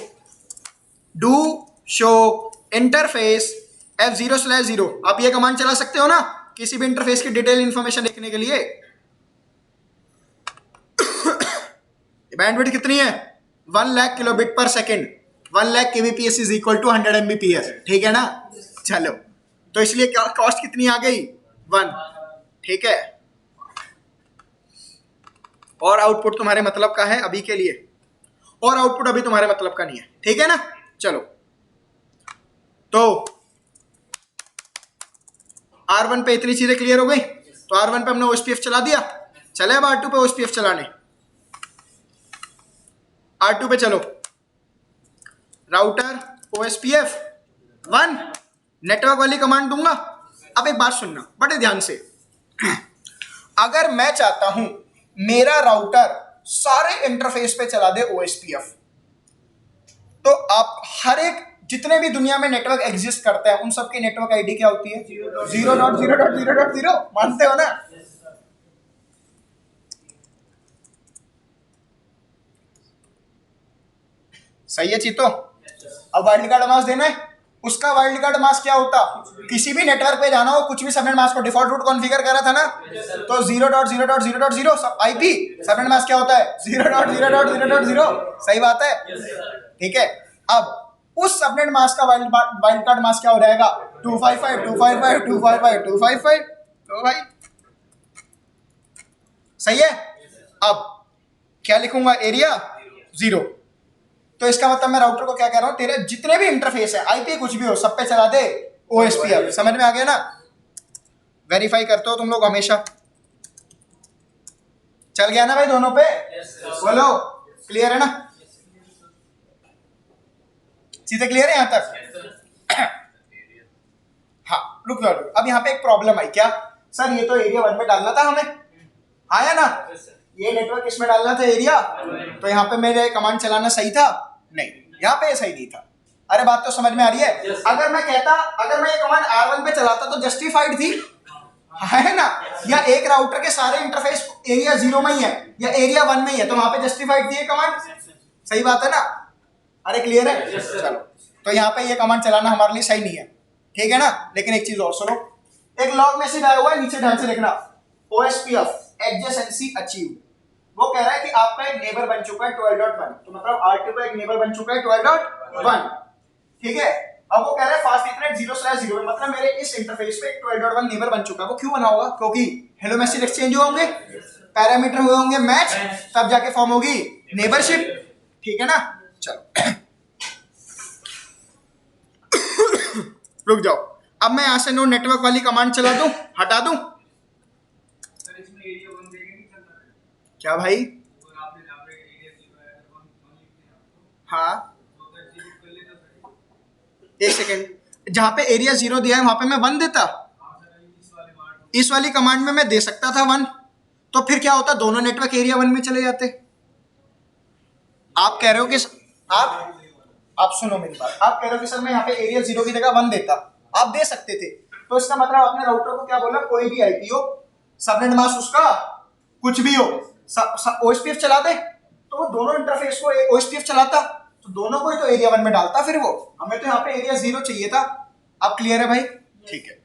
डू शो इंटरफेस F0/0। आप ये कमांड चला सकते हो ना किसी भी इंटरफेस की डिटेल इंफॉर्मेशन देखने के लिए। बैंडविड्थ कितनी है, 1 lakh kilobit per second, 1 lakh kbps is equal to 100 Mbps, ठीक है ना। चलो, तो इसलिए कॉस्ट कितनी आ गई, 1, ठीक है। और आउटपुट तुम्हारे मतलब का है अभी के लिए, और आउटपुट अभी तुम्हारे मतलब का नहीं है, ठीक है ना। चलो, तो R1 पे इतनी चीजें क्लियर हो गई। तो R1 पे हमने OSPF चला दिया, चले अब R2 पे OSPF चलाने। R2 पे चलो, राउटर OSPF 1, नेटवर्क वाली कमांड दूंगा। अब एक बात सुनना बड़े ध्यान से, अगर मैं चाहता हूं मेरा राउटर सारे इंटरफेस पे चला दे OSPF, तो आप हर एक जितने भी दुनिया में नेटवर्क एग्जिस्ट करते हैं उन सबकी नेटवर्क आईडी क्या होती है, 0.0.0.0। मानते हो ना। सही है चीतो। अब वाइल्ड कार्ड मास्क देना है, उसका वाइल्ड कार्ड मास्क क्या होता, किसी भी नेटवर्क पे जाना हो, कुछ भी सबनेट मास्क को डिफॉल्ट रूट कॉन्फ़िगर करा था ना, तो 0.0.0.0 सब आईपी, सबनेट मास्क क्या होता है 0.0.0.0। सही बात है, ठीक है। अब उस सबनेट मास्क का वाइल्ड कार्ड मास्क क्या हो जाएगा, 255.255.255.255। तो भाई सही है। अब क्या लिखूंगा, एरिया 0। तो इसका मतलब मैं राउटर को क्या कह रहा हूं, तेरे जितने भी इंटरफेस है, आईपी कुछ भी हो, सब पे चला दे OSPF। समझ में आ गया ना। वेरीफाई करते हो तुम लोग हमेशा, चल गया ना भाई दोनों पे, बोलो क्लियर है ना, चीजें क्लियर है यहां तक। हाँ रुक जाओ, अब यहाँ पे एक प्रॉब्लम आई, क्या सर, ये तो एरिया 1 में डालना था हमें, आया ना, ये नेटवर्क किसमें डालना था, एरिया। तो यहाँ पे मेरे कमांड चलाना सही था, नहीं, यहाँ पे सही नहीं था। अरे बात तो समझ में आ रही है। अगर मैं कहता, अगर मैं ये कमांड R1 पे चलाता तो जस्टिफाइड थी, है ना, या एक राउटर के सारे इंटरफेस एरिया 0 में ही है या एरिया 1 में ही है, तो वहां पे जस्टिफाइड थी ये कमांड। सही बात है ना। अरे क्लियर है? चलो, तो यहाँ पे ये कमांड चलाना हमारे लिए सही नहीं है, ठीक है ना। लेकिन एक चीज और सुनो, एक लॉग मैसेज आया हुआ है, नीचे ध्यान से देखना, OSPF एडजेसेंसी अचीव। वो कह रहा है कि आपका एक नेबर बन चुका है 12.1, तो मतलब R2 का एक नेबर बन चुका है 12.1, ठीक है। अब वो कह रहा है फास्ट इथरनेट 0/0 में, मतलब मेरे इस इंटरफेस पे 12.1 नेबर बन चुका है। वो क्यों बना होगा? क्योंकि हेलो मैसेज एक्सचेंज हुए होंगे, पैरामीटर हुए होंगे मैच, तब जाके फॉर्म होगी नेबरशिप, ठीक है ना। चलो रुक जाओ, अब मैं यहां से नो नेटवर्क वाली कमांड चला दूं, हटा दूं। सर इसमें एरिया 1 देंगे नहीं चल रहा है। क्या भाई? और आपने जहाँ पे एरिया 0 है, अगर 1 लिख दिया आपको, हाँ तो अगर एग्जीक्यूट कर लेता सर। एक सेकेंड, जहां पे एरिया 0 दिया है वहां पे मैं 1 देता, हाँ सर, अभी इस वाले मार्ट इस वाली कमांड में मैं दे सकता था 1, तो फिर क्या होता, दोनों नेटवर्क एरिया 1 में चले जाते। आप कह रहे हो कि आप सुनो मेरी बात, आप कह रहे हो कि सर मैं यहाँ पे एरिया 0 की जगह 1 देता, आप दे सकते थे। तो इसका मतलब आपने राउटर को क्या बोला, कोई भी आईपी हो, सबनेट मास्क उसका कुछ भी हो, OSPF चला दे, तो वो दोनों इंटरफेस को OSPF चलाता, तो दोनों को ही तो एरिया 1 में डालता। फिर वो हमें तो यहाँ पे एरिया 0 चाहिए था। अब क्लियर है भाई? ठीक है,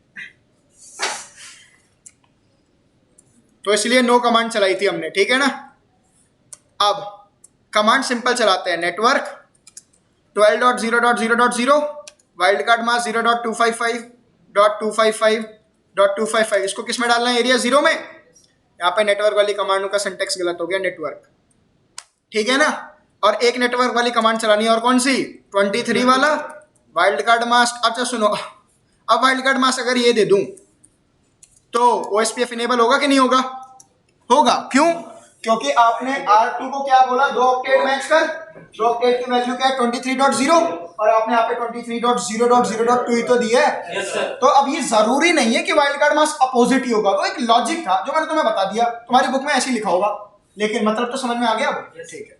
तो इसलिए नो कमांड चलाई थी हमने, ठीक है ना। अब कमांड सिंपल चलाते हैं, नेटवर्क 12.0.0.0 वाइल्ड कार्ड मास्क 0.255.255.255, इसको किस में डालना है, एरिया 0 में। यहाँ पे नेटवर्क वाली कमांड का सिंटेक्स गलत हो गया, नेटवर्क, ठीक है ना। और एक नेटवर्क वाली कमांड चलानी है, और कौन सी, 23 वाला वाइल्ड कार्ड मास्क। अच्छा सुनो, अब वाइल्ड कार्ड मास्क अगर ये दे दूं तो OSPF इनेबल होगा कि नहीं होगा? होगा। क्यों? क्योंकि आपने R2 को क्या बोला, 2 ऑक्टेट मैच कर, 2 ऑक्टेट की वैल्यू क्या है 23.0, और आपने यहाँ पे 23.0.0.2 ही तो दी है। तो अब ये जरूरी नहीं है कि वाइल्ड कार्ड मास्क अपोजिट ही होगा, तो एक लॉजिक था जो मैंने तुम्हें बता दिया, तुम्हारी बुक में ऐसे ही लिखा होगा, लेकिन मतलब तो समझ में आ गया अब, ठीक है।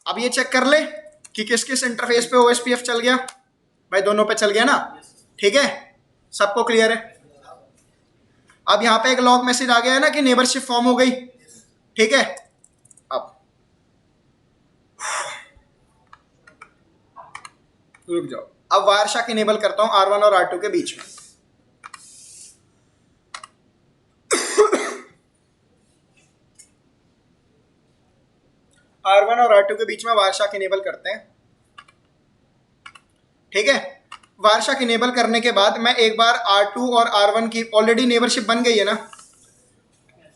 अब ये चेक कर ले कि किस किस इंटरफेस पे OSPF चल गया। भाई दोनों पे चल गया ना, ठीक है, सबको क्लियर है। अब यहाँ पे एक लॉग मैसेज आ गया है ना कि नेबरशिप फॉर्म हो गई, ठीक है। अब रुक जाओ, अब वायरशार्क इनेबल करता हूं R1 और R2 के बीच में। R1 और R2 के बीच में वायरशार्क इनेबल करते हैं, ठीक है। वायरशार्क इनेबल करने के बाद मैं एक बार R2 और R1 की ऑलरेडी नेबरशिप बन गई है ना,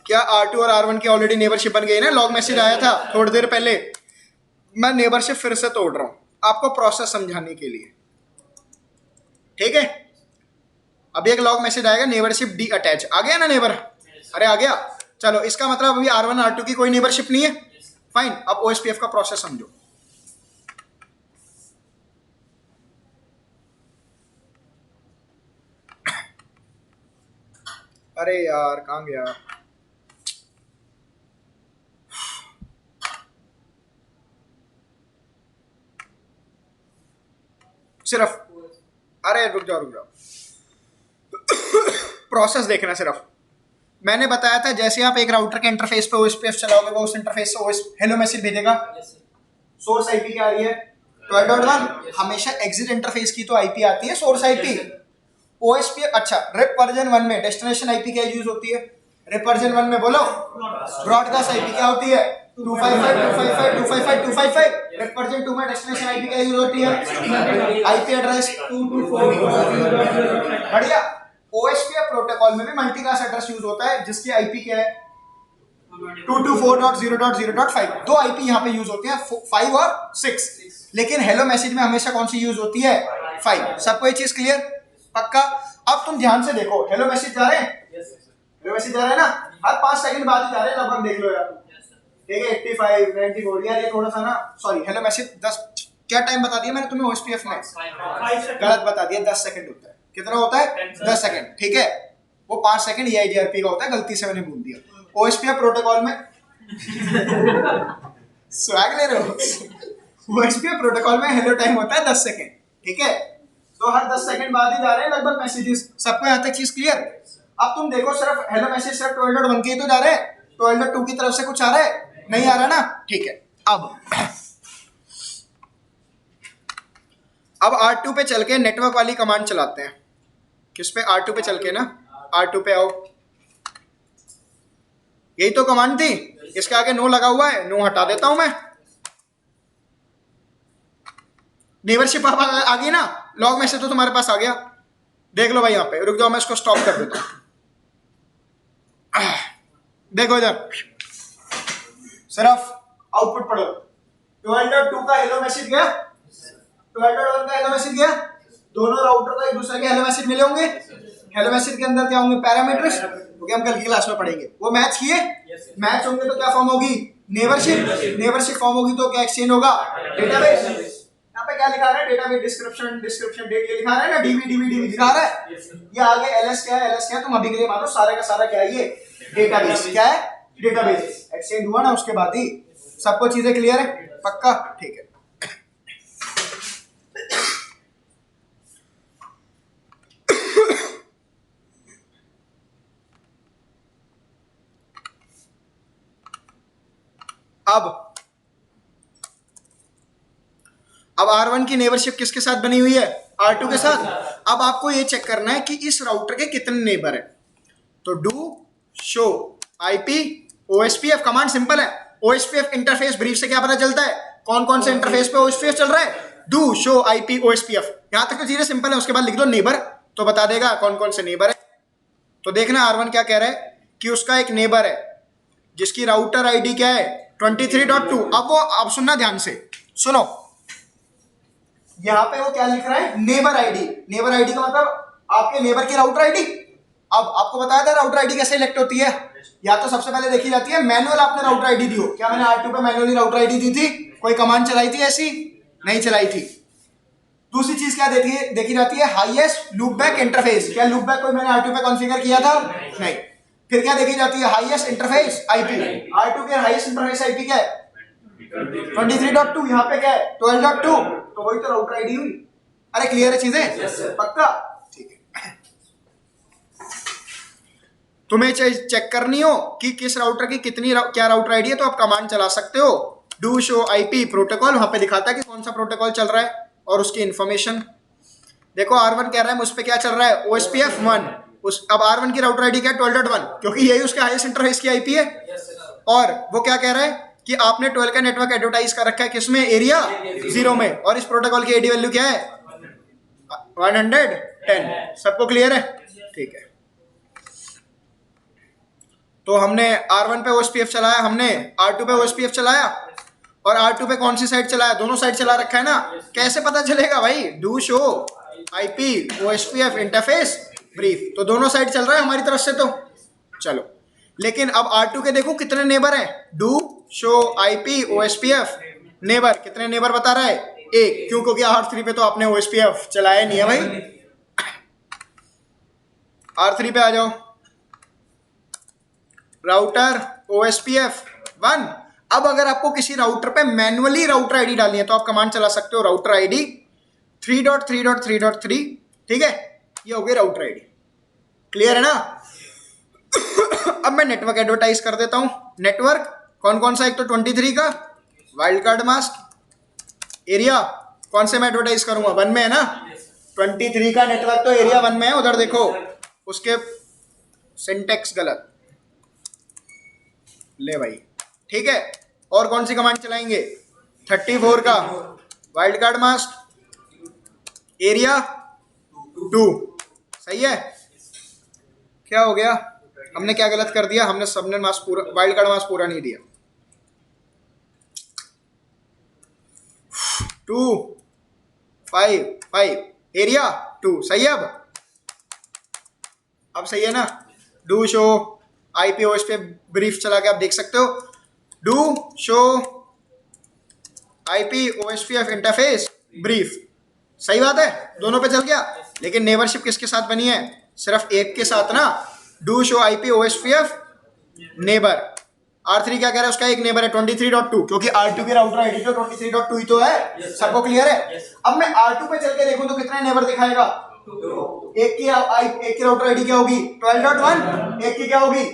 क्या R2 और R1 की ऑलरेडी नेबरशिप बन गई है ना, लॉग मैसेज आया था थोड़ी देर पहले। मैं नेबरशिप फिर से तोड़ रहा हूं आपको प्रोसेस समझाने के लिए, ठीक है। अभी एक लॉग मैसेज आएगा नेबरशिप डी अटैच, आ गया ना नेबर, अरे आ गया। चलो इसका मतलब अभी R1 R2 की कोई नेबरशिप नहीं है, फाइन। अब OSPF का प्रोसेस समझो। अरे यार कहां गया, सिर्फ, अरे रुक जाओ प्रोसेस देखना सिर्फ। मैंने बताया था जैसे आप एक राउटर के इंटरफेस पे OSPF चलाओगे, वो उस इंटरफेस से हेलो मैसेज भेजेगा। सोर्स आईपी क्या आ रही है 12.1, हमेशा एग्जिट इंटरफेस की तो आईपी आती है सोर्स आईपी। OSPF, अच्छा रिप वर्जन 1 में डेस्टिनेशन आईपी क्या यूज होती है, रिप वर्जन 1 में बोलो, ब्रॉडकास्ट आईपी क्या होती है 255.255.255.255। रिप वर्जन 2 में डेस्टिनेशन आईपी क्या यूज होती है, आईपी एड्रेस 224. बढ़िया। OSPF प्रोटोकॉल में भी मल्टीकास्ट एड्रेस यूज होता है जिसकी आईपी क्या है 224.0.0.5। दो आईपी यहाँ पे यूज होती हैं, 5 और 6, लेकिन हेलो मैसेज में हमेशा कौन सी यूज होती है 5। सबको ये चीज क्लियर, पक्का। अब तुम ध्यान से देखो, हेलो मैसेज जा रहे हैं, हेलो मैसेज जा रहे हैं ना, हर 5 सेकंड बाद ही जा रहे हैं लगभग, देख लो यार, ठीक है। 85 94 यार, ये थोड़ा सा ना, सॉरी, हेलो मैसेज 10, क्या टाइम बता दिया मैंने तुम्हें OSPF में, गलत बता दिया, 10 सेकंड होता है। कितना होता है 10 सेकंड, ठीक है। वो 5 सेकंड EIGRP का होता है, गलती से मैंने बोल दिया। OSPF प्रोटोकॉल में स्वैग ले रहे हो, OSPF प्रोटोकॉल में हेलो टाइम होता है 10 सेकंड, ठीक है। तो हर 10 सेकंड बाद ही जा रहे हैं लगभग मैसेजेस। सबको यहाँ तक चीज क्लियर। अब तुम देखो सिर्फ हेलो मैसेज सिर्फ 12.1 के ही तो जा रहे हैं, 12.2 की तरफ से कुछ आ रहा है नहीं आ रहा ना, ठीक है। अब R2 पे चल के नेटवर्क वाली कमांड चलाते हैं। किस पे? R2 पे चल के ना, R2 पे आओ। यही तो कमांड थी। इसके आगे नो लगा हुआ है, नो हटा देता हूं मैं। नेबरशिप आ गई ना, लॉग मैसेज तो तुम्हारे पास आ गया। देख लो भाई, यहाँ पे रुक जाओ, मैं इसको स्टॉप कर देता हूं। देखो इधर, सिर्फ आउटपुट पढ़ो। 12.2 का हेलो मैसेज गया, 12.1 का हेलो मैसेज गया। दोनों राउटर का एक दूसरे के हेलो मैसेज मिले होंगे। हेलो मैसेज के अंदर क्या होंगे? पैरामीटर्स, क्योंकि हम कल की क्लास में पढ़ेंगे। वो मैच किए, मैच होंगे तो क्या फॉर्म होगी? नेबरशिप। नेबरशिप फॉर्म होगी तो क्या एक्सचेंज होगा? डेटाबेस। यहाँ पे क्या लिखा रहा है? डेटाबेस डिस्क्रिप्शन, डिस्क्रिप्शन डेट, ये लिखा रहा है ना, डीबी डीबी डीबी लिखा रहा है। ये आगे एलएस क्या है? एलएस क्या है? तुम अभी के लिए मानो सारे का सारा क्या है? ये डेटाबेस। क्या है? डेटाबेस। एक्सचेंज हुआ ना उसके बाद ही। सबको चीजें क्लियर है? पक्का? ठीक है। अब R1 की नेबरशिप किसके साथ बनी हुई है? R2 के साथ। अब आपको ये चेक करना है कि इस राउटर के कितने नेबर है। तो do show IP OSPF command simple है। ओएसपीएफ इंटरफेस ब्रीफ से क्या पता चलता है? कौन कौन से इंटरफेस पे ओएसपीएफ चल रहा है? Do show IP OSPF. यहां तक तो चीजें सिंपल है। उसके बाद लिख दो नेबर, तो बता देगा कौन कौन से नेबर है। तो देखना R1 क्या कह रहा है कि उसका एक नेबर है जिसकी राउटर आईडी क्या है? 23.2। अब सुनना ध्यान से, सुनो। यहां पे वो क्या लिख रहा है? Neighbour ID. नेबर आईडी का मतलब आपके नेबर की राउटर आईडी। अब आपको बताया था राउटर आईडी कैसे इलेक्ट होती है। या तो सबसे पहले देखी जाती है मैनुअल, आपने राउटर आईडी दी हो। क्या मैंने R2 पे मैनुअली राउटर आईडी दी थी? कोई कमांड चलाई थी ऐसी? नहीं चलाई थी। दूसरी चीज क्या देखी जाती है? Highest loopback interface. क्या लूपबैक कोई मैंने R2 पे कॉन्फ़िगर किया था? नहीं। फिर क्या देखी जाती है? Highest interface IP. R2 के हाईएस्ट इंटरफेस आईपी क्या है? 23.2। यहाँ पे क्या है? 12.2। तो वही तो राउटर आईडी हुई। अरे क्लियर है चीजें? पक्का? ठीक है। तुम्हें चेक करनी हो कि किस राउटर की कितनी क्या राउटर आईडी है, तो आप कमांड चला सकते हो डू शो आईपी प्रोटोकॉल। वहां पे दिखाता है कि कौन सा प्रोटोकॉल चल रहा है और उसकी इंफॉर्मेशन। देखो R1 कह रहा है उस पे क्या चल रहा है? OSPF 1। अब R1 की राउटर आईडी क्या है? 12.1, क्योंकि यही उसके हाईएस्ट इंटरफेस की आईपी है। और वो क्या कह रहा है कि आपने 12 का नेटवर्क एडवर्टाइज कर रखा है किसमें? एरिया 0 में। और इस प्रोटोकॉल की एडी वैल्यू क्या है? 110। सबको क्लियर है? ठीक है। तो हमने R1 पे OSPF चलाया, हमने R2 पे OSPF चलाया, और R2 पे कौन सी साइड चलाया? दोनों साइड चला रखा है ना। कैसे पता चलेगा भाई? Do show IP OSPF interface brief. तो दोनों साइड चल रहा है हमारी तरफ से। तो चलो, लेकिन अब R2 के देखो कितने नेबर हैं। Do show IP OSPF neighbour. कितने नेबर बता रहा है? एक। क्यों? क्योंकि R3 पे तो आपने OSPF चलाया नहीं है भाई। R3 पे आ जाओ। Router OSPF 1। अब अगर आपको किसी राउटर पे मैनुअली राउटर आईडी डालनी है तो आप कमांड चला सकते हो राउटर आईडी 3.3.3.3। ठीक है, ये हो गई राउटर आईडी। क्लियर है ना? अब मैं नेटवर्क एडवर्टाइज कर देता हूं। नेटवर्क कौन कौन सा? एक तो 23 का वाइल्ड कार्ड मास्क। एरिया कौन से में एडवर्टाइज करूंगा? 1 में है ना। 23 का नेटवर्क तो एरिया 1 में है। उधर देखो उसके सिंटेक्स गलत। ले भाई, ठीक है। और कौन सी कमांड चलाएंगे? 34 का वाइल्ड कार्ड मास्क एरिया 2। सही है। क्या हो गया? हमने क्या गलत कर दिया? हमने सबनेट मास्क पूरा, वाइल्ड कार्ड मास्क पूरा नहीं दिया। 255 एरिया 2। सही है। अब सही है ना? Do show IP OSPF brief चला के आप देख सकते हो। Do show IP OSPF interface brief. सही बात है, दोनों पे चल गया। लेकिन नेबरशिप किसके साथ बनी है? सिर्फ एक के साथ ना। Do show IP OSPF neighbour. R3 क्या कह रहा है? उसका एक नेबर है 23.2, क्योंकि R2 की राउटर आईडी तो 23.2 ही तो है। सबको क्लियर है? अब मैं R2 पे चल के देखूं तो कितने नेबर दिखाएगा? एक की राउटर आईडी क्या होगी? 12.1। एक की क्या होगी?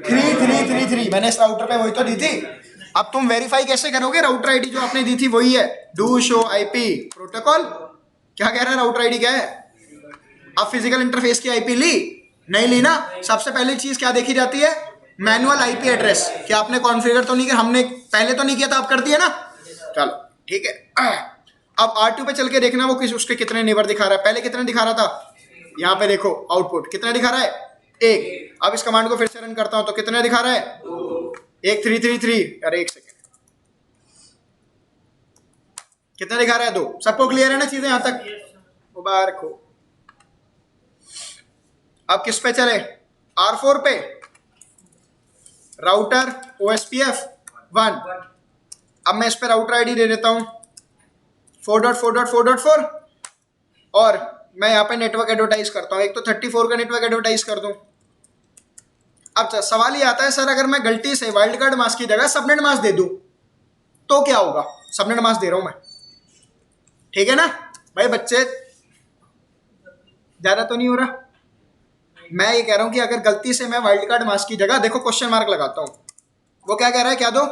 3333। मैंने इस राउटर पे वही तो दी थी। अब तुम वेरीफाई कैसे करोगे? राउटर आईडी जो आपने दी थी वही है, डू शो आईपी प्रोटोकॉल। क्या कह रहा है राउटर आईडी क्या है? अब फिजिकल इंटरफेस की आईपी ली? नहीं ली ना। सबसे पहली चीज क्या देखी जाती है? Manual IP address. क्या आपने कॉन्फ़िगर तो नहीं किया? हमने पहले तो नहीं किया था, आप कर दिया ना। चलो ठीक है। अब R2 पे चल के देखना वो किस उसके कितने नेबर दिखा रहा है। पहले कितने दिखा रहा था? यहाँ पे देखो आउटपुट कितना दिखा रहा है? 1। अब इस कमांड को फिर से रन करता हूं तो कितने दिखा रहा है? 1 3 3 3। अरे एक सेकेंड, कितना दिखा रहा है? 2। सबको क्लियर है ना चीजें यहां तक? मुबारक हो। अब किस पे चले? R4 पे। Router OSPF 1। अब मैं इस पे राउटर आईडी दे देता हूं 4.4.4.4 और मैं यहाँ पे नेटवर्क एडवर्टाइज करता हूँ। एक तो 34 का नेटवर्क एडवर्टाइज कर दूं। अब सवाल ये आता है सर अगर मैं गलती से वाइल्ड कार्ड मास्क की जगह सबनेट मास्क दे दूं तो क्या होगा? सबनेट मास्क दे रहा हूं मैं, ठीक है ना भाई? बच्चे ज्यादा तो नहीं हो रहा? मैं ये कह रहा हूं कि अगर गलती से मैं वाइल्ड कार्ड मास्क की जगह, देखो क्वेश्चन मार्क लगाता हूं, वो क्या कह रहा है? क्या दो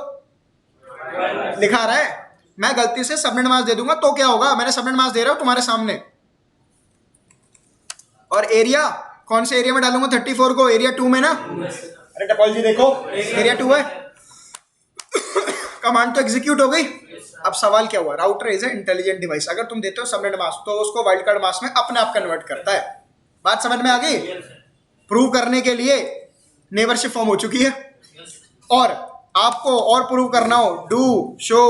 लिखा रहा है? मैं गलती से सबनेट मास्क दे दूंगा तो क्या होगा? मैंने सबनेट मास्क दे रहा हूं तुम्हारे सामने। और एरिया कौन से एरिया में डालूंगा? 34 को एरिया 2 में ना। अरे टपोलॉजी देखो, एरिया 2 है। कमांड तो एग्जीक्यूट हो गई। अब सवाल क्या हुआ? Router is a intelligent device. अगर तुम देते हो सबनेट मास्क तो उसको वाइल्ड कार्ड मास्क में अपने आप कन्वर्ट करता है। बात समझ में आ गई? प्रूव करने के लिए नेबरशिप फॉर्म हो चुकी है। और आपको और प्रूव करना हो, do show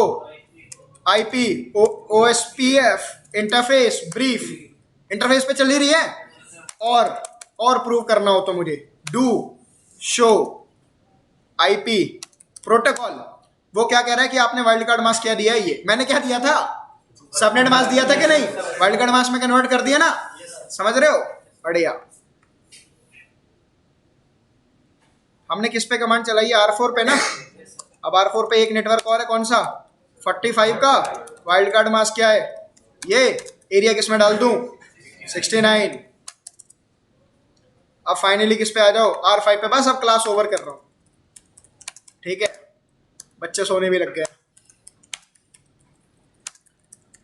IP OSPF interface brief, interface पे चल ही रही है। और प्रूव करना हो तो मुझे डू शो आईपी प्रोटोकॉल। वो क्या कह रहा है कि आपने वाइल्ड कार्ड मास्क क्या दिया है? ये मैंने क्या दिया था? सबनेट मास्क दिया था कि नहीं? वाइल्ड कार्ड मास्क में कन्वर्ट कर दिया ना। समझ रहे हो? बढ़िया। हमने किस पे कमांड चलाई है? R4 पे ना। अब R4 पे एक नेटवर्क और है, कौन सा? 45 का। वाइल्ड कार्ड मास्क क्या है? ये एरिया किस में डाल दूं? 69। अब फाइनली किस पे आ जाओ? R5 पे। बस अब क्लास ओवर कर रहा हूं, ठीक है? बच्चे सोने भी लग गए।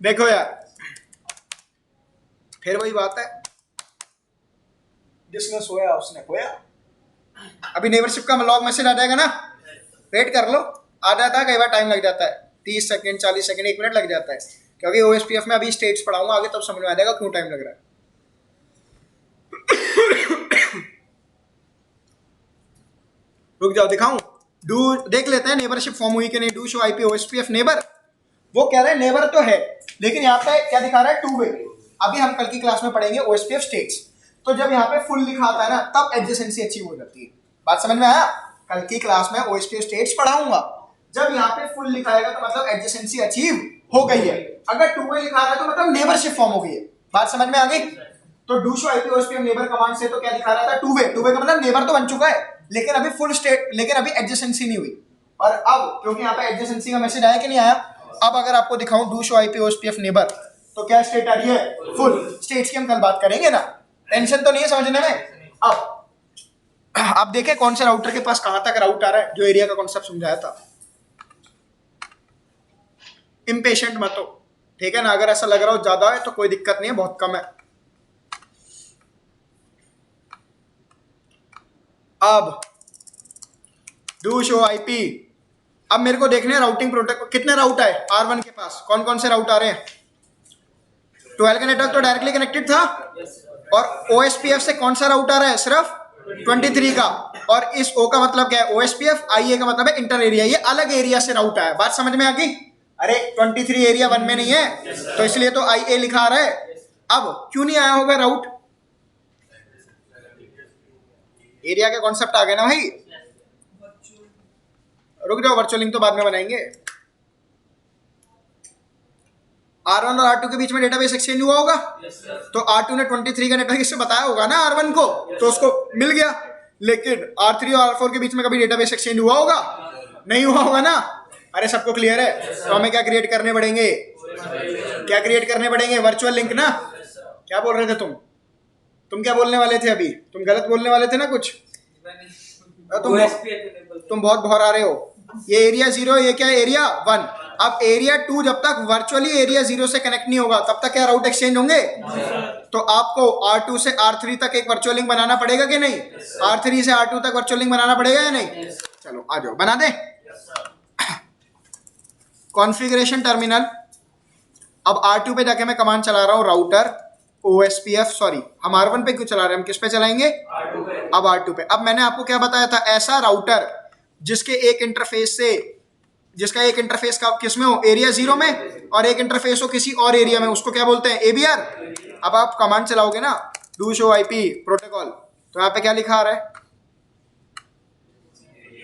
देखो यार, फिर वही बात है, जिसने सोया उसने खोया। अभी नेबरशिप का लॉग मैसेज आ जाएगा ना, वेट कर लो। आ जाता है, कई बार टाइम लग जाता है, 30 सेकंड 40 सेकंड 1 मिनट लग जाता है, क्योंकि OSPF में अभी स्टेट्स पढ़ाऊंगा आगे, तब समझ में आ जाएगा क्यों टाइम लग रहा है। रुक जाओ दिखाऊं। डू देख लेते हैं नेबरशिप फॉर्म हुई कि नहीं। Do show IP OSPF neighbour. वो कह रहे हैं नेबर तो है, लेकिन यहाँ पे क्या दिखा रहा है? 2 वे। अभी हम कल की क्लास में पढ़ेंगे OSPF स्टेट्स। तो जब यहाँ पे फुल लिखा आता है ना, तब एडजेसेंसी अचीव हो जाती है। बात समझ में आया? कल की क्लास में OSPF स्टेट्स पढ़ाऊंगा। जब यहाँ पे फुल लिखाएगा तो मतलब एडजेसेंसी अचीव हो गई है। अगर 2 वे लिखा रहा है तो मतलब नेबरशिप फॉर्म हो गई है। बात समझ में आ गई? तो do show IP OSPF neighbour command से तो क्या दिखा रहा था? 2 वे। 2 वे का मतलब नेबर तो बन चुका है, लेकिन अभी फुल स्टेट, लेकिन अभी एडजेसेंसी नहीं हुई। और अब क्योंकि यहाँ पे एडजेसेंसी का मैसेज आया कि नहीं आया, अब अगर आपको दिखाऊं do show IP OSPF neighbour, तो क्या स्टेट आ रही है? फुल। स्टेट्स की हम कल बात करेंगे ना, टेंशन तो नहीं है समझने में। अब देखें कौन से राउटर के पास कहां तक राउट आ रहा है, जो एरिया का कॉन्सेप्ट समझाया था। इम्पेशेंट मत हो, ठीक है ना? अगर ऐसा लग रहा हो ज्यादा है तो कोई दिक्कत नहीं है, बहुत कम है। अब डू शो आईपी, अब मेरे को देखने राउटिंग प्रोटोकॉल कितने राउट आए R1 के पास, कौन कौन से राउट आ रहे हैं? 12 का नेटवर्क तो डायरेक्टली कनेक्टेड था, और OSPF से कौन सा राउट आ रहा है? सिर्फ 23 का। और इस O का मतलब क्या है? OSPF। IA का मतलब है इंटर एरिया, ये अलग एरिया से राउट आया। बात समझ में आ गई? अरे 23 एरिया 1 में नहीं है, तो इसलिए तो IA लिखा आ रहा है। अब क्यों नहीं आया होगा राउट? एरिया के कॉन्सेप्ट आ गए ना भाई। रुक जाओ, वर्चुअल लिंक तो बाद में बनाएंगे। R1 और R2 के बीच में डेटाबेस एक्सचेंज हुआ होगा, तो R2 ने 23 का नेटवर्क इससे बताया होगा ना R1 को, तो उसको मिल गया। लेकिन R3 और R4 के बीच में कभी डेटाबेस एक्सचेंज हुआ होगा? नहीं हुआ होगा ना। अरे सबको क्लियर है? तो हमें क्या क्रिएट करने पड़ेंगे? क्या क्रिएट करने पड़ेंगे? वर्चुअल लिंक ना। क्या बोल रहे थे तुम क्या बोलने वाले थे? अभी तुम गलत बोलने वाले थे ना कुछ। तुम बहुत भौर आ रहे हो। ये एरिया 0, ये क्या है एरिया 1। अब एरिया 2 जब तक वर्चुअली एरिया 0 से कनेक्ट नहीं होगा तब तक क्या राउट एक्सचेंज होंगे? तो आपको R2 से R3 तक एक वर्चुअल लिंक बनाना पड़ेगा कि नहीं? R3 से R2 तक वर्चुअल लिंक बनाना पड़ेगा या नहीं? चलो आ जाओ बना दे। Configuration terminal. अब R2 पे जाके मैं कमांड चला रहा हूँ राउटर OSPF, सॉरी हम R1 पे क्यों चला रहे हैं, हम किस पे चलाएंगे? अब R2 पे। अब मैंने आपको क्या बताया था, ऐसा राउटर जिसके एक इंटरफेस से, जिसका एक इंटरफेस का किस में हो, एरिया 0 में, और एक इंटरफेस हो किसी और एरिया में, उसको क्या बोलते हैं? ABR। अब आप कमांड चलाओगे ना डू शो IP प्रोटोकॉल, तो यहाँ पे क्या लिखा आ रहा है?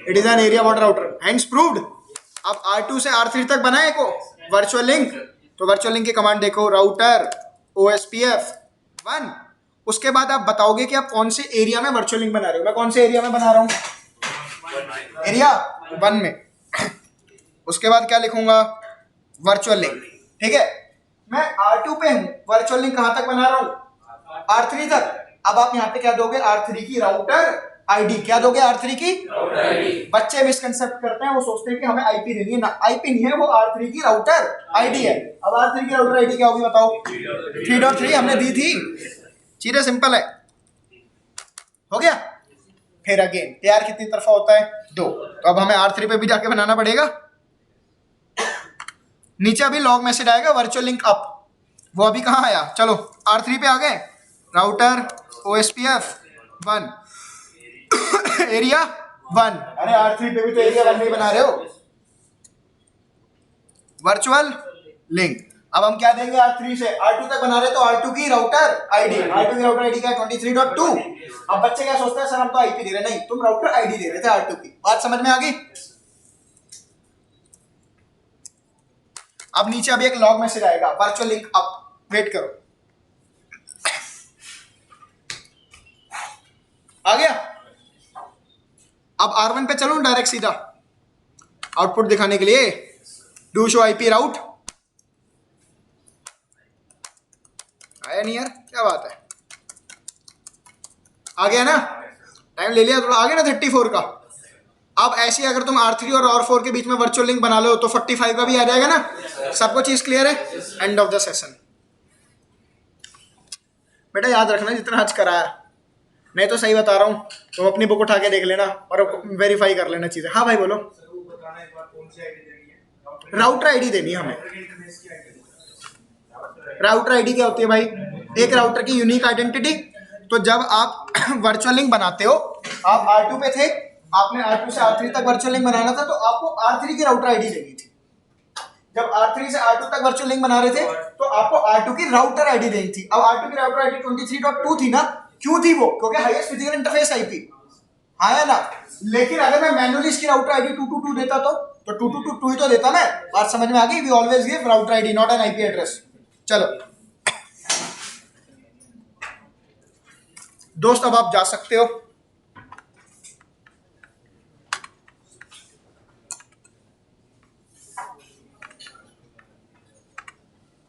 It is an area border router, hands proved. अब R2 से R3 तक बनाए को वर्चुअल लिंक, तो वर्चुअल लिंक की कमांड देखो राउटर OSPF 1। उसके बाद आप बताओगे कि आप कौन से एरिया में वर्चुअल लिंक बना रहे हो। मैं कौन से एरिया में बना रहा हूँ? एरिया 1 में। उसके बाद क्या लिखूंगा? Virtual link. ठीक है, मैं R2 पे हूँ, वर्चुअल लिंक कहां तक बना रहा हूँ? R3 तक। अब आप यहाँ पे क्या दोगे? R3 की राउटर आईडी। क्या दोगे? R3 की राउटर आईडी। बच्चे मिसकंसेप्ट करते हैं, वो सोचते हैं कि हमें IP देनी है ना, IP नहीं है, वो R3 की राउटर आईडी है। अब R3 की राउटर आईडी क्या होगी बताओ? 3.3 हमने दी थी। चीजें सिंपल है, हो गया। फिर अगेन तैयार कितनी तरफा होता है? 2। तो अब हमें R3 पे भी जाके बनाना पड़ेगा। नीचे अभी लॉग मैसेज आएगा वर्चुअल लिंक अप, वो अभी कहाँ आया? चलो R3 पे आ गए, राउटर OSPF 1 एरिया 1। अरे R3 पे भी तो एरिया 1 नहीं बना रहे हो, वर्चुअल लिंक। अब हम क्या देंगे? R3 से R2 तक बना रहे तो R2 की राउटर आईडी। R2 की राउटर आईडी क्या है? 23.2। अब बच्चे क्या सोचते हैं, सर हम तो IP दे रहे, नहीं तुम राउटर आईडी दे रहे थे R2 की। बात समझ में आ गई? अब नीचे अभी एक लॉग मैसेज आएगा वर्चुअल लिंक अप, वेट करो। आ गया। अब R1 पे चलूं डायरेक्ट सीधा आउटपुट दिखाने के लिए, डू शो IP राउट। आया नहीं यार, क्या बात है? आ गया ना? टाइम ले लिया थोड़ा, आ गया ना 34 का। अब ऐसे अगर तुम R3 और R4 के बीच में वर्चुअल लिंक बना लो तो 45 का भी आ जाएगा ना। सबको चीज क्लियर है? End of the session. बेटा याद रखना जितना आज कराया, मैं तो सही बता रहा हूँ, तुम अपनी बुक उठा के देख लेना और वेरीफाई कर लेना चीजें। हाँ भाई बोलो। सर वो बताना एक बार कौन सी आईडी देनी है? राउटर आईडी देनी है हमें। इंटरनेट की आईडी। राउटर आईडी क्या होती है भाई? एक राउटर की यूनिक आइडेंटिटी। तो जब आप वर्चुअल लिंक बनाते हो, आप R2 पे थे, आपने R2 से R3 तक वर्चुअल लिंक बनाना था, तो आपको R3 की राउटर आईडी लेनी थी। जब R3 से R2 तक वर्चुअल लिंक बना रहे थे तो आपको R2 की राउटर आईडी देनी थी। अब R2 की राउटर आईडी 23.2 थी ना, क्यों थी वो? क्योंकि हाईएस्ट फिजिकल इंटरफेस IP आया ना। लेकिन अगर मैं मैन्युअली इसकी राउटर आईडी 222 देता तो 222 ही तो देता मैं। बात समझ में आ गई? We always give router ID not an IP एड्रेस। चलो दोस्त अब आप जा सकते हो।